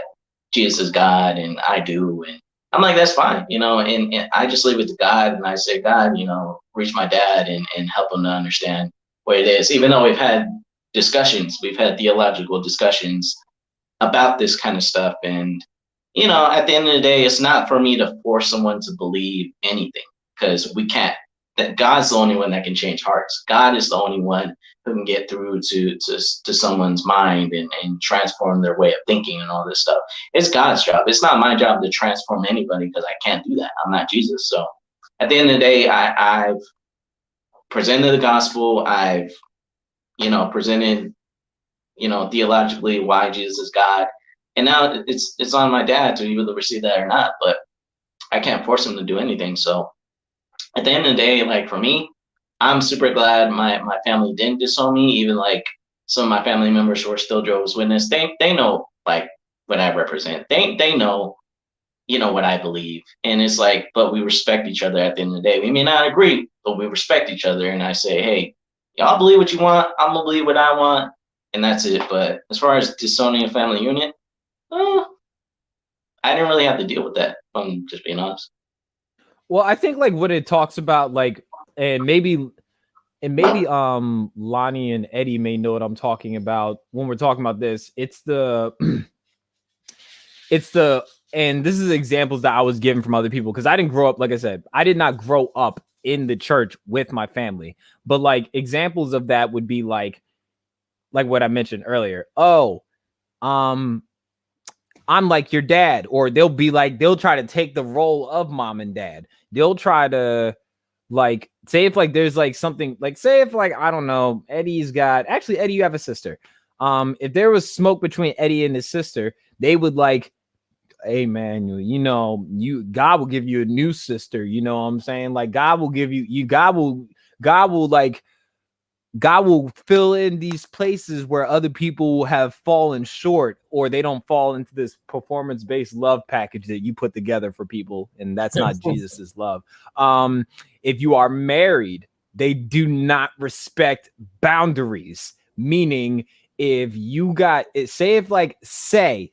Jesus is God, and I do. And I'm like, that's fine, you know, and I just leave it to God, and I say, God, you know, reach my dad and help him to understand what it is. Even though we've had theological discussions about this kind of stuff. And, you know, at the end of the day, it's not for me to force someone to believe anything, because we can't. That God's the only one that can change hearts. God is the only one who can get through to someone's mind and transform their way of thinking and all this stuff. It's God's job. It's not my job to transform anybody, because I can't do that. I'm not Jesus. So at the end of the day, I've presented the gospel. I've, you know, presented, you know, theologically why Jesus is God. And now it's on my dad to either receive that or not, but I can't force him to do anything. So at the end of the day, like for me, I'm super glad my family didn't disown me. Even like some of my family members who are still Jehovah's Witness, they know like what I represent. They know, you know, what I believe. And it's like, but we respect each other at the end of the day. We may not agree, but we respect each other. And I say, hey, y'all believe what you want, I'm gonna believe what I want, and that's it. But as far as disowning a family unit, I didn't really have to deal with that, if I'm just being honest. Well, I think like what it talks about, like, and maybe Lonnie and Eddie may know what I'm talking about when we're talking about this. It's the and this is examples that I was given from other people, because I didn't grow up, like I said, I did not grow up in the church with my family. But like examples of that would be like what I mentioned earlier. Oh, I'm like your dad, or they'll be like, they'll try to take the role of mom and dad. They'll try to like, say if like there's like something like, say if like, I don't know, Eddie, you have a sister. If there was smoke between Eddie and his sister, they would like, hey man, you know, God will give you a new sister. You know what I'm saying? Like God will give you, God will fill in these places where other people have fallen short, or they don't fall into this performance-based love package that you put together for people. And that's not Jesus's love. If you are married, they do not respect boundaries. Meaning if you got it, say if like, say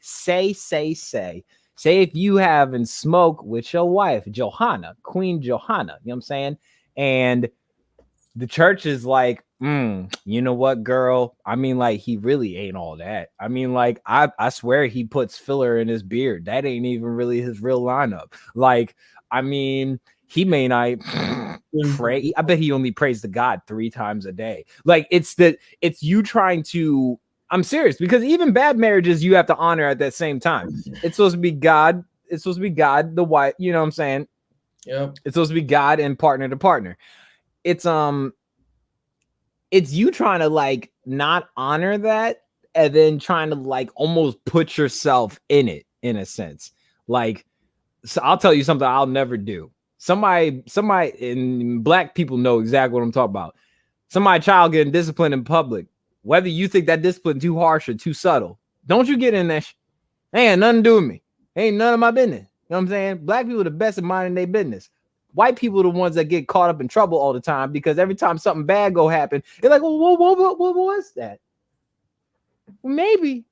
if you have and smoke with your wife, Johanna, Queen Johanna, you know what I'm saying? And the church is like, you know what, girl? I mean, like, he really ain't all that. I mean, like, I swear he puts filler in his beard. That ain't even really his real lineup. Like, I mean, he may not pray. I bet he only prays to God 3 times a day. Like, it's you trying to, I'm serious, because even bad marriages you have to honor at that same time. It's supposed to be God. It's supposed to be God, the wife, you know what I'm saying? Yep. It's supposed to be God and partner to partner. It's you trying to like not honor that, and then trying to like almost put yourself in it, in a sense. Like, so I'll tell you something I'll never do. Somebody, and black people know exactly what I'm talking about. Somebody child getting disciplined in public, whether you think that discipline too harsh or too subtle, don't you get in that ain't nothing to do with me. Ain't none of my business. You know what I'm saying? Black people are the best at minding their business. White people are the ones that get caught up in trouble all the time, because every time something bad go happen, they're like, well, what was that? Maybe.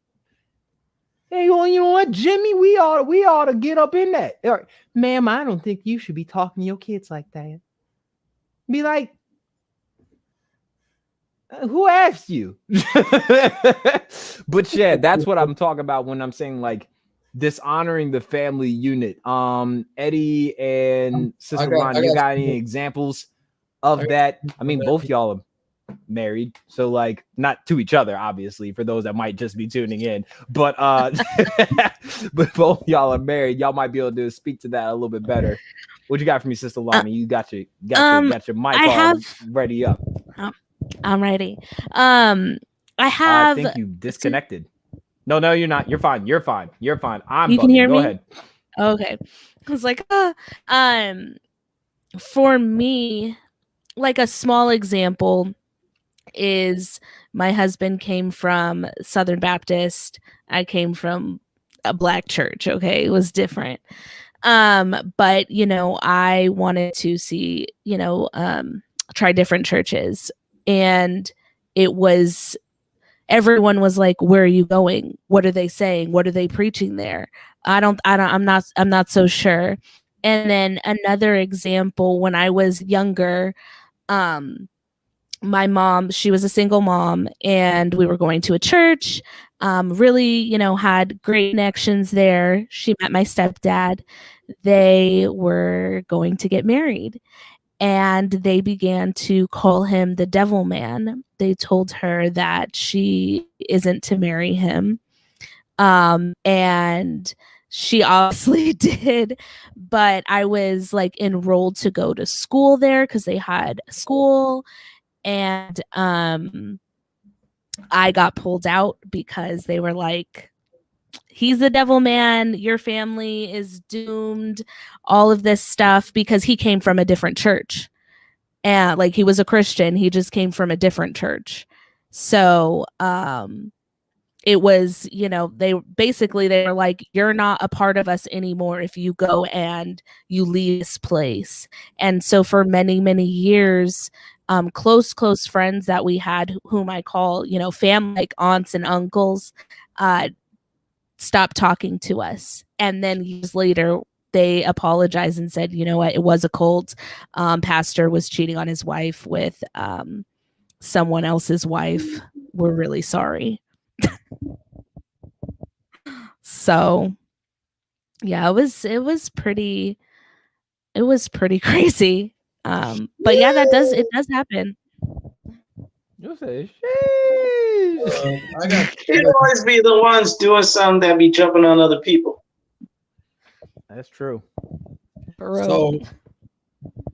Hey, well, you know what, Jimmy, we ought to get up in that. Or, ma'am, I don't think you should be talking to your kids like that. Be like, who asked you? But yeah, that's what I'm talking about when I'm saying like dishonoring the family unit. Eddie and Sister Ron, you got any examples of that? I mean, both y'all are married. So like not to each other, obviously, for those that might just be tuning in. But but both y'all are married. Y'all might be able to speak to that a little bit better. What you got for me, Sister Lonnie? You got your mic all ready up. I'm ready. I think you disconnected. No, you're not. You're fine. You're fine. I'm you bugging. Can hear Go me? ahead. Okay. I was like, for me, like a small example is my husband came from Southern Baptist. I came from a Black church. Okay. It was different. But I wanted to see, try different churches, and everyone was like, where are you going? What are they saying? What are they preaching there? I'm not so sure. And then another example, when I was younger, my mom, she was a single mom, and we were going to a church, really, had great connections there. She met my stepdad. They were going to get married, and they began to call him the devil man. They told her that she isn't to marry him. And she obviously did, but I was like enrolled to go to school there because they had a school. And I got pulled out because they were like, he's the devil man, your family is doomed, all of this stuff, because he came from a different church. And like, he was a Christian, he just came from a different church. So it was, they were like, you're not a part of us anymore if you go and you leave this place. And so for many, many years, close friends that we had, whom I call, family, like aunts and uncles, stopped talking to us. And then years later, they apologized and said, you know what, it was a cult. Pastor was cheating on his wife with someone else's wife. We're really sorry. So yeah, it was pretty crazy. But yeah, it does happen. You say, They always be the ones doing something that be jumping on other people. That's true. So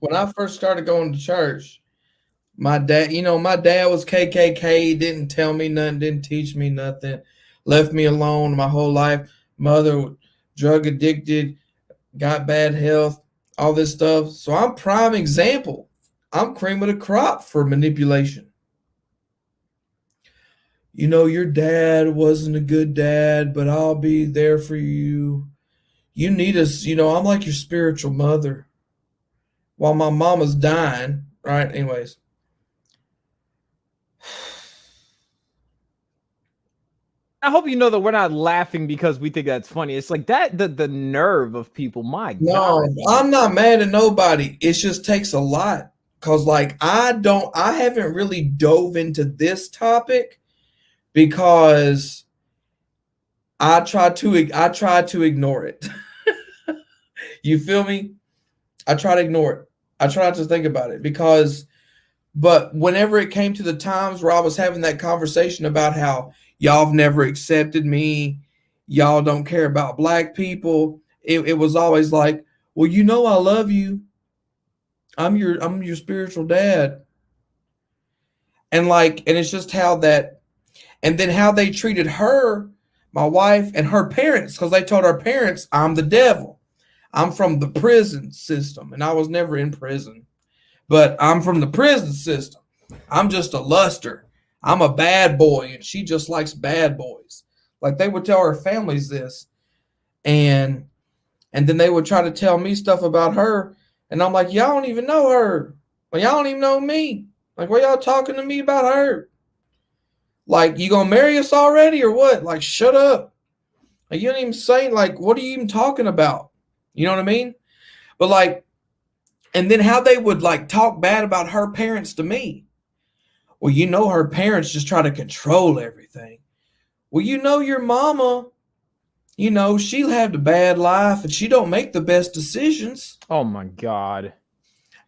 when I first started going to church, my dad was KKK, didn't tell me nothing, didn't teach me nothing, left me alone my whole life. Mother, drug addicted, got bad health, all this stuff. So I'm prime example. I'm cream of the crop for manipulation. Your dad wasn't a good dad, but I'll be there for you. You need us, I'm like your spiritual mother while my mama's dying, right? Anyways. I hope you know that we're not laughing because we think that's funny. It's like that, the nerve of people. My God. No, I'm not mad at nobody. It just takes a lot. Cause like I haven't really dove into this topic because I try to ignore it. You feel me? I try to ignore it. I try not to think about it but whenever it came to the times where I was having that conversation about how y'all have never accepted me, y'all don't care about Black people, it was always like, well, I love you. I'm your spiritual dad. And it's just how that, and then how they treated her, my wife, and her parents, because they told her parents, I'm the devil. I'm from the prison system, and I was never in prison. But I'm from the prison system. I'm just a luster. I'm a bad boy, and she just likes bad boys. Like they would tell her families this. And then they would try to tell me stuff about her. And I'm like, y'all don't even know her. Well, y'all don't even know me. Like, what y'all talking to me about her? Like, you gonna marry us already or what? Like, shut up. Like, you don't even say, like, what are you even talking about? You know what I mean? But like, and then how they would like talk bad about her parents to me. Well, her parents just try to control everything. Well, your mama, she'll have the bad life and she don't make the best decisions. Oh my God.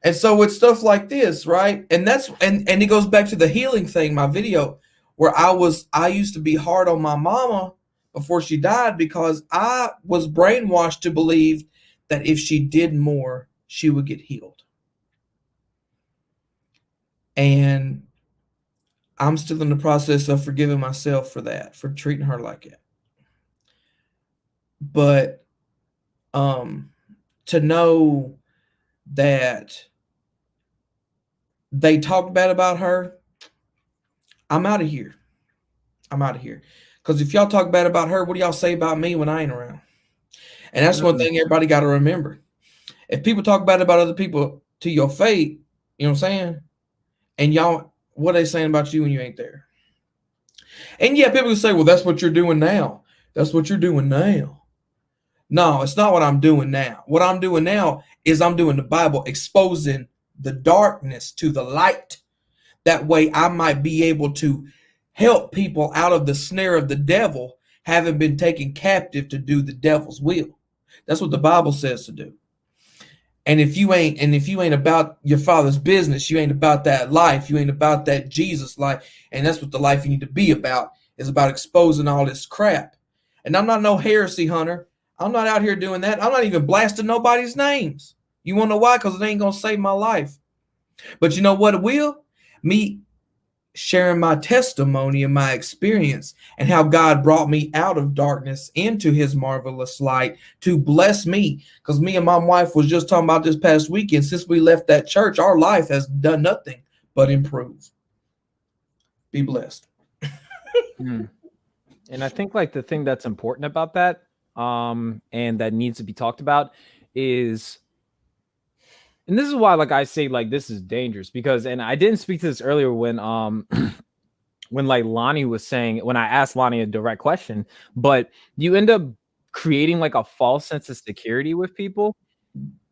And so it's stuff like this, right? And that's and it goes back to the healing thing, my video, where I used to be hard on my mama before she died because I was brainwashed to believe that if she did more, she would get healed. And I'm still in the process of forgiving myself for that, for treating her like that. But to know that they talk bad about her, I'm out of here. I'm out of here. Because if y'all talk bad about her, what do y'all say about me when I ain't around? And that's one thing everybody got to remember. If people talk bad about other people to your face, you know what I'm saying? And y'all, what are they saying about you when you ain't there? And yeah, people say, well, that's what you're doing now. That's what you're doing now. No, it's not what I'm doing now. What I'm doing now is I'm doing the Bible, exposing the darkness to the light. That way I might be able to help people out of the snare of the devil, having been taken captive to do the devil's will. That's what the Bible says to do. And if you ain't about your Father's business, you ain't about that life, you ain't about that Jesus life, and that's what the life you need to be about, is about exposing all this crap. And I'm not no heresy hunter. I'm not out here doing that. I'm not even blasting nobody's names. You want to know why? Because it ain't going to save my life. But you know what it will? Me sharing my testimony and my experience and how God brought me out of darkness into his marvelous light to bless me. Because me and my wife was just talking about this past weekend. Since we left that church, our life has done nothing but improve. Be blessed. And I think like the thing that's important about that, and that needs to be talked about is, and this is why, like I say, like this is dangerous because, and I didn't speak to this earlier when, when like Lonnie was saying, when I asked Lonnie a direct question, but you end up creating like a false sense of security with people.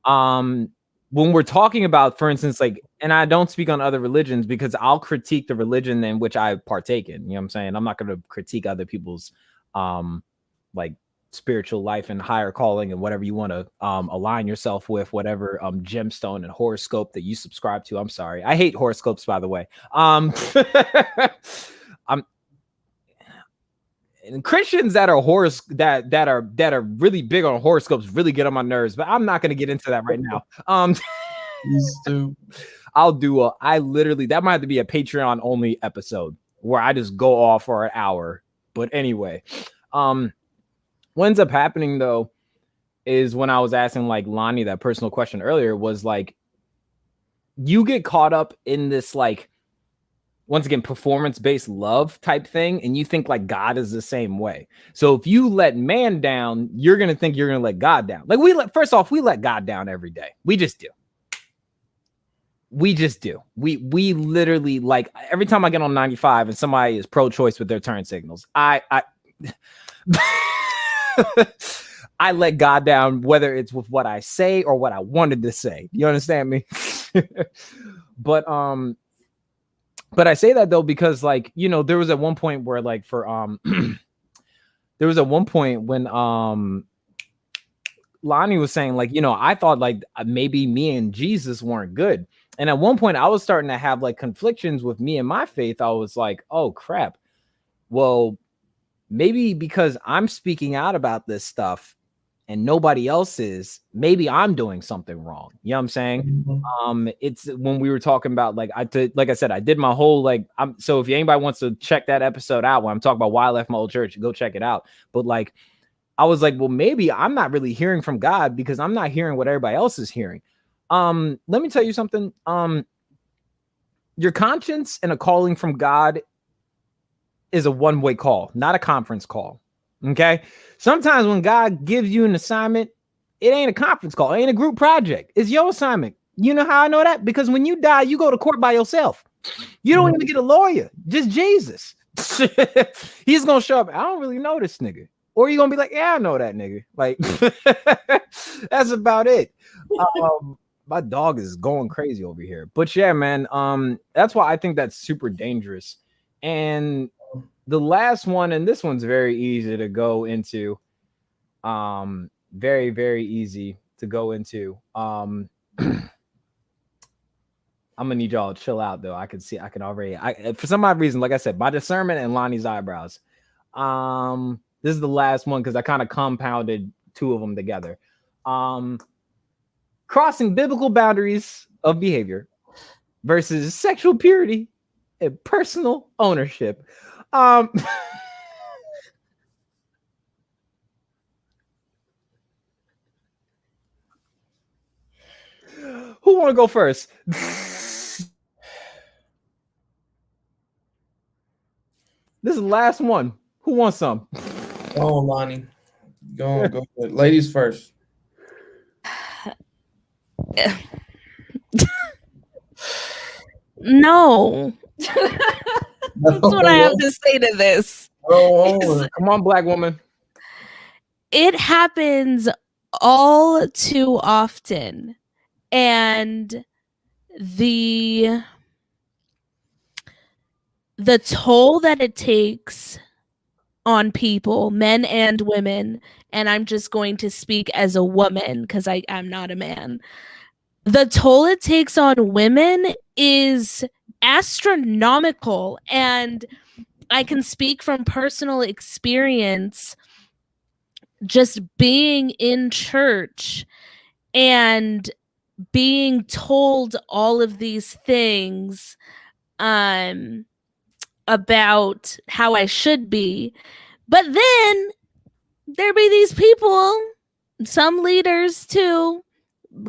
When we're talking about, for instance, like, and I don't speak on other religions because I'll critique the religion in which I partake in. You know what I'm saying? I'm not going to critique other people's, like spiritual life and higher calling and whatever you want to align yourself with, whatever gemstone and horoscope that you subscribe to. I'm sorry, I hate horoscopes, by the way. And Christians that are that are really big on horoscopes really get on my nerves, but I'm not going to get into that right now. I literally, that might have to be a Patreon only episode where I just go off for an hour. But anyway, what ends up happening though is when I was asking like Lonnie that personal question earlier was like, you get caught up in this like, once again, performance-based love type thing, and you think like God is the same way. So if you let man down, you're gonna think you're gonna let God down. Like we let God down every day. We just do. We literally, like, every time I get on 95 and somebody is pro-choice with their turn signals, I I let God down, whether it's with what I say or what I wanted to say. You understand me? But I say that though because, like, you know, there was at one point where, like, for there was at one point when Lonnie was saying, like, you know, I thought like maybe me and Jesus weren't good. And at one point I was starting to have like conflictions with me and my faith. I was like, oh crap. Well, maybe because I'm speaking out about this stuff and nobody else is, maybe I'm doing something wrong. You know what I'm saying? Mm-hmm. It's when we were talking about, like, like I said, I did my whole, like, so if anybody wants to check that episode out when I'm talking about why I left my old church, go check it out. But like, I was like, well, maybe I'm not really hearing from God because I'm not hearing what everybody else is hearing. Let me tell you something. Your conscience and a calling from God is a one-way call, not a conference call. Okay. Sometimes when God gives you an assignment, it ain't a conference call. It ain't a group project. It's your assignment. You know how I know that? Because when you die, you go to court by yourself. You don't even get a lawyer, just Jesus. He's going to show up. I don't really know this nigga. Or you're going to be like, yeah, I know that nigga. Like, that's about it. My dog is going crazy over here. But yeah, man, that's why I think that's super dangerous. And the last one, and this one's very easy to go into. Very, very easy to go into. I'm gonna need y'all to chill out though. I can already. For some odd reason, like I said, my discernment and Lonnie's eyebrows. This is the last one because I kind of compounded two of them together. Crossing biblical boundaries of behavior versus sexual purity and personal ownership. Who want to go first? This is the last one. Who wants some? Go on, Lonnie. Go ahead. Ladies first. No. That's what I have to say to this. Come on, black woman. It happens all too often. And the toll that it takes on people, men and women, and I'm just going to speak as a woman because I'm not a man. The toll it takes on women is astronomical. And I can speak from personal experience just being in church and being told all of these things about how I should be. But then there be these people, some leaders too,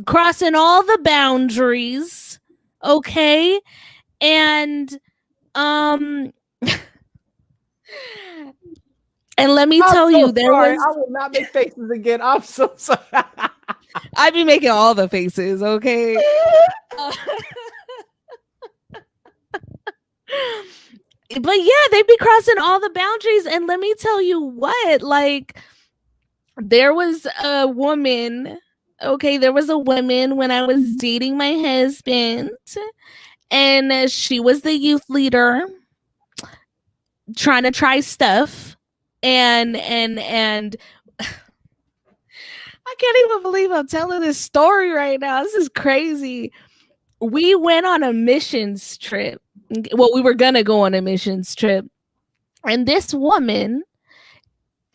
crossing all the boundaries, okay? And and let me tell you, I will not make faces again. I'm so sorry. I be making all the faces, okay? But yeah, they be crossing all the boundaries. And let me tell you what, like, there was a woman when I was dating my husband, and she was the youth leader trying to try stuff. And I can't even believe I'm telling this story right now. This is crazy. We went on a missions trip. Well, we were gonna go on a missions trip, and this woman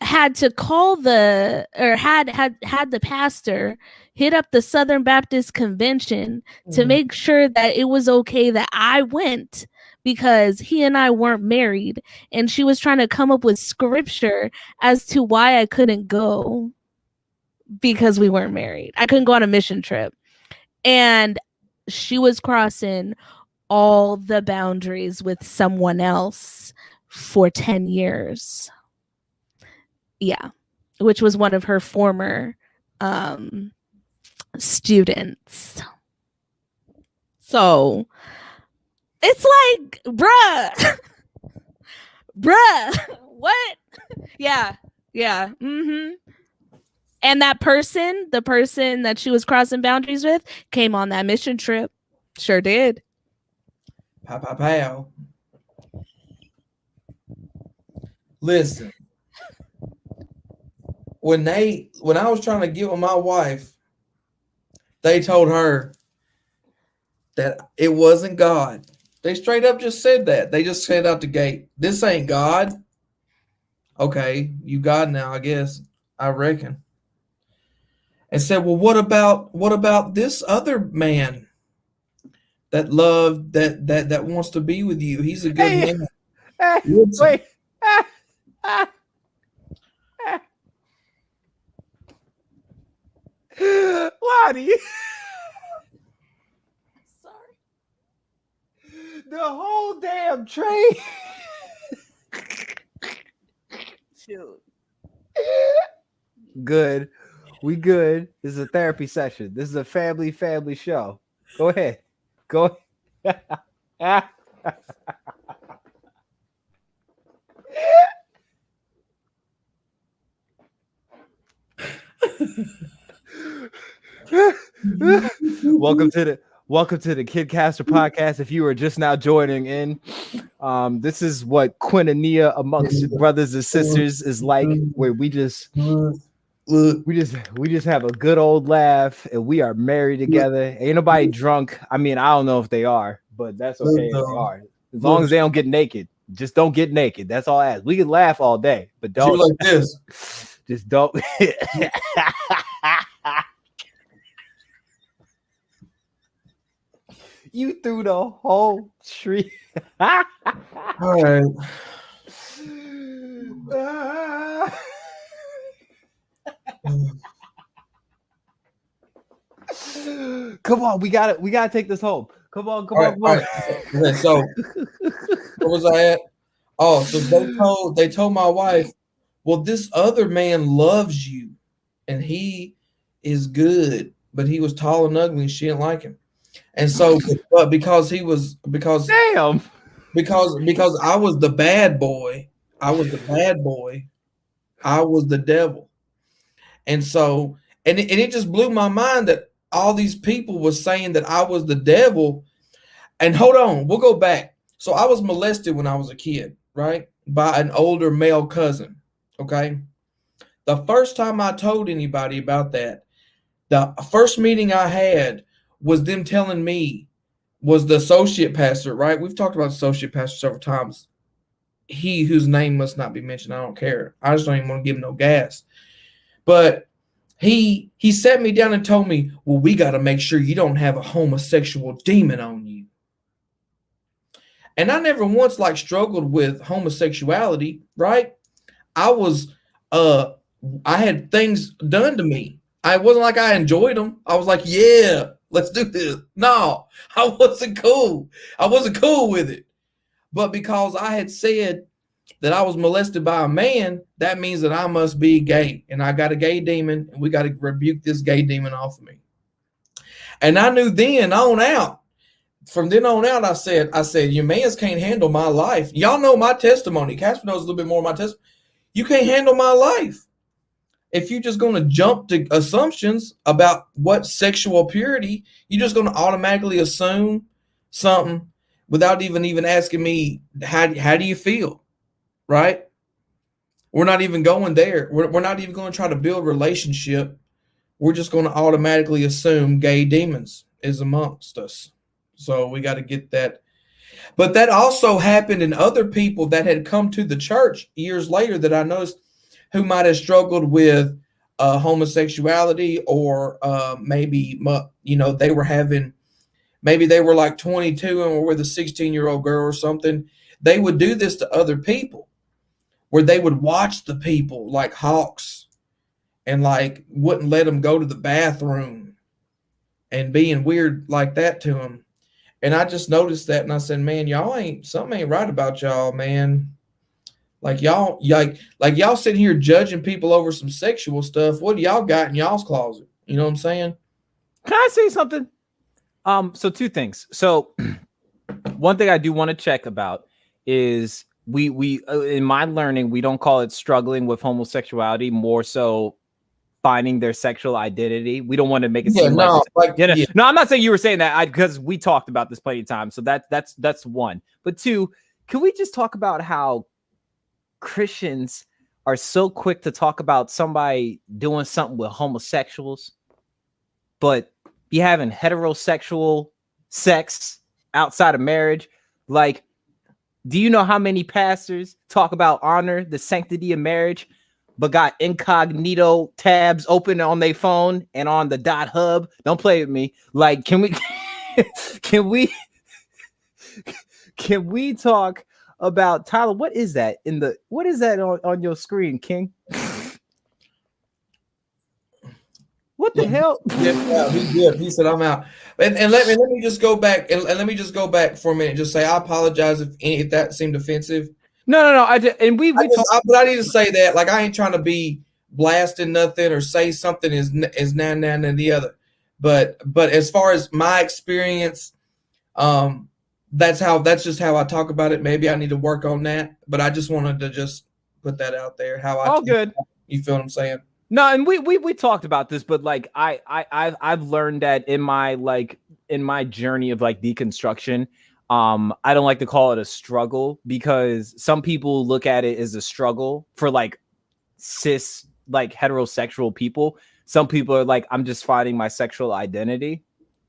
had to call had the pastor hit up the Southern Baptist Convention to make sure that it was okay that I went, because he and I weren't married, and she was trying to come up with scripture as to why I couldn't go because we weren't married. I couldn't go on a mission trip, and she was crossing all the boundaries with someone else for 10 years. Yeah, which was one of her former students. So it's like, bruh, what? Yeah. And the person that she was crossing boundaries with came on that mission trip. Sure did. Pow. Listen, when I was trying to get with my wife, they told her that it wasn't God. They straight up just said that. They just said out the gate, "This ain't God." Okay, you God now, I guess. I reckon. And said, "Well, what about this other man that loved that wants to be with you? He's a good man." Wait. Lonnie. Sorry. The whole damn train. Shoot. Good. We good. This is a therapy session. This is a family show. Go ahead. Go. Welcome to the Kid Casper Podcast. If you are just now joining in, this is what koinonia amongst brothers and sisters is like, where we just Look, we just have a good old laugh, and we are married together. Ain't nobody drunk. I mean, I don't know if they are, but that's okay if they are. As long as they don't get naked. Just don't get naked. That's all I ask. We can laugh all day, but don't like this. Just don't. You threw the whole tree. All right. Come on, we gotta take this home. Come on. All right. Okay, so where was I at? Oh, so they told my wife, well, this other man loves you and he is good, but he was tall and ugly and she didn't like him. And so, but because I was the bad boy, I was the devil. And so, and it just blew my mind that all these people was saying that I was the devil. And hold on, we'll go back. So I was molested when I was a kid, right? By an older male cousin. Okay. The first time I told anybody about that, the first meeting I had was them telling me, was the associate pastor, right? We've talked about associate pastor several times. He whose name must not be mentioned. I don't care. I just don't even want to give him no gas. But he sat me down and told me, well, we got to make sure you don't have a homosexual demon on you. And I never once struggled with homosexuality, right? I had things done to me. I wasn't like I enjoyed them. I was like, yeah, let's do this. No, I wasn't cool. I wasn't cool with it. But because I had said that I was molested by a man, that means that I must be gay. And I got a gay demon, and we got to rebuke this gay demon off of me. And I knew from then on out, I said, your mans can't handle my life. Y'all know my testimony. Casper knows a little bit more of my testimony. You can't handle my life. If you're just going to jump to assumptions about what sexual purity, you're just going to automatically assume something without even asking me, how do you feel? Right? We're not even going there. We're not even going to try to build relationship. We're just going to automatically assume gay demons is amongst us. So we got to get that. But that also happened in other people that had come to the church years later that I noticed who might have struggled with homosexuality, or maybe they were like 22 and were with a 16-year-old girl or something. They would do this to other people, where they would watch the people like hawks and wouldn't let them go to the bathroom and being weird like that to them. And I just noticed that, and I said, man, something ain't right about y'all, man. Y'all sitting here judging people over some sexual stuff. What do y'all got in y'all's closet? You know what I'm saying? Can I say something? So two things. So one thing I do want to check about is we in my learning, we don't call it struggling with homosexuality, more so finding their sexual identity. We don't want to make it seem No, I'm not saying you were saying that because we talked about this plenty of times. So that's one. But two, can we just talk about how Christians are so quick to talk about somebody doing something with homosexuals, but be having heterosexual sex outside of marriage? Do you know how many pastors talk about honor the sanctity of marriage, but got incognito tabs open on their phone and on the .hub? Don't play with me. Can we talk about Tyler? What is that on your screen, King? What the hell? Yeah, he's good. He said, I'm out. And let me just go back and let me just go back for a minute. Just say I apologize if that seemed offensive. No. But I need to say that I ain't trying to be blasting nothing or say something is now and the other. But as far as my experience, that's just how I talk about it. Maybe I need to work on that. But I just wanted to just put that out there. Good. You feel what I'm saying? No, and we talked about this, but I've learned that in my journey of deconstruction, I don't like to call it a struggle, because some people look at it as a struggle for cis like heterosexual people. Some people are like, I'm just finding my sexual identity.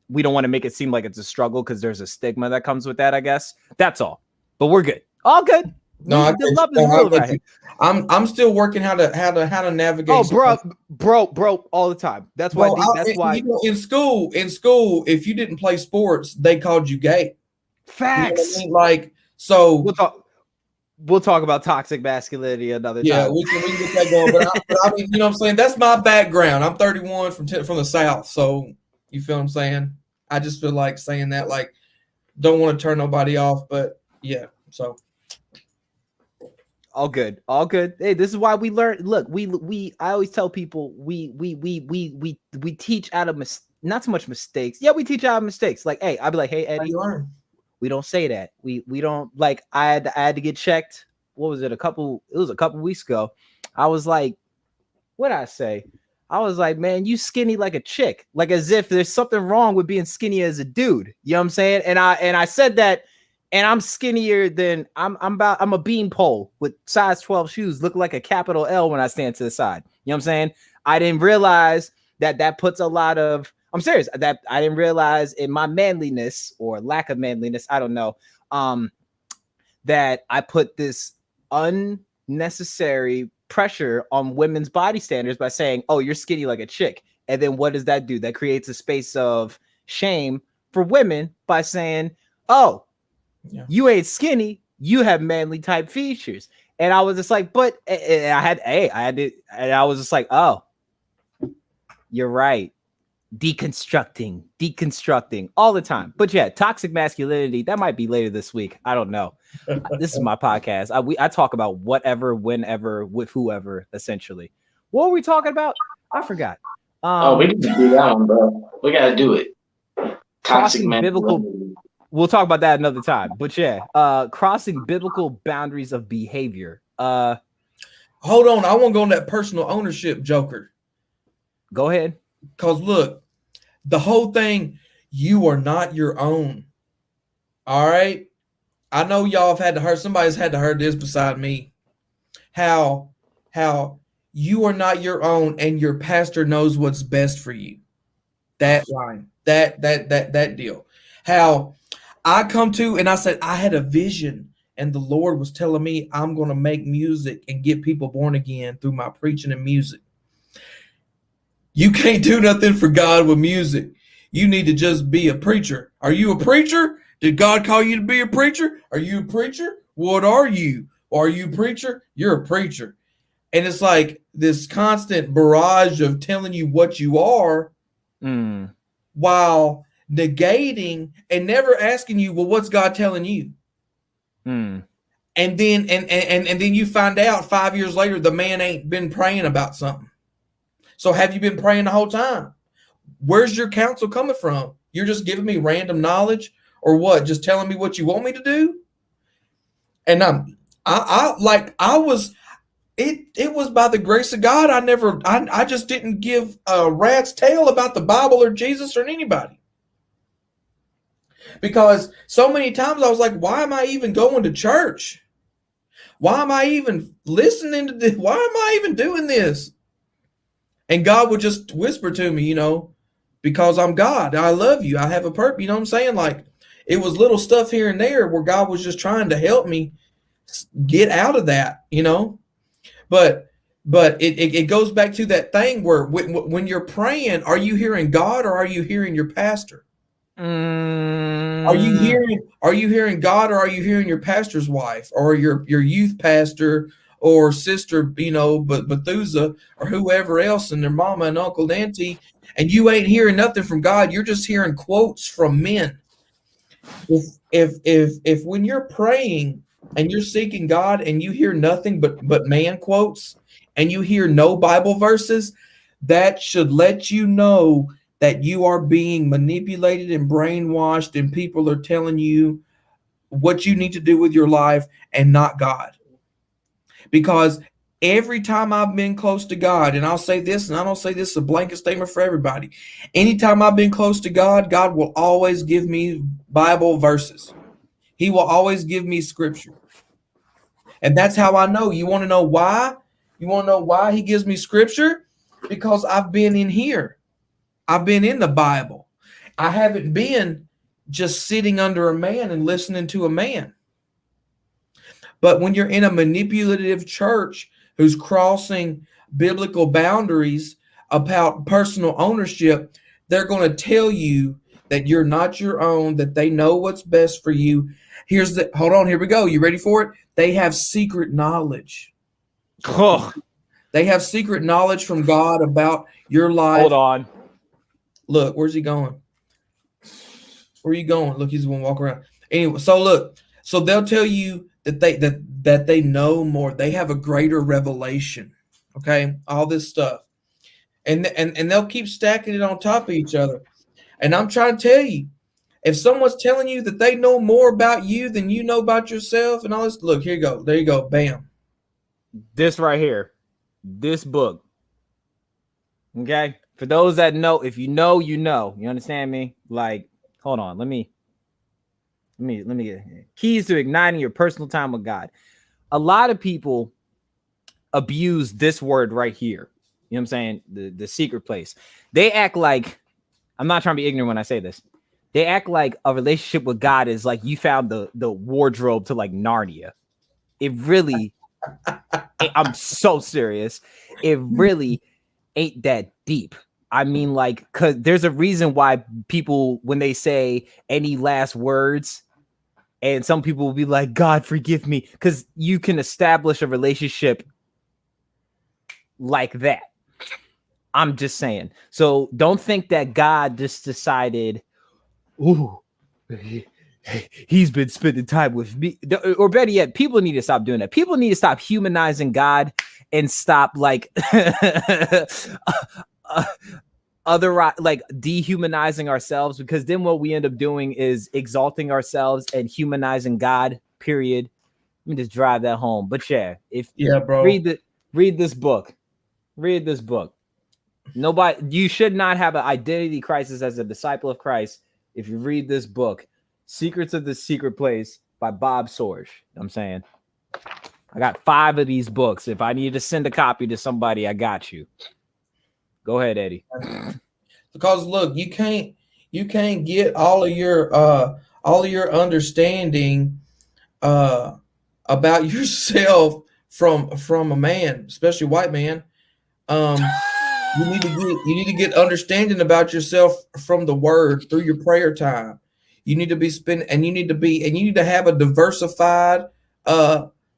We don't want to make it seem like it's a struggle because there's a stigma that comes with that, I guess. That's all. But we're good. All good. No, The love is real right here. I'm still working how to navigate. Oh, bro, all the time. That's why. That's why. You know, in school, if you didn't play sports, they called you gay. Facts. You know what I mean? Like, so we'll talk about toxic masculinity another time. Yeah, we can get that going. But I mean, you know what I'm saying? That's my background. I'm 31 from the South, so you feel what I'm saying? I just feel like saying that, like, don't want to turn nobody off, but yeah. So. All good. Hey, this is why we learn. Look, I always tell people we teach out of not so much mistakes. Yeah, we teach out of mistakes. Like, hey, I'd be like, hey, Eddie, we don't say that. We don't, like, I had to get checked. What was it? It was a couple weeks ago. I was like, what did I say? I was like, man, you skinny like a chick, like as if there's something wrong with being skinny as a dude. You know what I'm saying? And I said that. And I'm skinnier than I'm a beanpole with size 12 shoes, look like a capital L when I stand to the side. You know what I'm saying? I didn't realize that puts a lot of, I'm serious, that I didn't realize in my manliness or lack of manliness, I don't know, that I put this unnecessary pressure on women's body standards by saying, oh, you're skinny like a chick. And then what does that do? That creates a space of shame for women by saying, oh, yeah, you ain't skinny, you have manly type features. And I was just like, but and I was just like, oh, you're right. Deconstructing all the time. But yeah, toxic masculinity, that might be later this week. I don't know. This is my podcast. I talk about whatever, whenever, with whoever, essentially. What were we talking about? I forgot. We can do that one, bro. We got to do it. Toxic biblical. We'll talk about that another time. But yeah, crossing biblical boundaries of behavior. Hold on. I want to go on that personal ownership joker. Go ahead. Because look, the whole thing, you are not your own. All right? I know y'all have somebody's had to hear this beside me. How you are not your own and your pastor knows what's best for you. That line. That deal. How I come to and I said, I had a vision and the Lord was telling me I'm going to make music and get people born again through my preaching and music. You can't do nothing for God with music. You need to just be a preacher. Are you a preacher? Did God call you to be a preacher? Are you a preacher? What are you? Are you a preacher? You're a preacher. And it's like this constant barrage of telling you what you are while negating and never asking you, well, what's God telling you? And then and then you find out 5 years later the man ain't been praying about something. So have you been praying the whole time? Where's your counsel coming from? You're just giving me random knowledge or what? Just telling me what you want me to do? And it was by the grace of God. I just didn't give a rat's tail about the Bible or Jesus or anybody. Because so many times I was like, why am I even going to church? Why am I even listening to this? Why am I even doing this? And God would just whisper to me, because I'm God. I love you. I have a purpose. You know what I'm saying? Like, it was little stuff here and there where God was just trying to help me get out of that, But it goes back to that thing where when you're praying, are you hearing God or are you hearing your pastor? Are you hearing God or are you hearing your pastor's wife or your youth pastor or sister, Bethusa or whoever else and their mama and uncle and auntie, and you ain't hearing nothing from God, you're just hearing quotes from men. If when you're praying and you're seeking God and you hear nothing but man quotes and you hear no Bible verses, that should let you know that you are being manipulated and brainwashed and people are telling you what you need to do with your life and not God. Because every time I've been close to God, and I'll say this, and I don't say this is a blanket statement for everybody. Anytime I've been close to God, God will always give me Bible verses. He will always give me scripture. And that's how I know. You want to know why? You want to know why he gives me scripture? Because I've been in here. I've been in the Bible. I haven't been just sitting under a man and listening to a man. But when you're in a manipulative church who's crossing biblical boundaries about personal ownership, they're going to tell you that you're not your own, that they know what's best for you. Hold on, here we go. You ready for it? They have secret knowledge. Oh. They have secret knowledge from God about your life. Hold on. Look, where's he going? Where are you going? Look, he's going to walk around. Anyway, so look, so they'll tell you that they know more. They have a greater revelation. Okay, all this stuff, and they'll keep stacking it on top of each other. And I'm trying to tell you, if someone's telling you that they know more about you than you know about yourself, and all this, look, here you go. There you go. Bam. This right here, this book. Okay, for those that know, if you know, you know. You understand me? Like, hold on, let me get keys to igniting your personal time with God. A lot of people abuse this word right here. You know what I'm saying? The secret place. They act like, I'm not trying to be ignorant when I say this. They act like a relationship with God is like you found the wardrobe to like Narnia. It really, I'm so serious. It really ain't that deep. I mean, like, because there's a reason why people, when they say any last words, and some people will be like, God, forgive me, because you can establish a relationship like that. I'm just saying. So don't think that God just decided, ooh, he's been spending time with me. Or better yet, people need to stop doing that. People need to stop humanizing God and stop like like dehumanizing ourselves, because then what we end up doing is exalting ourselves and humanizing God, period. Let me just drive that home. But bro, read this book. Read this book. You should not have an identity crisis as a disciple of Christ if you read this book, Secrets of the Secret Place by Bob Sorge. I'm saying, I got 5 of these books. If I need to send a copy to somebody, I got you. Go ahead, Eddie. Because look, you can't get all of your understanding about yourself from a man, especially a white man. You need to get understanding about yourself from the word through your prayer time. You need to be you need to have a diversified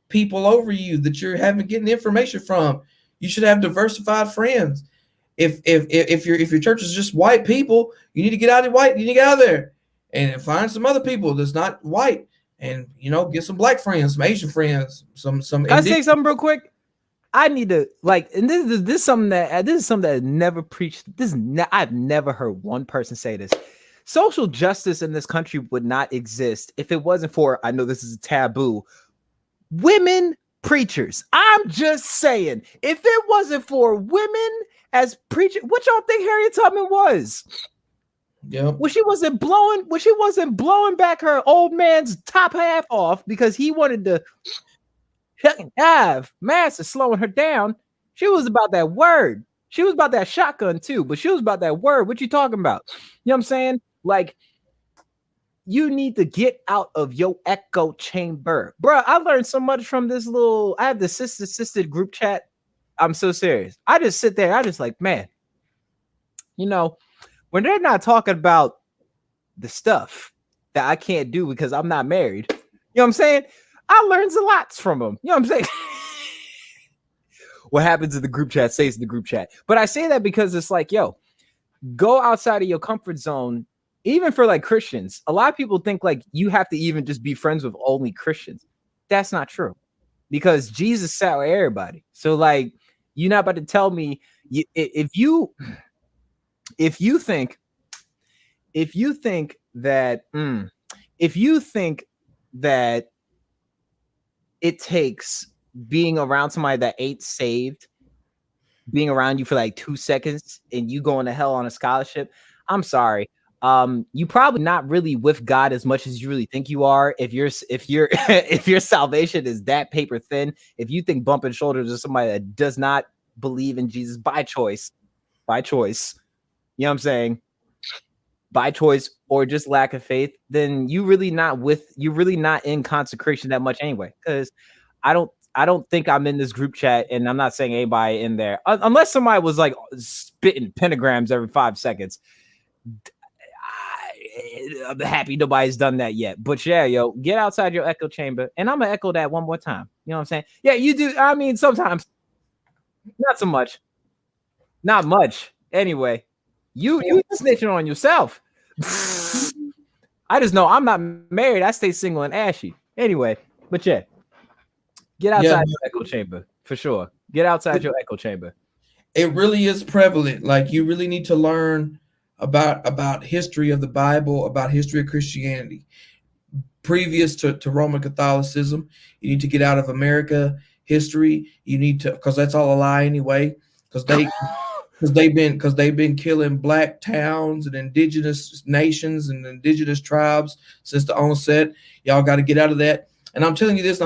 people over you that you're getting information from. You should have diversified friends. If your church is just white people, you need to get out of white. You need to get out of there and find some other people that's not white, and get some black friends, some Asian friends, some. Can I say something real quick? I need to and this is something that I never preached. I've never heard one person say this. Social justice in this country would not exist if it wasn't for, I know this is a taboo, women preachers. I'm just saying, if it wasn't for women as preachers, what y'all think Harriet Tubman was? Yep. When she wasn't blowing back her old man's top half off because he wanted to have Master slowing her down. She was about that word. She was about that shotgun too, but she was about that word. What you talking about? You know what I'm saying? Like, you need to get out of your echo chamber. Bro, I learned so much from this I have the sister group chat. I'm so serious. I just sit there. I just like, man, when they're not talking about the stuff that I can't do because I'm not married, you know what I'm saying? I learned a lot from them. You know what I'm saying? What happens in the group chat stays in the group chat. But I say that because it's like, yo, go outside of your comfort zone. Even for like Christians, a lot of people think like you have to even just be friends with only Christians. That's not true, because Jesus sat with everybody. So like, you're not about to tell me if you think that it takes being around somebody that ain't saved, being around you for like 2 seconds, and you going to hell on a scholarship, I'm sorry. you probably not really with God as much as you really think you are. If your salvation is that paper thin, if you think bumping shoulders with somebody that does not believe in Jesus by choice, you know what I'm saying? By choice or just lack of faith, then you're really not in consecration that much anyway. Because I don't think I'm in this group chat, and I'm not saying anybody in there, unless somebody was like spitting pentagrams every 5 seconds. I'm happy nobody's done that yet. But yeah, yo, get outside your echo chamber. And I'm going to echo that one more time. You know what I'm saying? Yeah, you do. I mean, sometimes. Not so much. Not much. Anyway, you snitching on yourself. I just know I'm not married. I stay single and ashy. Anyway, but yeah. Get outside your echo chamber. For sure. Get outside your echo chamber. It really is prevalent. Like, you really need to learn about history of the Bible, about history of Christianity. Previous to Roman Catholicism, you need to get out of America history. You need to, because that's all a lie anyway. Because they've been killing black towns and indigenous nations and indigenous tribes since the onset. Y'all got to get out of that. And I'm telling you this,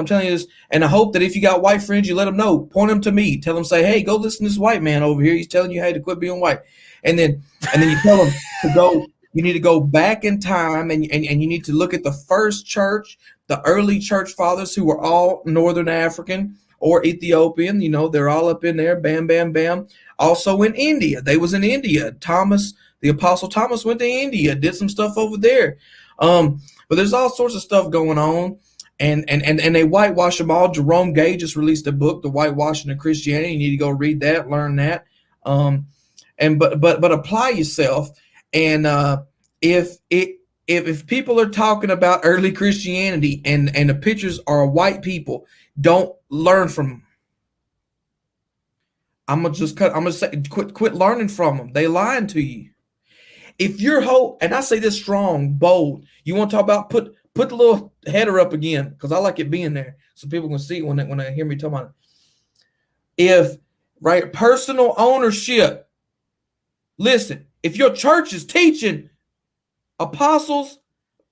and I hope that if you got white friends, you let them know. Point them to me. Tell them, say, hey, go listen to this white man over here. He's telling you how to quit being white. And then you tell them to go. You need to go back in time, and you need to look at the first church, the early church fathers who were all Northern African or Ethiopian. You know, they're all up in there. Bam, bam, bam. Also in India. They was in India. Thomas, the Apostle Thomas, went to India, did some stuff over there. But there's all sorts of stuff going on. And they whitewash them all. Jerome Gay just released a book, The Whitewashing of Christianity. You need to go read that, learn that. But apply yourself. And if people are talking about early Christianity and the pictures are white people, don't learn from them. I'm gonna say quit learning from them. They lying to you. If your whole, and I say this strong, bold, you want to talk about put the little header up again, because I like it being there so people can see when they hear me talk about it. If personal ownership, listen, if your church is teaching apostles,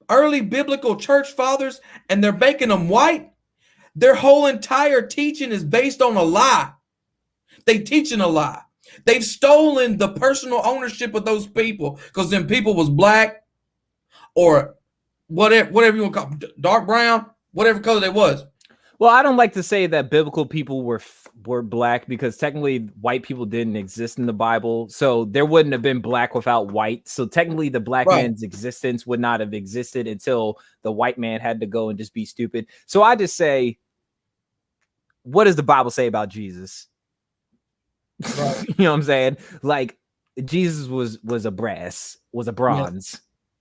early biblical church fathers, and they're making them white, their whole entire teaching is based on a lie. They teaching a lie. They've stolen the personal ownership of those people, because them people was black or whatever you want to call them, dark brown, whatever color they was. Well, I don't like to say that biblical people were black, because technically white people didn't exist in the Bible. So there wouldn't have been black without white. So technically the black man's existence would not have existed until the white man had to go and just be stupid. So I just say, what does the Bible say about Jesus? Right. You know what I'm saying? Like, Jesus was a bronze.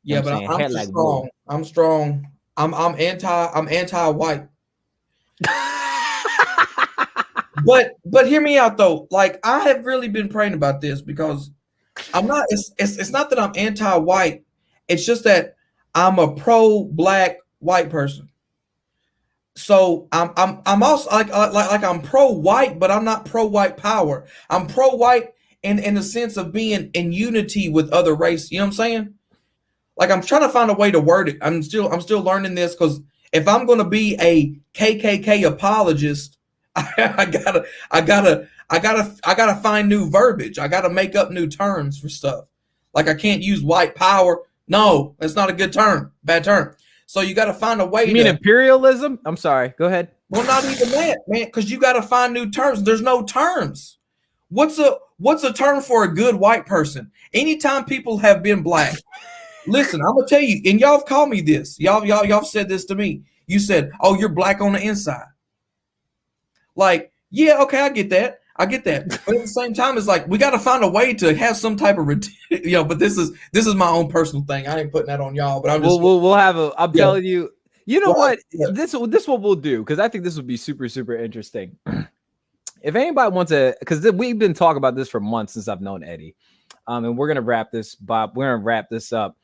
Yeah, but I'm strong. I'm strong. I'm anti-white. But hear me out though. Like, I have really been praying about this, because I'm not. It's not that I'm anti-white. It's just that I'm a pro-black white person. So I'm also like I'm pro-white, but I'm not pro-white power. I'm pro-white in the sense of being in unity with other races. You know what I'm saying? Like, I'm trying to find a way to word it. I'm still learning this, because if I'm going to be a KKK apologist, I gotta find new verbiage. I gotta make up new terms for stuff. Like, I can't use white power. No, that's not a good term. Bad term. So you got to find a way. You mean imperialism? I'm sorry. Go ahead. Well, not even that, man, because you got to find new terms. There's no terms. What's a term for a good white person? Anytime people have been black. Listen, I'm gonna tell you, and y'all have called me this. Y'all said this to me. You said, "Oh, you're black on the inside." Like, yeah, okay, I get that. But at the same time, it's like, we got to find a way to have some type of, but this is my own personal thing. I ain't putting that on y'all, but I'm just. We'll have a. I'm telling you. You know what? Yeah. This what we'll do, because I think this would be super, super interesting. If anybody wants to, because we've been talking about this for months since I've known Eddie, and we're gonna wrap this, Bob. We're gonna wrap this up.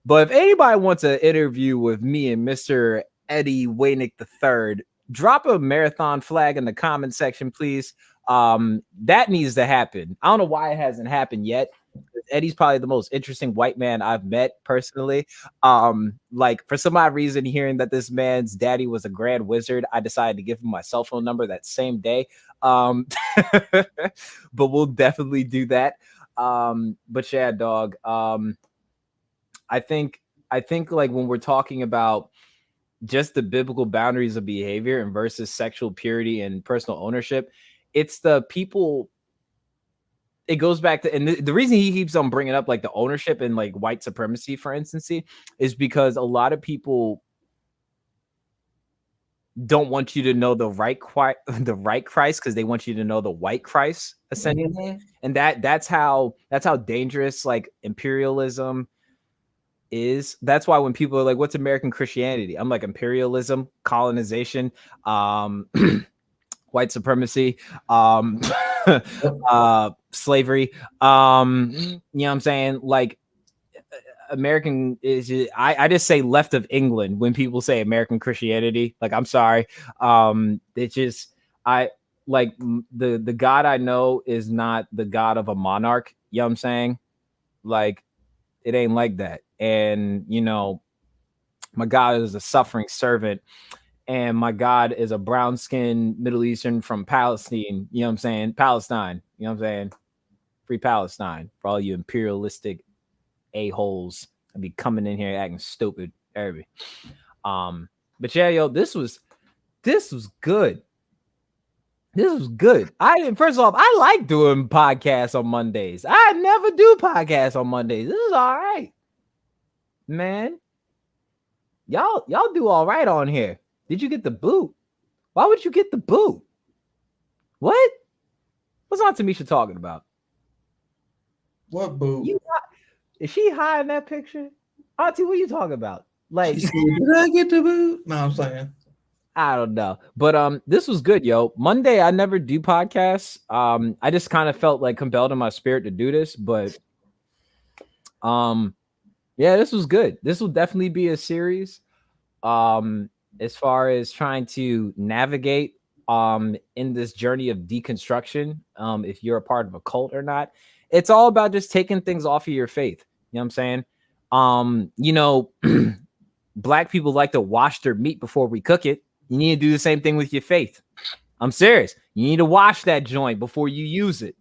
But if anybody wants an interview with me and Mr. Eddie Waynick III, drop a marathon flag in the comment section, please. That needs to happen. I don't know why it hasn't happened yet, Eddie's probably the most interesting white man I've met personally. Like for some odd reason, hearing that this man's daddy was a grand wizard, I decided to give him my cell phone number that same day. But we'll definitely do that. But yeah, dog. I think like when we're talking about just the biblical boundaries of behavior and versus sexual purity and personal ownership, it's the people. It goes back to, and the reason he keeps on bringing up like the ownership and like white supremacy, for instance, is because a lot of people don't want you to know the right Christ because they want you to know the white Christ, essentially. Mm-hmm. And that's how dangerous like imperialism is. That's why when people are like, what's American Christianity? I'm like, imperialism, colonization, white supremacy, slavery, you know what I'm saying? Like American is just, I just say left of England when people say American Christianity. Like, I'm sorry. It's just, I like the God I know is not the God of a monarch. You know what I'm saying? Like, it ain't like that. And, you know, my God is a suffering servant, and my God is a brown-skinned Middle Eastern from Palestine. You know what I'm saying? Palestine. You know what I'm saying? Free Palestine for all you imperialistic a-holes and be coming in here acting stupid. Everybody. But yeah, yo, this was good. This was good. First off, I like doing podcasts on Mondays. I never do podcasts on Mondays. This is all right, man. Y'all do all right on here. Did you get the boot? Why would you get the boot? What? What's Aunt Tamisha talking about? What boot? Is she high in that picture? Auntie, what are you talking about? Like, did I get the boot? No, I'm saying. I don't know. But this was good, yo. Monday, I never do podcasts. I just kind of felt like compelled in my spirit to do this, but yeah, this was good. This will definitely be a series. As far as trying to navigate in this journey of deconstruction, if you're a part of a cult or not, it's all about just taking things off of your faith. You know what I'm saying? You know, Black people like to wash their meat before we cook it. You need to do the same thing with your faith. I'm serious. You need to wash that joint before you use it.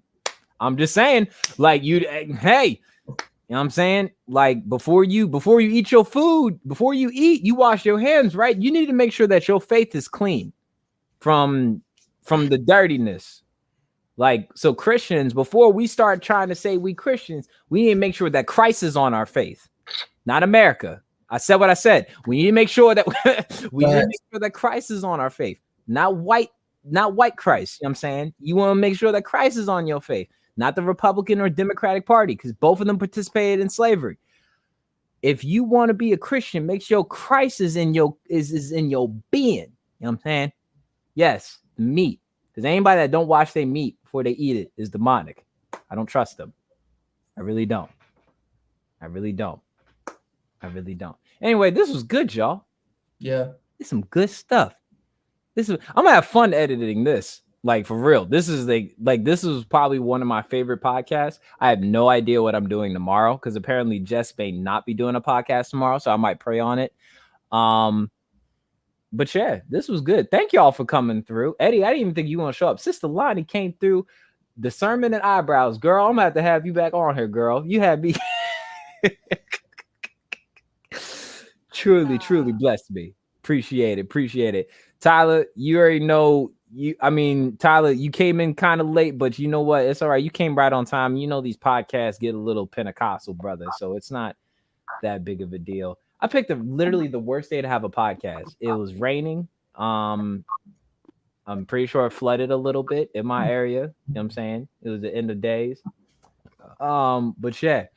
I'm just saying, like, hey, you know what I'm saying? Like, before you eat your food, before you eat, you wash your hands, right? You need to make sure that your faith is clean from the dirtiness. Like, so Christians, before we start trying to say we Christians, we need to make sure that Christ is on our faith, not America. I said what I said. We need to make sure that Christ is on our faith, not white Christ. You know what I'm saying? You want to make sure that Christ is on your faith, not the Republican or Democratic Party, because both of them participated in slavery. If you want to be a Christian, make sure Christ is in your being. You know what I'm saying? Yes, the meat. Because anybody that don't wash their meat before they eat it is demonic. I don't trust them. I really don't. Anyway, this was good, y'all. Yeah. It's some good stuff. I'm gonna have fun editing this. Like, for real. This is probably one of my favorite podcasts. I have no idea what I'm doing tomorrow, because apparently Jess may not be doing a podcast tomorrow, so I might pray on it. But yeah, this was good. Thank y'all for coming through. Eddie, I didn't even think you want to show up. Sister Lonnie came through. The sermon and eyebrows. Girl, I'm gonna have to have you back on here, girl. You had me truly blessed me. Appreciate it. Tyler, you already know Tyler, you came in kind of late, but you know what? It's all right. You came right on time. You know, these podcasts get a little Pentecostal, brother, so it's not that big of a deal. I picked literally the worst day to have a podcast. It was raining. I'm pretty sure it flooded a little bit in my area. You know what I'm saying? It was the end of days. But yeah.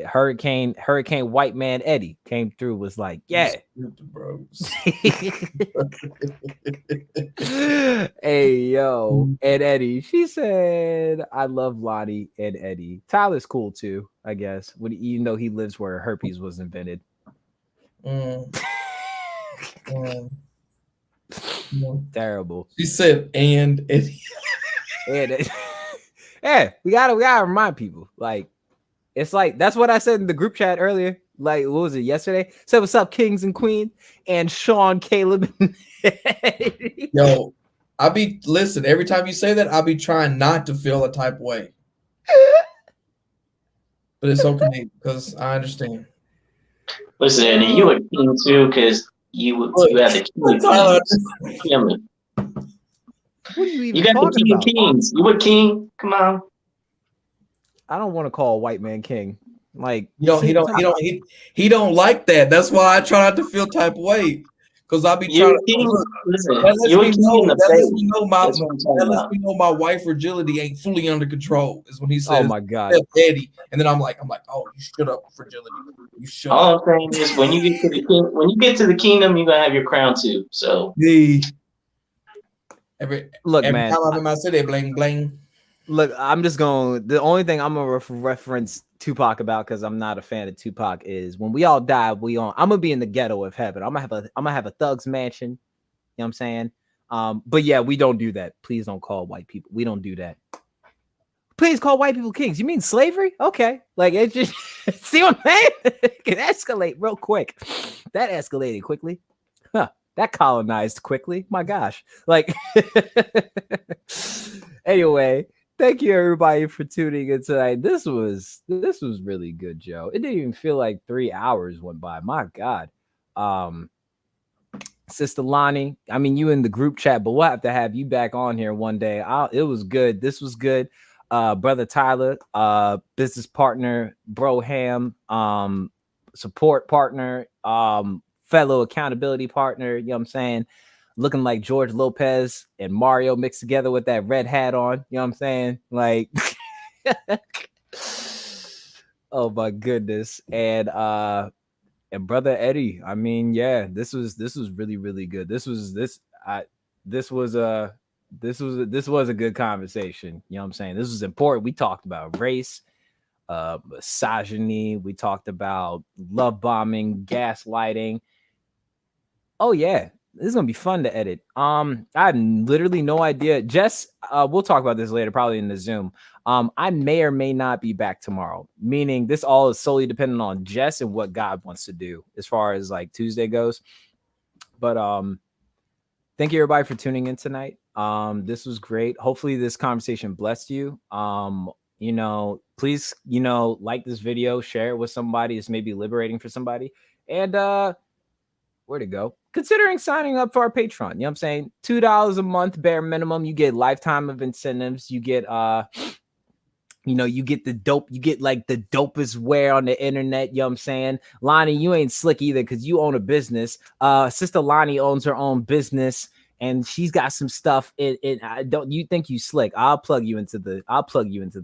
Hurricane White Man Eddie came through, was like, yeah. Hey, yo, and Eddie, she said, I love Lottie and Eddie. Tyler's cool too, I guess. You know, he lives where herpes was invented. Terrible. She said, and Eddie. And Yeah, we gotta remind people. Like, it's like that's what I said in the group chat earlier. Like, what was it yesterday? So what's up, kings and queens, and Sean, Caleb. Yo, listen, every time you say that, I'll be trying not to feel a type of way. But it's okay because I understand. Listen, and you a king too, because you have the king of kings. What are you even You got the talking king about? of kings. You a king? Come on. I don't want to call a white man king. Like, he don't like that. That's why I try not to feel type of way. Because I'll be trying to listen. That lets me know my wife's fragility ain't fully under control. Is when he says, "Oh my God, Eddie," and then I'm like, "Oh, you shut up, fragility. You shut up." All I'm saying is, when you get to the kingdom, you're gonna have your crown too. So every man, time I'm in my city, bling bling. Look, I'm just going. The only thing I'm gonna reference Tupac about, because I'm not a fan of Tupac, is when we all die, I'm gonna be in the ghetto of heaven. I'm gonna have a thug's mansion. You know what I'm saying? But yeah, we don't do that. Please don't call white people. We don't do that. Please call white people kings. You mean slavery? Okay. Like, it just see what I'm saying? It can escalate real quick. That escalated quickly. Huh. That colonized quickly. My gosh. Like, anyway. Thank you, everybody, for tuning in tonight. This was really good, Joe. It didn't even feel like 3 hours went by. My God. Sister Lonnie, I mean, you in the group chat, but we'll have to have you back on here one day. It was good. This was good. Brother Tyler, business partner, Bro Ham, support partner, fellow accountability partner, you know what I'm saying? Looking like George Lopez and Mario mixed together with that red hat on. You know what I'm saying? Like, oh my goodness. And Brother Eddie, I mean, yeah, this was really, really good. This was a good conversation. You know what I'm saying? This was important. We talked about race, misogyny. We talked about love bombing, gaslighting. Oh yeah. This is gonna be fun to edit. I have literally no idea. Jess, we'll talk about this later, probably in the Zoom. I may or may not be back tomorrow. Meaning, this all is solely dependent on Jess and what God wants to do as far as like Tuesday goes. But thank you everybody for tuning in tonight. This was great. Hopefully, this conversation blessed you. Please, like this video, share it with somebody. It's maybe liberating for somebody. And where to go? Considering signing up for our Patreon. You know what I'm saying? $2 a month, bare minimum. You get lifetime of incentives. You get you get the dope. You get like the dopest wear on the internet. You know what I'm saying? Lonnie, you ain't slick either because you own a business. Sister Lonnie owns her own business and she's got some stuff. Don't you think you slick? I'll plug you into the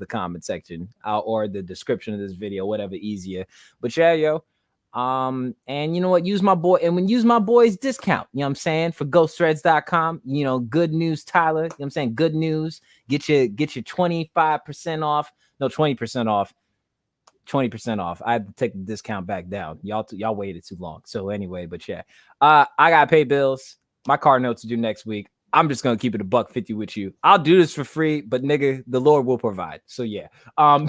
comment section or the description of this video, whatever easier. But yeah, yo. And you know what? Use my boy's discount. You know what I'm saying? For ghostthreads.com. Good news, Tyler. You know what I'm saying? Good news. Get your 25% off. No, 20% off. 20% off. I had to take the discount back down. Y'all waited too long. So anyway, but yeah. I gotta pay bills. My car notes are due next week. I'm just gonna keep it $150 with you. I'll do this for free, but nigga, the Lord will provide. So yeah. I'll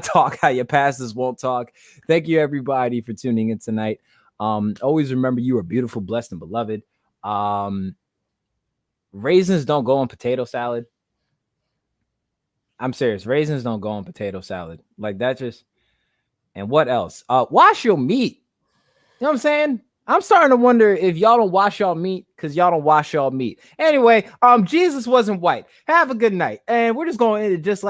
talk how your pastors won't talk. Thank you everybody for tuning in tonight. Always remember you are beautiful, blessed, and beloved. Raisins don't go on potato salad. I'm serious. Raisins don't go on potato salad. Like that just. And what else? Wash your meat. You know what I'm saying? I'm starting to wonder if y'all don't wash y'all meat because y'all don't wash y'all meat. Anyway, Jesus wasn't white. Have a good night. And we're just going to end it just like